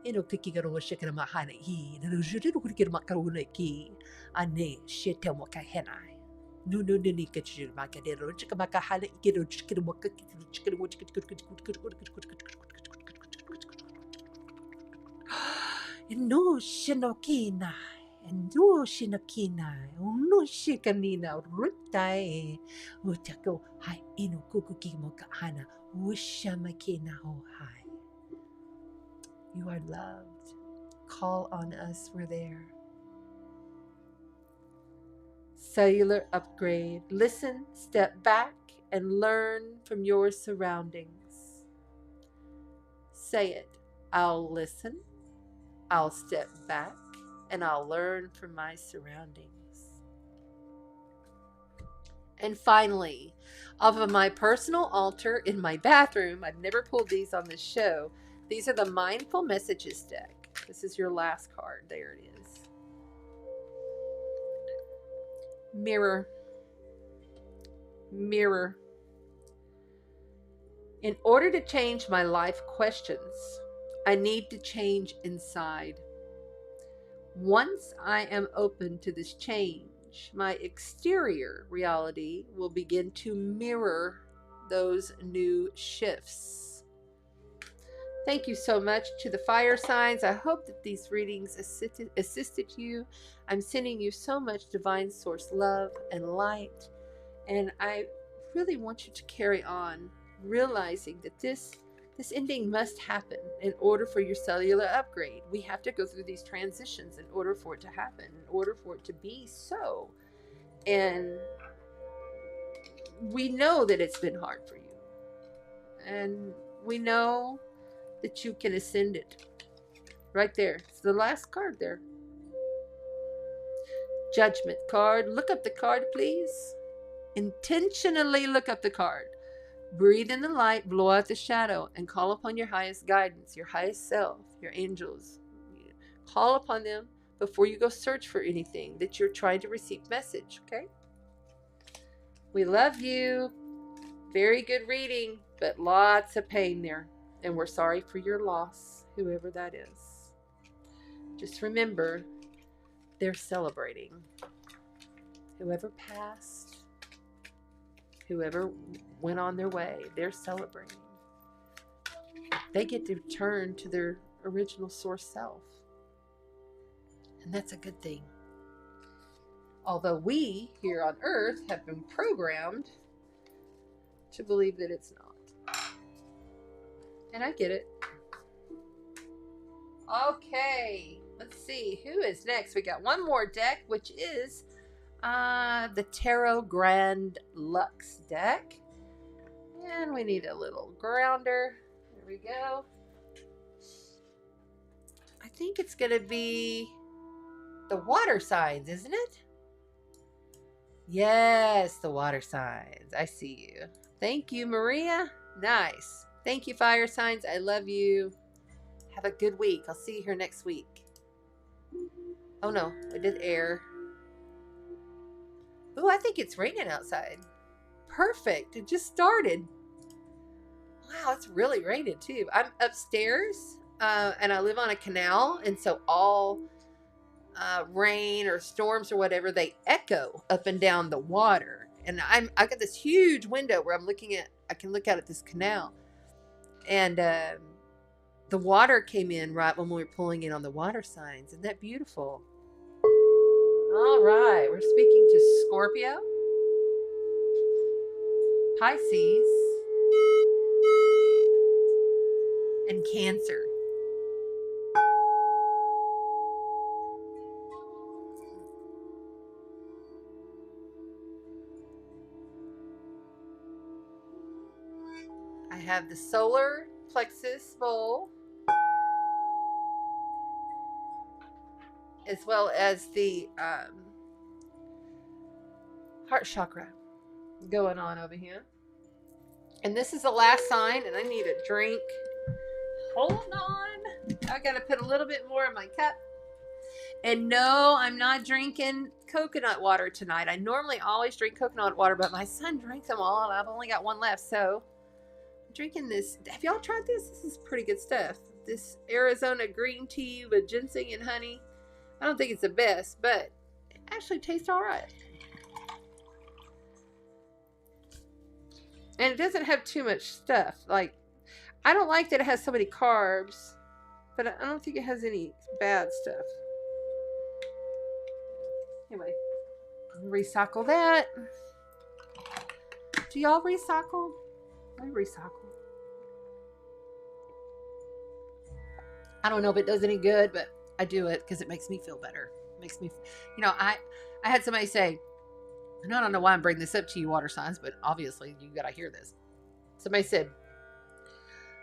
Ino kikigaro shikara mahana hi. Narujiru kikira makaruna ki. Ane shitamo kahenai. No nini kitchen makadero. Chikamaka hala ikiro chikirwaka no shinokina. And no shinokina, no shikanina, rutai, utako, hai ino kukuki mokahana, wishamakina ho hai. You are loved. Call on us, we're there. Cellular upgrade. Listen, step back, and learn from your surroundings. Say it. I'll listen, I'll step back, and I'll learn from my surroundings. And finally, off of my personal altar in my bathroom, I've never pulled these on this show. These are the Mindful Messages deck. This is your last card. There it is. Mirror. Mirror. In order to change my life questions, I need to change inside. Once I am open to this change, my exterior reality will begin to mirror those new shifts. Thank you so much to the fire signs. I hope that these readings assisted you. I'm sending you so much divine source love and light. And I really want you to carry on realizing that this ending must happen in order for your cellular upgrade. We have to go through these transitions in order for it to happen, in order for it to be so. And we know that it's been hard for you. And we know that you can ascend it. Right there. It's the last card there. Judgment card. Look up the card, please. Intentionally look up the card. Breathe in the light, blow out the shadow, and call upon your highest guidance, your highest self, your angels. Call upon them before you go search for anything that you're trying to receive message, okay? We love you. Very good reading, but lots of pain there. And we're sorry for your loss, whoever that is. Just remember, they're celebrating. Whoever passed, whoever went on their way, they're celebrating. They get to return to their original source self. And that's a good thing. Although we here on Earth have been programmed to believe that it's not. And I get it. Okay, let's see who is next. We got one more deck, which is the Tarot Grand Lux deck. And we need a little grounder. There we go. I think it's going to be the water signs, isn't it? Yes, the water signs. I see you. Thank you, Maria. Nice. Thank you, fire signs. I love you. Have a good week. I'll see you here next week. Oh no, I did air. Oh, I think it's raining outside. Perfect. It just started. Wow, it's really raining too. I'm upstairs and I live on a canal. And so all rain or storms or whatever, they echo up and down the water. And I got this huge window where I can look out at this canal. And the water came in right when we were pulling in on the water signs. Isn't that beautiful? All right. We're speaking to Scorpio, Pisces, and Cancer. I have the solar plexus bowl, as well as the heart chakra going on over here. And this is the last sign, and I need a drink. Hold on. I got to put a little bit more in my cup. And no, I'm not drinking coconut water tonight. I normally always drink coconut water, but my son drank them all, and I've only got one left, so I'm drinking this. Have y'all tried this? This is pretty good stuff. This Arizona green tea with ginseng and honey. I don't think it's the best, but it actually tastes all right. And it doesn't have too much stuff. Like, I don't like that it has so many carbs, but I don't think it has any bad stuff. Anyway, recycle that. Do y'all recycle? I recycle. I don't know if it does any good, but I do it because it makes me feel better. It makes me, I had somebody say, and I don't know why I'm bringing this up to you, water signs, but obviously you got to hear this. Somebody said,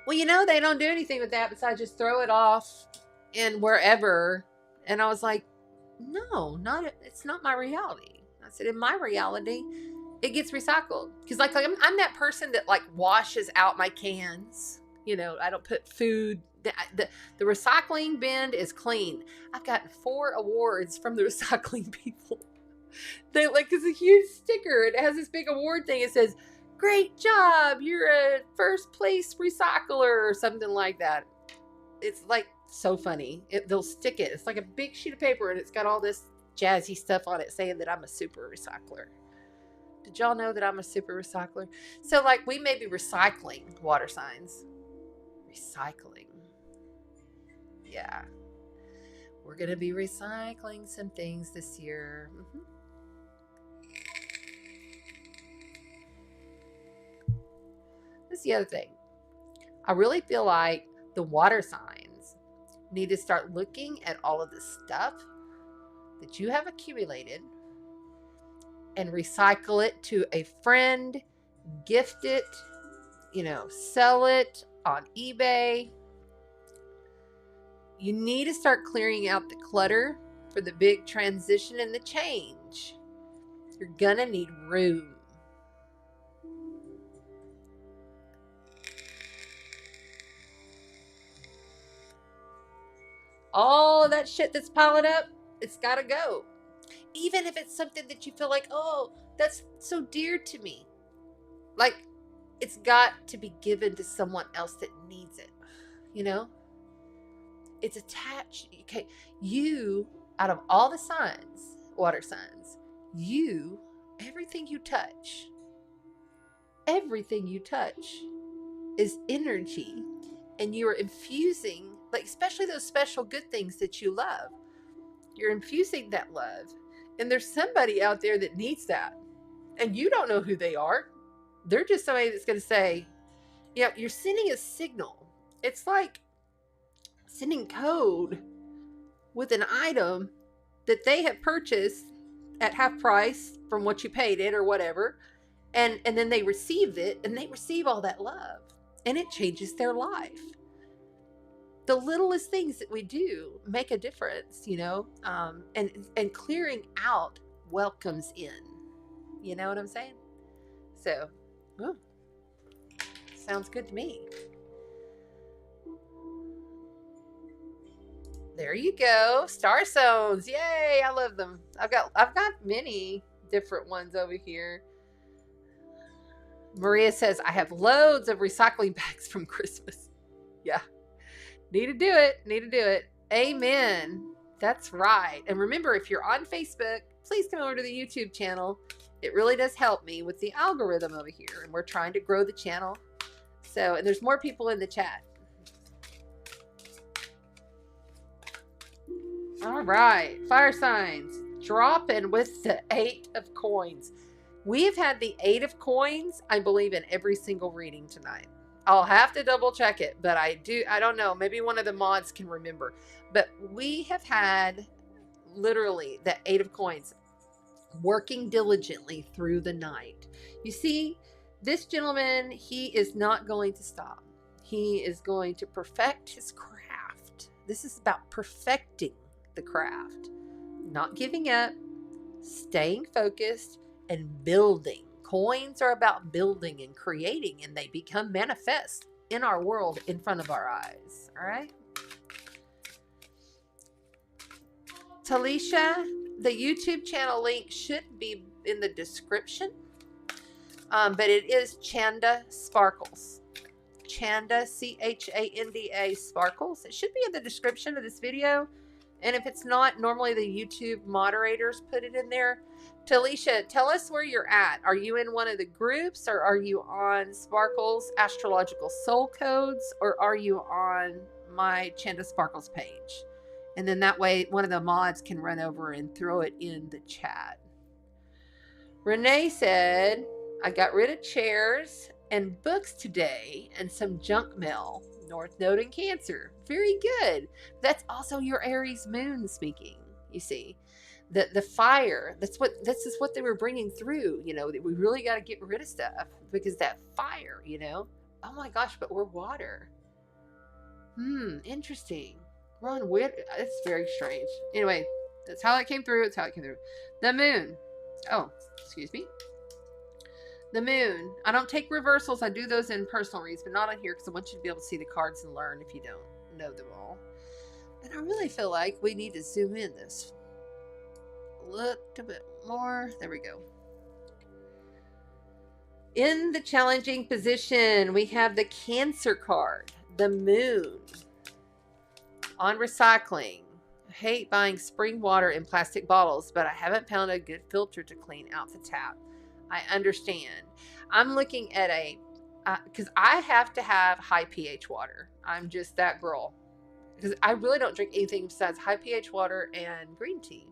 well, they don't do anything with that besides just throw it off in wherever. And I was like, no, it's not my reality. I said, in my reality, it gets recycled. Because I'm that person that washes out my cans. I don't put food. The recycling bin is clean. I've gotten 4 awards from the recycling people. They it's a huge sticker. It has this big award thing. It says, great job. You're a first place recycler or something like that. It's like So funny. They'll stick it. It's like a big sheet of paper and it's got all this jazzy stuff on it saying that I'm a super recycler. Did y'all know that I'm a super recycler? So like we may be recycling water signs. Recycling. Yeah. We're going to be recycling some things this year. This is the other thing. I really feel like the water signs need to start looking at all of the stuff that you have accumulated and recycle it to a friend, gift it, sell it on eBay. You need to start clearing out the clutter for the big transition and the change. You're gonna need room. All that shit that's piling up, it's gotta go. Even if it's something that you feel like, oh, that's so dear to me. Like, it's got to be given to someone else that needs it. It's attached. Okay, you, out of all the signs, water signs, everything you touch is energy, and you are infusing, like, especially those special good things that you love. You're infusing that love, and there's somebody out there that needs that, and you don't know who they are. They're just somebody that's going to say, you're sending a signal. It's like sending code with an item that they have purchased at half price from what you paid it or whatever, and then they receive it, and they receive all that love, and it changes their life. The littlest things that we do make a difference, and clearing out welcomes in. You know what I'm saying? So, sounds good to me. There you go. Star zones. Yay, I love them. I've got many different ones over here. Maria says, I have loads of recycling bags from Christmas. Yeah. Need to do it. Amen. That's right. And remember, if you're on Facebook, please come over to the YouTube channel. It really does help me with the algorithm over here. And we're trying to grow the channel. So, and there's more people in the chat. All right, fire signs, dropping with the 8 of coins. We've had the 8 of coins, I believe, in every single reading tonight. I'll have to double check it, but I don't know. Maybe one of the mods can remember. But we have had literally the 8 of coins working diligently through the night. You see, this gentleman, he is not going to stop. He is going to perfect his craft. This is about perfecting the craft, not giving up, staying focused, and building. Coins are about building and creating, and they become manifest in our world in front of our eyes. All right. Talisha, the YouTube channel link should be in the description, but it is Chanda Sparkles. Chanda, Chanda Sparkles. It should be in the description of this video. And if it's not, normally the YouTube moderators put it in there. Talisha, tell us where you're at. Are you in one of the groups, or are you on Sparkles Astrological Soul Codes, or are you on my Chanda Sparkles page? And then that way one of the mods can run over and throw it in the chat. Renee said, I got rid of chairs and books today and some junk mail. North Node in Cancer. Very good. That's also your Aries moon speaking. You see, the fire. This is what they were bringing through. That we really got to get rid of stuff because that fire. Oh my gosh, but we're water. Interesting. We're on weird. It's very strange. Anyway, that's how it came through. It's how it came through. The moon. Oh, excuse me. The moon. I don't take reversals. I do those in personal reads, but not on here because I want you to be able to see the cards and learn if you don't know them all. And I really feel like we need to zoom in this. Look a bit more. There we go. In the challenging position, we have the Cancer card, the moon. On recycling. I hate buying spring water in plastic bottles, but I haven't found a good filter to clean out the tap. I understand. I'm looking at because I have to have high pH water. I'm just that girl. Because I really don't drink anything besides high pH water and green tea.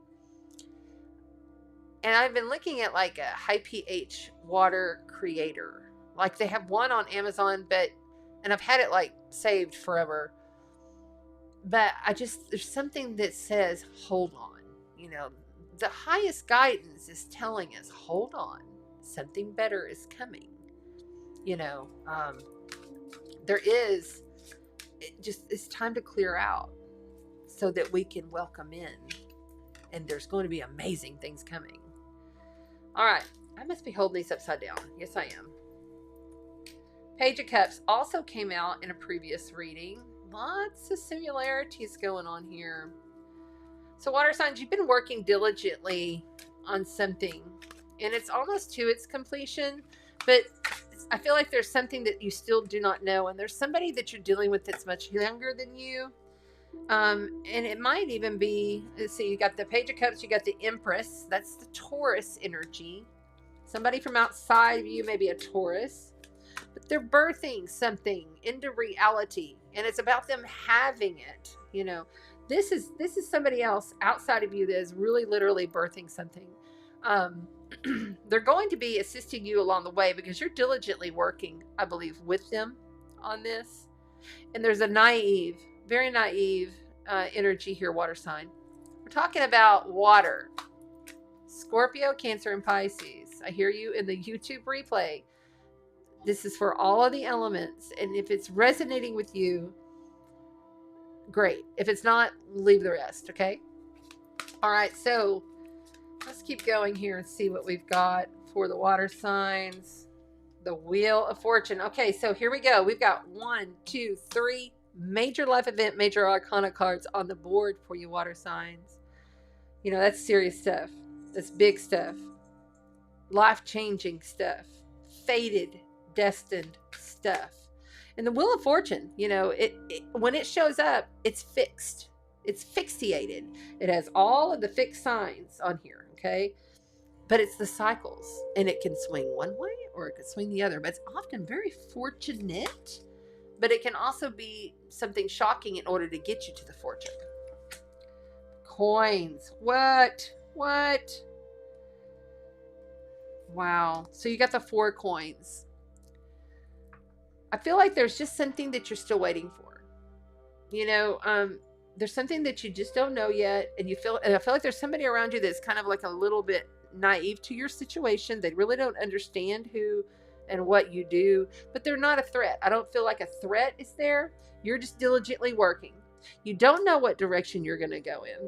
And I've been looking at like a high pH water creator. Like they have one on Amazon, and I've had it like saved forever. But there's something that says, hold on. The highest guidance is telling us, hold on, something better is coming. It's time to clear out so that we can welcome in. And there's going to be amazing things coming. All right. I must be holding these upside down. Yes, I am. Page of Cups also came out in a previous reading. Lots of similarities going on here. So water signs, you've been working diligently on something. And it's almost to its completion. But I feel like there's something that you still do not know. And there's somebody that you're dealing with that's much younger than you. And it might even be, let's see, you got the Page of Cups, you got the Empress. That's the Taurus energy. Somebody from outside of you, maybe a Taurus. But they're birthing something into reality. And it's about them having it. This is somebody else outside of you that is really literally birthing something. They're going to be assisting you along the way because you're diligently working, I believe, with them on this. And there's a very naive energy here, water sign. We're talking about water. Scorpio, Cancer, and Pisces. I hear you in the YouTube replay. This is for all of the elements. And if it's resonating with you, great. If it's not, leave the rest, okay? All right, so let's keep going here and see what we've got for the water signs. The Wheel of Fortune. Okay, so here we go. We've got 1, 2, 3 major life event, major arcana cards on the board for you, water signs. That's serious stuff. That's big stuff. Life-changing stuff. Fated, destined stuff. And the Wheel of Fortune, when it shows up, it's fixed. It's fixated. It has all of the fixed signs on here, okay? But it's the cycles, and it can swing one way or it can swing the other. But it's often very fortunate, but it can also be something shocking in order to get you to the fortune. Coins. What? Wow. So you got the 4 coins. I feel like there's just something that you're still waiting for. There's something that you just don't know yet, and I feel like there's somebody around you that's kind of like a little bit naive to your situation. They really don't understand who and what you do, but they're not a threat. I don't feel like a threat is there. You're just diligently working. You don't know what direction you're going to go in.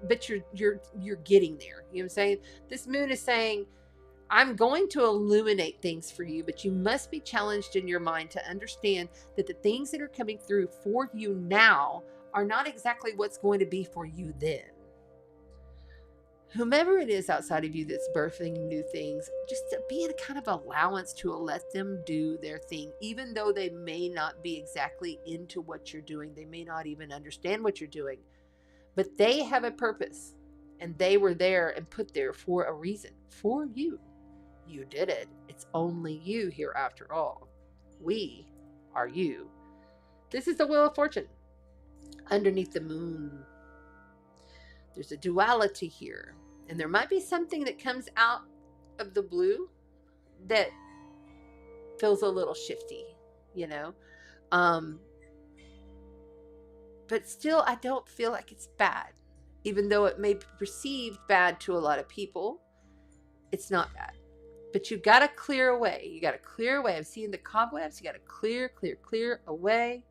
But you're getting there. You know what I'm saying? This moon is saying, I'm going to illuminate things for you, but you must be challenged in your mind to understand that the things that are coming through for you now are not exactly what's going to be for you then. Whomever it is outside of you that's birthing new things, just to be in a kind of allowance to let them do their thing, even though they may not be exactly into what you're doing. They may not even understand what you're doing, but they have a purpose, and they were there and put there for a reason, for you. You did it. It's only you here after all. We are you. This is the Wheel of Fortune. Underneath the moon, there's a duality here. And there might be something that comes out of the blue that feels a little shifty, But still, I don't feel like it's bad. Even though it may be perceived bad to a lot of people, it's not bad. But you got to clear away. I'm seeing the cobwebs. You got to clear away.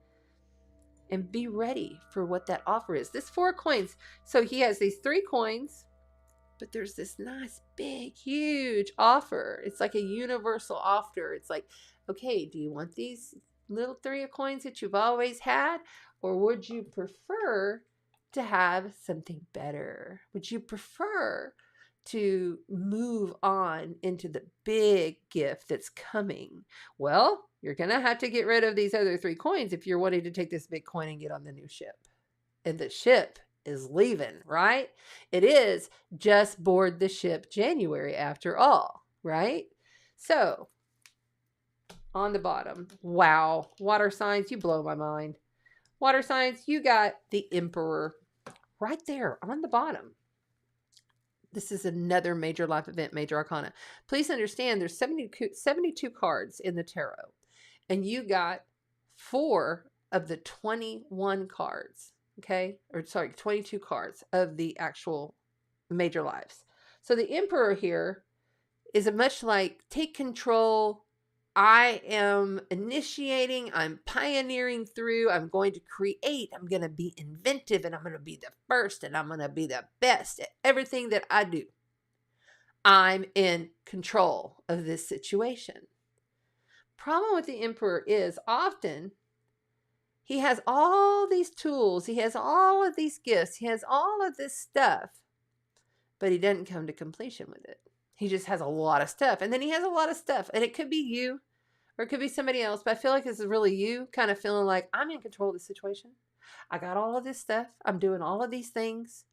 And be ready for what that offer is. This 4 coins. So he has these 3 coins. But there's this nice, big, huge offer. It's like a universal offer. It's like, okay, do you want these little 3 of coins that you've always had? Or would you prefer to have something better? Would you prefer to move on into the big gift that's coming? Well, you're going to have to get rid of these other 3 coins if you're wanting to take this big coin and get on the new ship. and the ship is leaving, right? It is just board the ship January after all, right? So on the bottom, wow, water signs, you blow my mind. Water signs, you got the Emperor right there on the bottom. This is another major life event, major arcana. Please understand there's 72 cards in the tarot, and you got 4 of the 21 cards, okay? Or sorry, 22 cards of the actual major lives. So the Emperor here is a much like take control. I am initiating, I'm pioneering through, I'm going to create, I'm going to be inventive, and I'm going to be the first, and I'm going to be the best at everything that I do. I'm in control of this situation. Problem with the Emperor is often he has all these tools, he has all of these gifts, he has all of this stuff, but he doesn't come to completion with it. He just has a lot of stuff, and then he has a lot of stuff, and it could be you, or it could be somebody else, but I feel like this is really you kind of feeling like I'm in control of the situation. I got all of this stuff. I'm doing all of these things.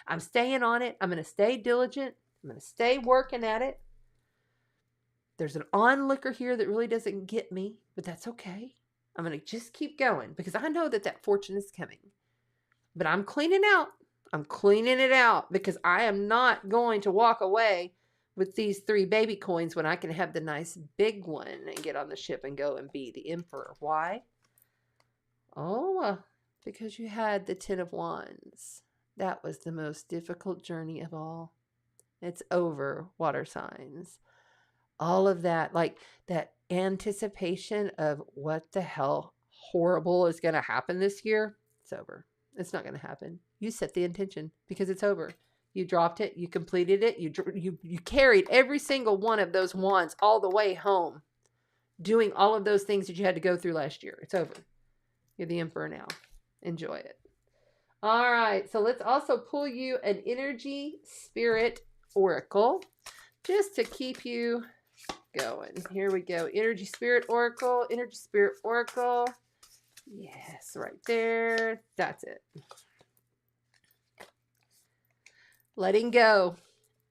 I'm staying on it. I'm going to stay diligent. I'm going to stay working at it. There's an onlooker here that really doesn't get me, but that's okay. I'm going to just keep going because I know that that fortune is coming. But I'm cleaning out. I'm cleaning it out because I am not going to walk away with these 3 baby coins when I can have the nice big one and get on the ship and go and be the Emperor. Why? Oh, because you had the 10 of Wands. That was the most difficult journey of all. It's over, water signs. All of that, like that anticipation of what the hell horrible is going to happen this year, it's over. It's not going to happen. You set the intention because it's over. You dropped it. You completed it. You carried every single one of those wands all the way home, doing all of those things that you had to go through last year. It's over. You're the Emperor now. Enjoy it. All right. So let's also pull you an energy spirit oracle just to keep you going. Here we go. Energy spirit oracle. Energy spirit oracle. Yes, right there. That's it. Letting go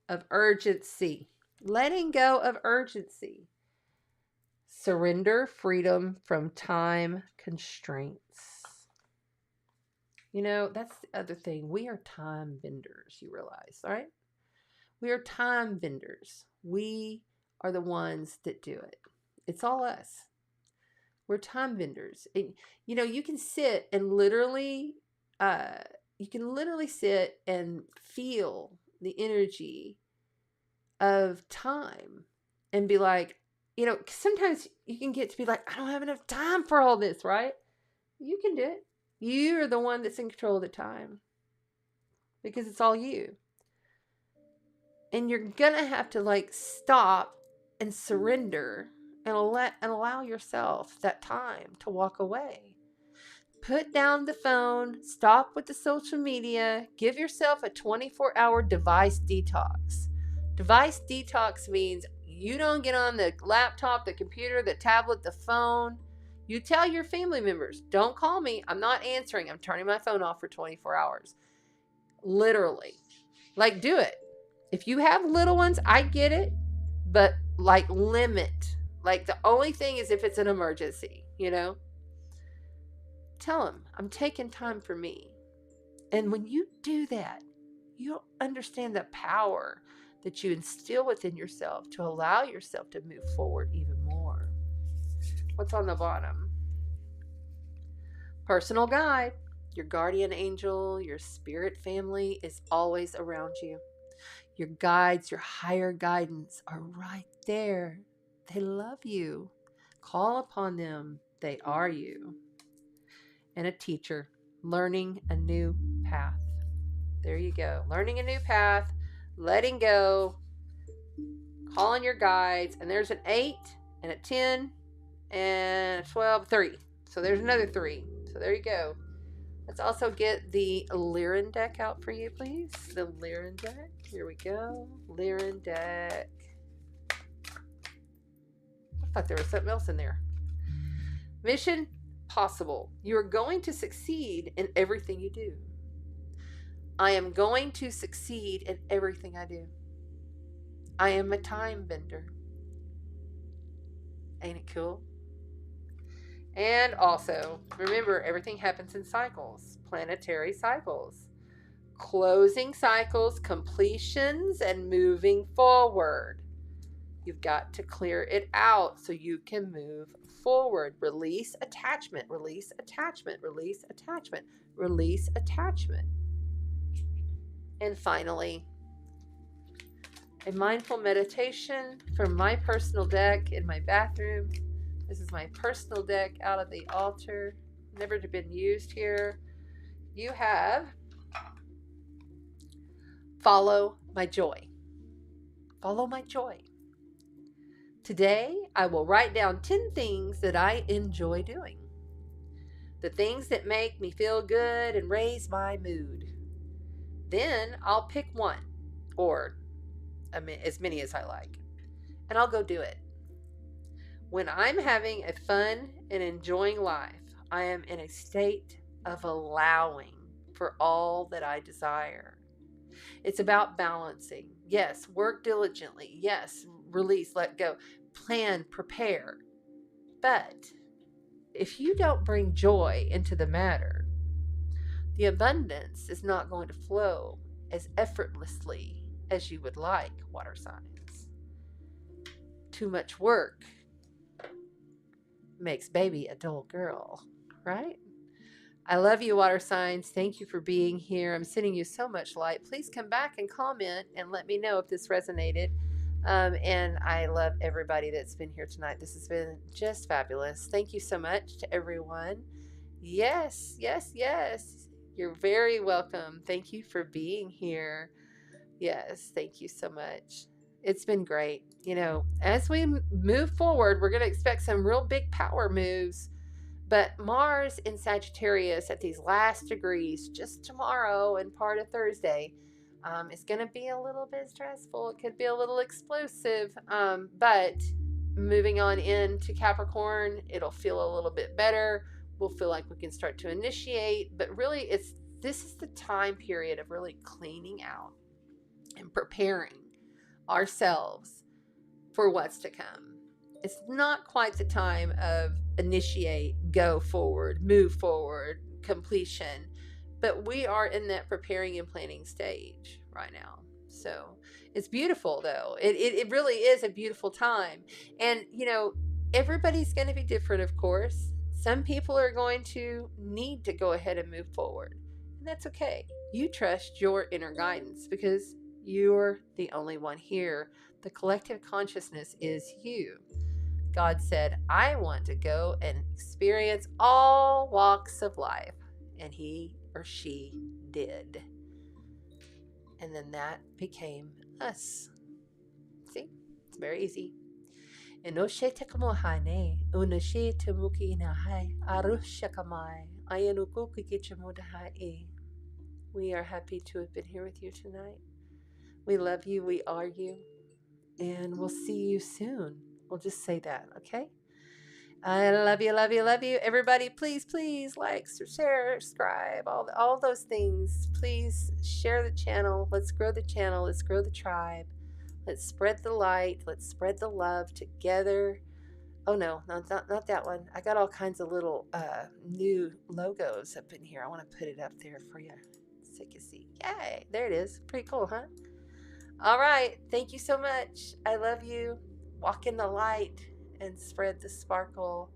of urgency. Letting go of urgency. Surrender freedom from time constraints. You know, that's the other thing. We are time vendors, you realize, right? We are time vendors. We are the ones that do it. It's all us. We're time vendors. And, you know, you can sit and literally sit and feel the energy of time and be like, you know, sometimes you can get to be like, I don't have enough time for all this, right? You can do it. You're the one that's in control of the time because it's all you. And you're going to have to like stop and surrender and allow yourself that time to walk away. Put down the phone, stop with the social media, give yourself a 24-hour device detox. Device detox means you don't get on the laptop, the computer, the tablet, the phone. You tell your family members, don't call me. I'm not answering. I'm turning my phone off for 24 hours. Literally. Like, do it. If you have little ones, I get it. But, like, limit. Like, the only thing is if it's an emergency, you know? Tell them, I'm taking time for me. And when you do that, you'll understand the power that you instill within yourself to allow yourself to move forward even more. What's on the bottom? Personal guide. Your guardian angel, your spirit family is always around you. Your guides, your higher guidance are right there. They love you. Call upon them. They are you. And a teacher, learning a new path. There you go. Learning a new path, letting go, calling your guides. And there's an 8 and a 10 and a 12, 3. So there's another 3. So there you go. Let's also get the Lyran deck out for you, please. The Lyran deck. Here we go. Lyran deck. I thought there was something else in there. Mission possible. You are going to succeed in everything you do. I am going to succeed in everything I do. I am a time bender. Ain't it cool? And also, remember, everything happens in cycles, planetary cycles, closing cycles, completions, and moving forward. You've got to clear it out so you can move forward. Release attachment, release attachment, release attachment, release attachment. And finally, a mindful meditation from my personal deck in my bathroom. This is my personal deck out of the altar, never been used here. You have Follow My Joy. Follow my joy. Today, I will write down 10 things that I enjoy doing. The things that make me feel good and raise my mood. Then I'll pick one, or as many as I like, and I'll go do it. When I'm having a fun and enjoying life, I am in a state of allowing for all that I desire. It's about balancing. Yes, work diligently. Yes, release, let go, plan, prepare. But if you don't bring joy into the matter, the abundance is not going to flow as effortlessly as you would like, water signs. Too much work makes baby a dull girl, right? I love you, water signs. Thank you for being here. I'm sending you so much light. Please come back and comment and let me know if this resonated. And I love everybody that's been here tonight. This has been just fabulous. Thank you so much to everyone. Yes, yes, yes. You're very welcome. Thank you for being here. Yes, thank you so much. It's been great. You know, as we move forward, we're going to expect some real big power moves. But Mars in Sagittarius at these last degrees just tomorrow and part of Thursday is going to be a little bit stressful. It could be a little explosive. But moving on into Capricorn, it'll feel a little bit better. We'll feel like we can start to initiate. But really, this is the time period of really cleaning out and preparing ourselves for what's to come. It's not quite the time of initiate, go forward, move forward, completion, but we are in that preparing and planning stage right now. So it's beautiful, though. It really is a beautiful time. And, you know, everybody's going to be different, of course. Some people are going to need to go ahead and move forward, and that's okay. You trust your inner guidance because you're the only one here. The collective consciousness is you. God said, I want to go and experience all walks of life. And he or she did. And then that became us. See? It's very easy. We are happy to have been here with you tonight. We love you. We are you. And we'll see you soon. We'll just say that, okay? I love you, love you, love you. Everybody, please, please like, share, subscribe, all those things. Please share the channel. Let's grow the channel. Let's grow the tribe. Let's spread the light. Let's spread the love together. Oh, no, not that one. I got all kinds of little new logos up in here. I want to put it up there for you so you can see. Yay, there it is. Pretty cool, huh? All right. Thank you so much. I love you. Walk in the light and spread the sparkle.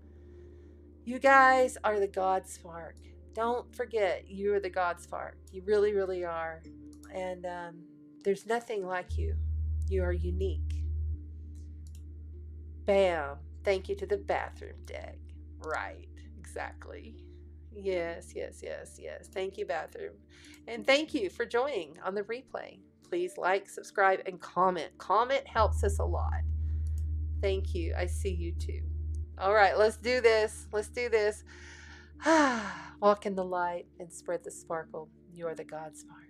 You guys are the God spark. Don't forget, you are the God spark. You really, really are. And there's nothing like you. You are unique. Bam. Thank you to the bathroom deck. Right. Exactly. Yes, yes, yes, yes. Thank you, bathroom. And thank you for joining on the replay. Please like, subscribe, and comment. Comment helps us a lot. Thank you. I see you too. All right, let's do this. Let's do this. Walk in the light and spread the sparkle. You are the God spark.